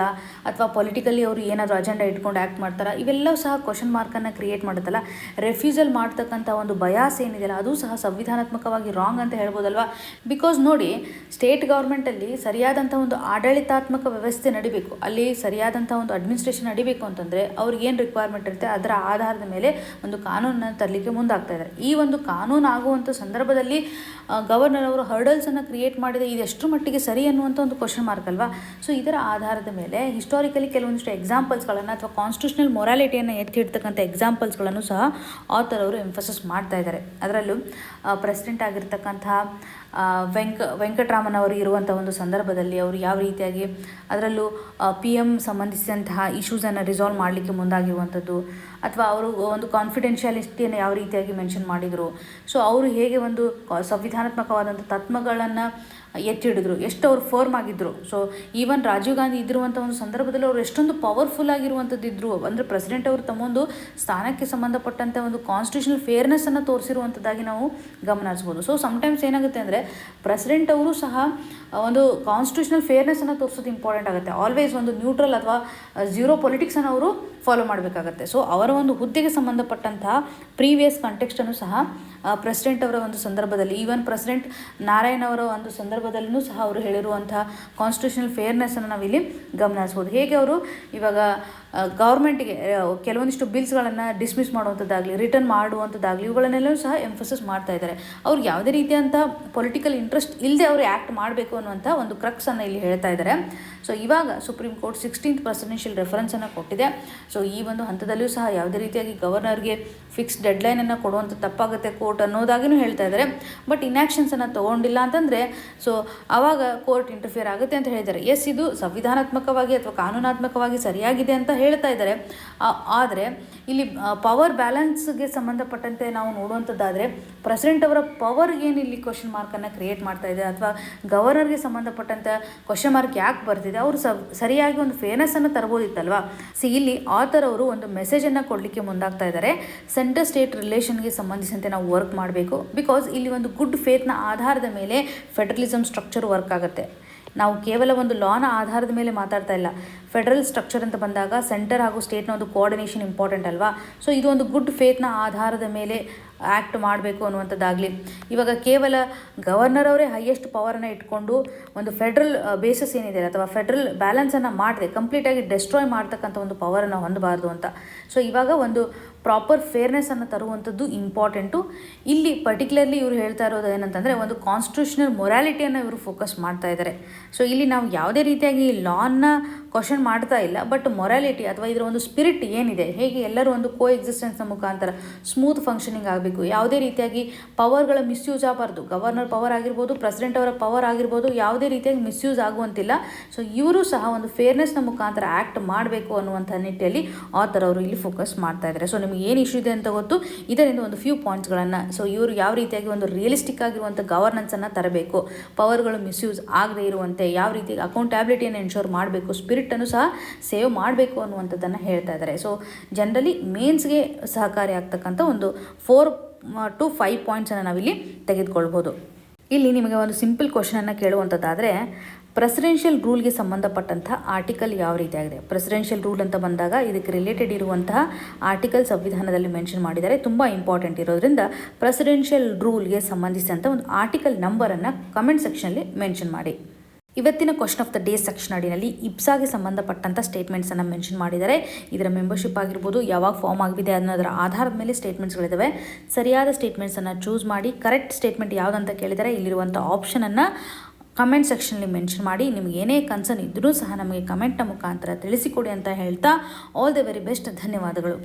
ಅಥವಾ ಪೊಲಿಟಿಕಲಿ ಅವರು ಏನಾದರೂ ಅಜೆಂಡಾ ಇಟ್ಕೊಂಡು ಆ್ಯಕ್ಟ್ ಮಾಡ್ತಾರೆ, ಇವೆಲ್ಲವೂ ಸಹ ಕ್ವಶನ್ ಮಾರ್ಕನ್ನು ಕ್ರಿಯೇಟ್ ಮಾಡುತ್ತಲ್ಲ. ರೆಫ್ಯೂಸಲ್ ಮಾಡ್ತಕ್ಕಂಥ ಒಂದು ಬಯಾಸ್ ಏನಿದೆಯಲ್ಲ ಅದು ಸಹ ಸಂವಿಧಾನಾತ್ಮಕವಾಗಿ ರಾಂಗ್ ಅಂತ ಹೇಳ್ಬೋದಲ್ವಾ. ಬಿಕಾಸ್ ನೋಡಿ, ಸ್ಟೇಟ್ ಗೌರ್ಮೆಂಟಲ್ಲಿ ಸರಿಯಾದಂಥ ಒಂದು ಆಡಳಿತಾತ್ಮಕ ವ್ಯವಸ್ಥೆ ನಡಿಬೇಕು, ಅಲ್ಲಿ ಸರಿಯಾದಂಥ ಒಂದು ಅಡ್ಮಿನಿಸ್ಟ್ರೇಷನ್ ನಡಿಬೇಕು ಅಂತಂದರೆ ಅವ್ರಿಗೆ ಏನು ರಿಕ್ವೈರ್ಮೆಂಟ್ ಇರುತ್ತೆ ಅದರ ಆಧಾರದ ಮೇಲೆ ಒಂದು ಕಾನೂನನ್ನು ತರಲಿಕ್ಕೆ ಮುಂದಾಗ್ತಾ ಇದ್ದಾರೆ. ಈ ಒಂದು ಕಾನೂನು ಆಗುವಂಥ ಸಂದರ್ಭದಲ್ಲಿ ಗವರ್ನರ್ ಅವರು ಹರ್ಡಲ್ಸನ್ನು ಕ್ರಿಯೇಟ್ ಮಾಡಿದೆ, ಇದೆಷ್ಟು ಮಟ್ಟಿಗೆ ಸರಿ ಅನ್ನುವಂಥ ಒಂದು ಕ್ವಶನ್ ಮಾರ್ಕ್ ಅಲ್ವಾ. ಇದರ ಆಧಾರದ ಮೇಲೆ ಹಿಸ್ಟಾರಿಕಲಿ ಕೆಲವೊಂದಿಷ್ಟು ಎಕ್ಸಾಂಪಲ್ಸ್ಗಳನ್ನು ಅಥವಾ ಕಾನ್ಸ್ಟಿಟ್ಯೂಷನಲ್ ಮೊರಾಲಿಟಿಯನ್ನು ಎತ್ತಿ ಇಡ್ತಕ್ಕಂಥ ಎಕ್ಸಾಂಪಲ್ಸ್ಗಳನ್ನು ಸಹ ಆಥರ್ ಅವರು ಎಂಫಸಿಸ್ ಮಾಡ್ತಾ ಇದ್ದಾರೆ. ಅದರಲ್ಲೂ ಪ್ರೆಸಿಡೆಂಟ್ ಆಗಿರ್ತಕ್ಕಂಥ ವೆಂಕಟರಾಮನ್ ಅವರು ಇರುವಂಥ ಒಂದು ಸಂದರ್ಭದಲ್ಲಿ ಅವರು ಯಾವ ರೀತಿಯಾಗಿ ಅದರಲ್ಲೂ PM ಸಂಬಂಧಿಸಿದಂತಹ ಇಶ್ಯೂಸನ್ನು ರಿಸಾಲ್ವ್ ಮಾಡಲಿಕ್ಕೆ ಮುಂದಾಗಿರುವಂಥದ್ದು, ಅಥವಾ ಅವರು ಒಂದು ಕಾನ್ಫಿಡೆನ್ಷಿಯಾಲಿಟಿಯನ್ನು ಯಾವ ರೀತಿಯಾಗಿ ಮೆನ್ಷನ್ ಮಾಡಿದರು, ಸೊ ಅವರು ಹೇಗೆ ಒಂದು ಸಂವಿಧಾನಾತ್ಮಕವಾದಂಥ ತತ್ವಗಳನ್ನು ಎತ್ತಿ ಹಿಡಿದ್ರು, ಎಷ್ಟು ಅವ್ರು ಫರ್ಮ್ ಆಗಿದ್ದರು. ಸೊ ಈವನ್ ರಾಜೀವ್ ಗಾಂಧಿ ಇದ್ದಿರುವಂಥ ಒಂದು ಸಂದರ್ಭದಲ್ಲಿ ಅವರು ಎಷ್ಟೊಂದು ಪವರ್ಫುಲ್ ಆಗಿರುವಂಥದ್ದು ಇದ್ದರು ಅಂದರೆ ಪ್ರೆಸಿಡೆಂಟ್ ಅವರು ತಮ್ಮೊಂದು ಸ್ಥಾನಕ್ಕೆ ಸಂಬಂಧಪಟ್ಟಂಥ ಒಂದು ಕಾನ್ಸ್ಟಿಟ್ಯೂಷನಲ್ ಫೇರ್ನೆಸ್ಸನ್ನು ತೋರಿಸಿರುವಂಥದ್ದಾಗಿ ನಾವು ಗಮನಿಸ್ಬೋದು. ಸೊ ಸಮ್ಟೈಮ್ಸ್ ಏನಾಗುತ್ತೆ ಅಂದರೆ ಪ್ರೆಸಿಡೆಂಟ್ ಅವರು ಸಹ ಒಂದು ಕಾನ್ಸ್ಟಿಟ್ಯೂಷನಲ್ ಫೇರ್ನೆಸ್ಸನ್ನು ತೋರಿಸೋದು ಇಂಪಾರ್ಟೆಂಟ್ ಆಗುತ್ತೆ. ಆಲ್ವೇಸ್ ಒಂದು ನ್ಯೂಟ್ರಲ್ ಅಥವಾ ಝೀರೋ ಪೊಲಿಟಿಕ್ಸನ್ನು ಅವರು ಫಾಲೋ ಮಾಡಬೇಕಾಗತ್ತೆ. ಸೊ ಅವರ ಒಂದು ಹುದ್ದೆಗೆ ಸಂಬಂಧಪಟ್ಟಂತಹ ಪ್ರೀವಿಯಸ್ ಕಾಂಟೆಕ್ಸ್ಟನ್ನು ಸಹ ಪ್ರೆಸಿಡೆಂಟ್ ಅವರ ಒಂದು ಸಂದರ್ಭದಲ್ಲಿ, ಈವನ್ ಪ್ರೆಸಿಡೆಂಟ್ ನಾರಾಯಣ್ ಅವರ ಒಂದು ಸಂದರ್ಭದಲ್ಲೂ ಸಹ ಅವರು ಹೇಳಿರುವಂತಹ ಕಾನ್ಸ್ಟಿಟ್ಯೂಷನಲ್ ಫೇರ್ನೆಸ್ಸನ್ನು ನಾವಿಲ್ಲಿ ಗಮನಿಸ್ಬೋದು. ಹೇಗೆ ಅವರು ಇವಾಗ ಗೌರ್ಮೆಂಟಿಗೆ ಕೆಲವೊಂದಿಷ್ಟು ಬಿಲ್ಸ್ಗಳನ್ನು ಡಿಸ್ಮಿಸ್ ಮಾಡುವಂಥದ್ದಾಗಲಿ, ರಿಟರ್ನ್ ಮಾಡುವಂಥದ್ದಾಗಲಿ, ಇವುಗಳನ್ನೆಲ್ಲವೂ ಸಹ ಎಂಫಸಿಸ್ ಮಾಡ್ತಾ ಇದ್ದಾರೆ. ಅವ್ರಿಗೆ ಯಾವುದೇ ರೀತಿಯಂಥ ಪೊಲಿಟಿಕಲ್ ಇಂಟ್ರೆಸ್ಟ್ ಇಲ್ಲದೆ ಅವರು ಆ್ಯಕ್ಟ್ ಮಾಡಬೇಕು ಅನ್ನುವಂಥ ಒಂದು ಕ್ರಕ್ಸನ್ನು ಇಲ್ಲಿ ಹೇಳ್ತಾ ಇದ್ದಾರೆ. ಸೊ ಇವಾಗ ಸುಪ್ರೀಂ ಕೋರ್ಟ್ 16th ಪ್ರೆಸಿಡೆನ್ಷಿಯಲ್ ರೆಫರೆನ್ಸನ್ನು ಕೊಟ್ಟಿದೆ. ಸೊ ಈ ಒಂದು ಹಂತದಲ್ಲಿಯೂ ಸಹ ಯಾವುದೇ ರೀತಿಯಾಗಿ ಗವರ್ನರ್ಗೆ ಫಿಕ್ಸ್ ಡೆಡ್ಲೈನನ್ನು ಕೊಡುವಂಥ ತಪ್ಪಾಗುತ್ತೆ ಕೋರ್ಟ್ ಅನ್ನೋದಾಗಿಯೂ ಹೇಳ್ತಾ ಇದ್ದಾರೆ. ಬಟ್ ಇನ್ಯಾಕ್ಷನ್ಸನ್ನು ತೊಗೊಂಡಿಲ್ಲ ಅಂತಂದರೆ ಸೊ ಆವಾಗ ಕೋರ್ಟ್ ಇಂಟರ್ಫಿಯರ್ ಆಗುತ್ತೆ ಅಂತ ಹೇಳಿದ್ದಾರೆ. ಎಸ್, ಇದು ಸಂವಿಧಾನಾತ್ಮಕವಾಗಿ ಅಥವಾ ಕಾನೂನಾತ್ಮಕವಾಗಿ ಸರಿಯಾಗಿದೆ ಅಂತ ಹೇಳ್ತಾ ಇದ್ದಾರೆ. ಆದರೆ ಇಲ್ಲಿ ಪವರ್ ಬ್ಯಾಲೆನ್ಸ್ಗೆ ಸಂಬಂಧಪಟ್ಟಂತೆ ನಾವು ನೋಡುವಂಥದ್ದಾದರೆ ಪ್ರೆಸಿಡೆಂಟ್ ಅವರ ಪವರ್ ಏನು ಇಲ್ಲಿ ಕ್ವಶನ್ ಮಾರ್ಕನ್ನು ಕ್ರಿಯೇಟ್ ಮಾಡ್ತಾ ಇದೆ, ಅಥವಾ ಗವರ್ನರ್ಗೆ ಸಂಬಂಧಪಟ್ಟಂಥ ಕ್ವಶನ್ ಮಾರ್ಕ್ ಯಾಕೆ ಬರ್ತಿದೆ, ಅವರು ಸರಿಯಾಗಿ ಒಂದು ಫೇರ್ನೆಸ್ಸನ್ನು ತರಬಹುದಿತ್ತಲ್ವಾ. ಇಲ್ಲಿ ಆಥರ್ ಅವರು ಒಂದು ಮೆಸೇಜನ್ನು ಕೊಡಲಿಕ್ಕೆ ಮುಂದಾಗ್ತಾ ಇದ್ದಾರೆ. ಸೆಂಟ್ರಲ್ ಸ್ಟೇಟ್ ರಿಲೇಷನ್ಗೆ ಸಂಬಂಧಿಸಿದಂತೆ ನಾವು ವರ್ಕ್ ಮಾಡಬೇಕು. ಬಿಕಾಸ್ ಇಲ್ಲಿ ಒಂದು ಗುಡ್ ಫೇತ್ನ ಆಧಾರದ ಮೇಲೆ ಫೆಡರಲಿಸಮ್ ಸ್ಟ್ರಕ್ಚರ್ ವರ್ಕ್ ಆಗುತ್ತೆ. ನಾವು ಕೇವಲ ಒಂದು ಲಾನ ಆಧಾರದ ಮೇಲೆ ಮಾತಾಡ್ತಾ ಇಲ್ಲ. ಫೆಡರಲ್ ಸ್ಟ್ರಕ್ಚರ್ ಅಂತ ಬಂದಾಗ ಸೆಂಟರ್ ಹಾಗೂ ಸ್ಟೇಟ್ನ ಒಂದು ಕೋಆರ್ಡಿನೇಷನ್ ಇಂಪಾರ್ಟೆಂಟ್ ಅಲ್ವಾ. ಸೊ ಇದು ಒಂದು ಗುಡ್ ಫೇತ್ನ ಆಧಾರದ ಮೇಲೆ ಆ್ಯಕ್ಟ್ ಮಾಡಬೇಕು ಅನ್ನುವಂಥದ್ದಾಗಲಿ, ಇವಾಗ ಕೇವಲ ಗವರ್ನರ್ ಅವರೇ ಹೈಯೆಸ್ಟ್ ಪವರನ್ನು ಇಟ್ಕೊಂಡು ಒಂದು ಫೆಡ್ರಲ್ ಬೇಸಸ್ ಏನಿದೆ ಅಥವಾ ಫೆಡ್ರಲ್ ಬ್ಯಾಲೆನ್ಸನ್ನು ಮಾಡದೆ ಕಂಪ್ಲೀಟಾಗಿ ಡೆಸ್ಟ್ರಾಯ್ ಮಾಡ್ತಕ್ಕಂಥ ಒಂದು ಪವರನ್ನು ಹೊಂದಬಾರ್ದು ಅಂತ. ಸೊ ಇವಾಗ ಒಂದು ಪ್ರಾಪರ್ ಫೇರ್ನೆಸ್ಸನ್ನು ತರುವಂಥದ್ದು ಇಂಪಾರ್ಟೆಂಟು. ಇಲ್ಲಿ ಪರ್ಟಿಕ್ಯುಲರ್ಲಿ ಇವರು ಹೇಳ್ತಾ ಇರೋದು ಏನಂತಂದರೆ ಒಂದು ಕಾನ್ಸ್ಟಿಟ್ಯೂಷನಲ್ ಮೊರಾಲಿಟಿಯನ್ನು ಇವರು ಫೋಕಸ್ ಮಾಡ್ತಾ ಇದ್ದಾರೆ. ಸೊ ಇಲ್ಲಿ ನಾವು ಯಾವುದೇ ರೀತಿಯಾಗಿ ಲಾನ್ನ ಕ್ವಶನ್ ಮಾಡ್ತಾ ಇಲ್ಲ, ಬಟ್ ಮೊರಾಲಿಟಿ ಅಥವಾ ಇದರ ಒಂದು ಸ್ಪಿರಿಟ್ ಏನಿದೆ, ಹೇಗೆ ಎಲ್ಲರೂ ಒಂದು ಕೋ ಎಕ್ಸಿಸ್ಟೆನ್ಸ್ನ ಮುಖಾಂತರ ಸ್ಮೂತ್ ಫಂಕ್ಷನಿಂಗ್ ಆಗಬೇಕು, ಯಾವುದೇ ರೀತಿಯಾಗಿ ಪವರ್ಗಳ ಮಿಸ್ಯೂಸ್ ಆಗಬಾರ್ದು. ಗವರ್ನರ್ ಪವರ್ ಆಗಿರ್ಬೋದು, ಪ್ರೆಸಿಡೆಂಟ್ ಅವರ ಪವರ್ ಆಗಿರ್ಬೋದು, ಯಾವುದೇ ರೀತಿಯಾಗಿ ಮಿಸ್ಯೂಸ್ ಆಗುವಂತಿಲ್ಲ. ಸೊ ಇವರು ಸಹ ಒಂದು ಫೇರ್ನೆಸ್ನ ಮುಖಾಂತರ ಆ್ಯಕ್ಟ್ ಮಾಡಬೇಕು ಅನ್ನುವಂಥ ನಿಟ್ಟಿನಲ್ಲಿ ಆಥರ್ ಅವರು ಇಲ್ಲಿ ಫೋಕಸ್ ಮಾಡ್ತಾ ಇದ್ದಾರೆ. ಸೊ ನಿಮಗೆ ಏನು ಇಶ್ಯೂ ಇದೆ ಅಂತ ಗೊತ್ತು, ಇದರಿಂದ ಒಂದು ಫ್ಯೂ ಪಾಯಿಂಟ್ಸ್ಗಳನ್ನು, ಸೊ ಇವರು ಯಾವ ರೀತಿಯಾಗಿ ಒಂದು ರಿಯಲಿಸ್ಟಿಕ್ ಆಗಿರುವಂಥ ಗವರ್ನೆನ್ಸನ್ನು ತರಬೇಕು, ಪವರ್ಗಳು ಮಿಸ್ಯೂಸ್ ಆಗದೆ ಇರುವಂತೆ ಯಾವ ರೀತಿ ಅಕೌಂಟಬಿಲಿಟಿಯನ್ನು ಎನ್ಶೋರ್ ಮಾಡಬೇಕು, ಸ್ಪಿರಿಟನ್ನು ಸಹ ಸೇವ್ ಮಾಡಬೇಕು ಅನ್ನುವಂಥದ್ದನ್ನು ಹೇಳ್ತಾ ಇದ್ದಾರೆ. ಸೊ ಜನರಲಿ ಮೇನ್ಸ್ಗೆ ಸಹಕಾರಿ ಆಗ್ತಕ್ಕಂಥ ಒಂದು 4 to 5 ಪಾಯಿಂಟ್ಸನ್ನು ನಾವಿಲ್ಲಿ ತೆಗೆದುಕೊಳ್ಬೋದು. ಇಲ್ಲಿ ನಿಮಗೆ ಒಂದು ಸಿಂಪಲ್ ಕ್ವಶನನ್ನು ಕೇಳುವಂಥದ್ದಾದರೆ, ಪ್ರೆಸಿಡೆನ್ಷಿಯಲ್ ರೂಲ್ಗೆ ಸಂಬಂಧಪಟ್ಟಂಥ ಆರ್ಟಿಕಲ್ ಯಾವ ರೀತಿಯಾಗಿದೆ. ಪ್ರೆಸಿಡೆನ್ಷಿಯಲ್ ರೂಲ್ ಅಂತ ಬಂದಾಗ ಇದಕ್ಕೆ ರಿಲೇಟೆಡ್ ಇರುವಂತಹ ಆರ್ಟಿಕಲ್ ಸಂವಿಧಾನದಲ್ಲಿ ಮೆನ್ಷನ್ ಮಾಡಿದ್ದಾರೆ. ತುಂಬ ಇಂಪಾರ್ಟೆಂಟ್ ಇರೋದ್ರಿಂದ ಪ್ರೆಸಿಡೆನ್ಷಿಯಲ್ ರೂಲ್ಗೆ ಸಂಬಂಧಿಸಿದಂಥ ಒಂದು ಆರ್ಟಿಕಲ್ ನಂಬರನ್ನು ಕಮೆಂಟ್ ಸೆಕ್ಷನಲ್ಲಿ ಮೆನ್ಷನ್ ಮಾಡಿ. ಇವತ್ತಿನ question of the day section ಅಡಿನಲ್ಲಿ ಇಪ್ಸಾಗೆ ಸಂಬಂಧಪಟ್ಟಂಥ ಸ್ಟೇಟ್ಮೆಂಟ್ಸನ್ನು ಮೆನ್ಷನ್ ಮಾಡಿದ್ದಾರೆ. ಇದರ ಮೆಂಬರ್ಶಿಪ್ ಆಗಿರ್ಬೋದು, ಯಾವಾಗ ಫಾರ್ಮ್ ಆಗಿದೆ ಅನ್ನೋದರ ಆಧಾರದ ಮೇಲೆ ಸ್ಟೇಟ್ಮೆಂಟ್ಸ್ಗಳಿದ್ದಾವೆ. ಸರಿಯಾದ ಸ್ಟೇಟ್ಮೆಂಟ್ಸನ್ನು ಚೂಸ್ ಮಾಡಿ. ಕರೆಕ್ಟ್ ಸ್ಟೇಟ್ಮೆಂಟ್ ಯಾವುದಂತ ಕೇಳಿದರೆ ಇಲ್ಲಿರುವಂಥ ಆಪ್ಷನನ್ನು ಕಮೆಂಟ್ ಸೆಕ್ಷನಲ್ಲಿ ಮೆನ್ಷನ್ ಮಾಡಿ. ನಿಮಗೆ ಏನೇ ಕನ್ಸರ್ನ್ ಇದ್ದರೂ ಸಹ ನಮಗೆ ಕಮೆಂಟ್ನ ಮುಖಾಂತರ ತಿಳಿಸಿಕೊಡಿ ಅಂತ ಹೇಳ್ತಾ ಆಲ್ ದ ವೆರಿ ಬೆಸ್ಟ್. ಧನ್ಯವಾದಗಳು.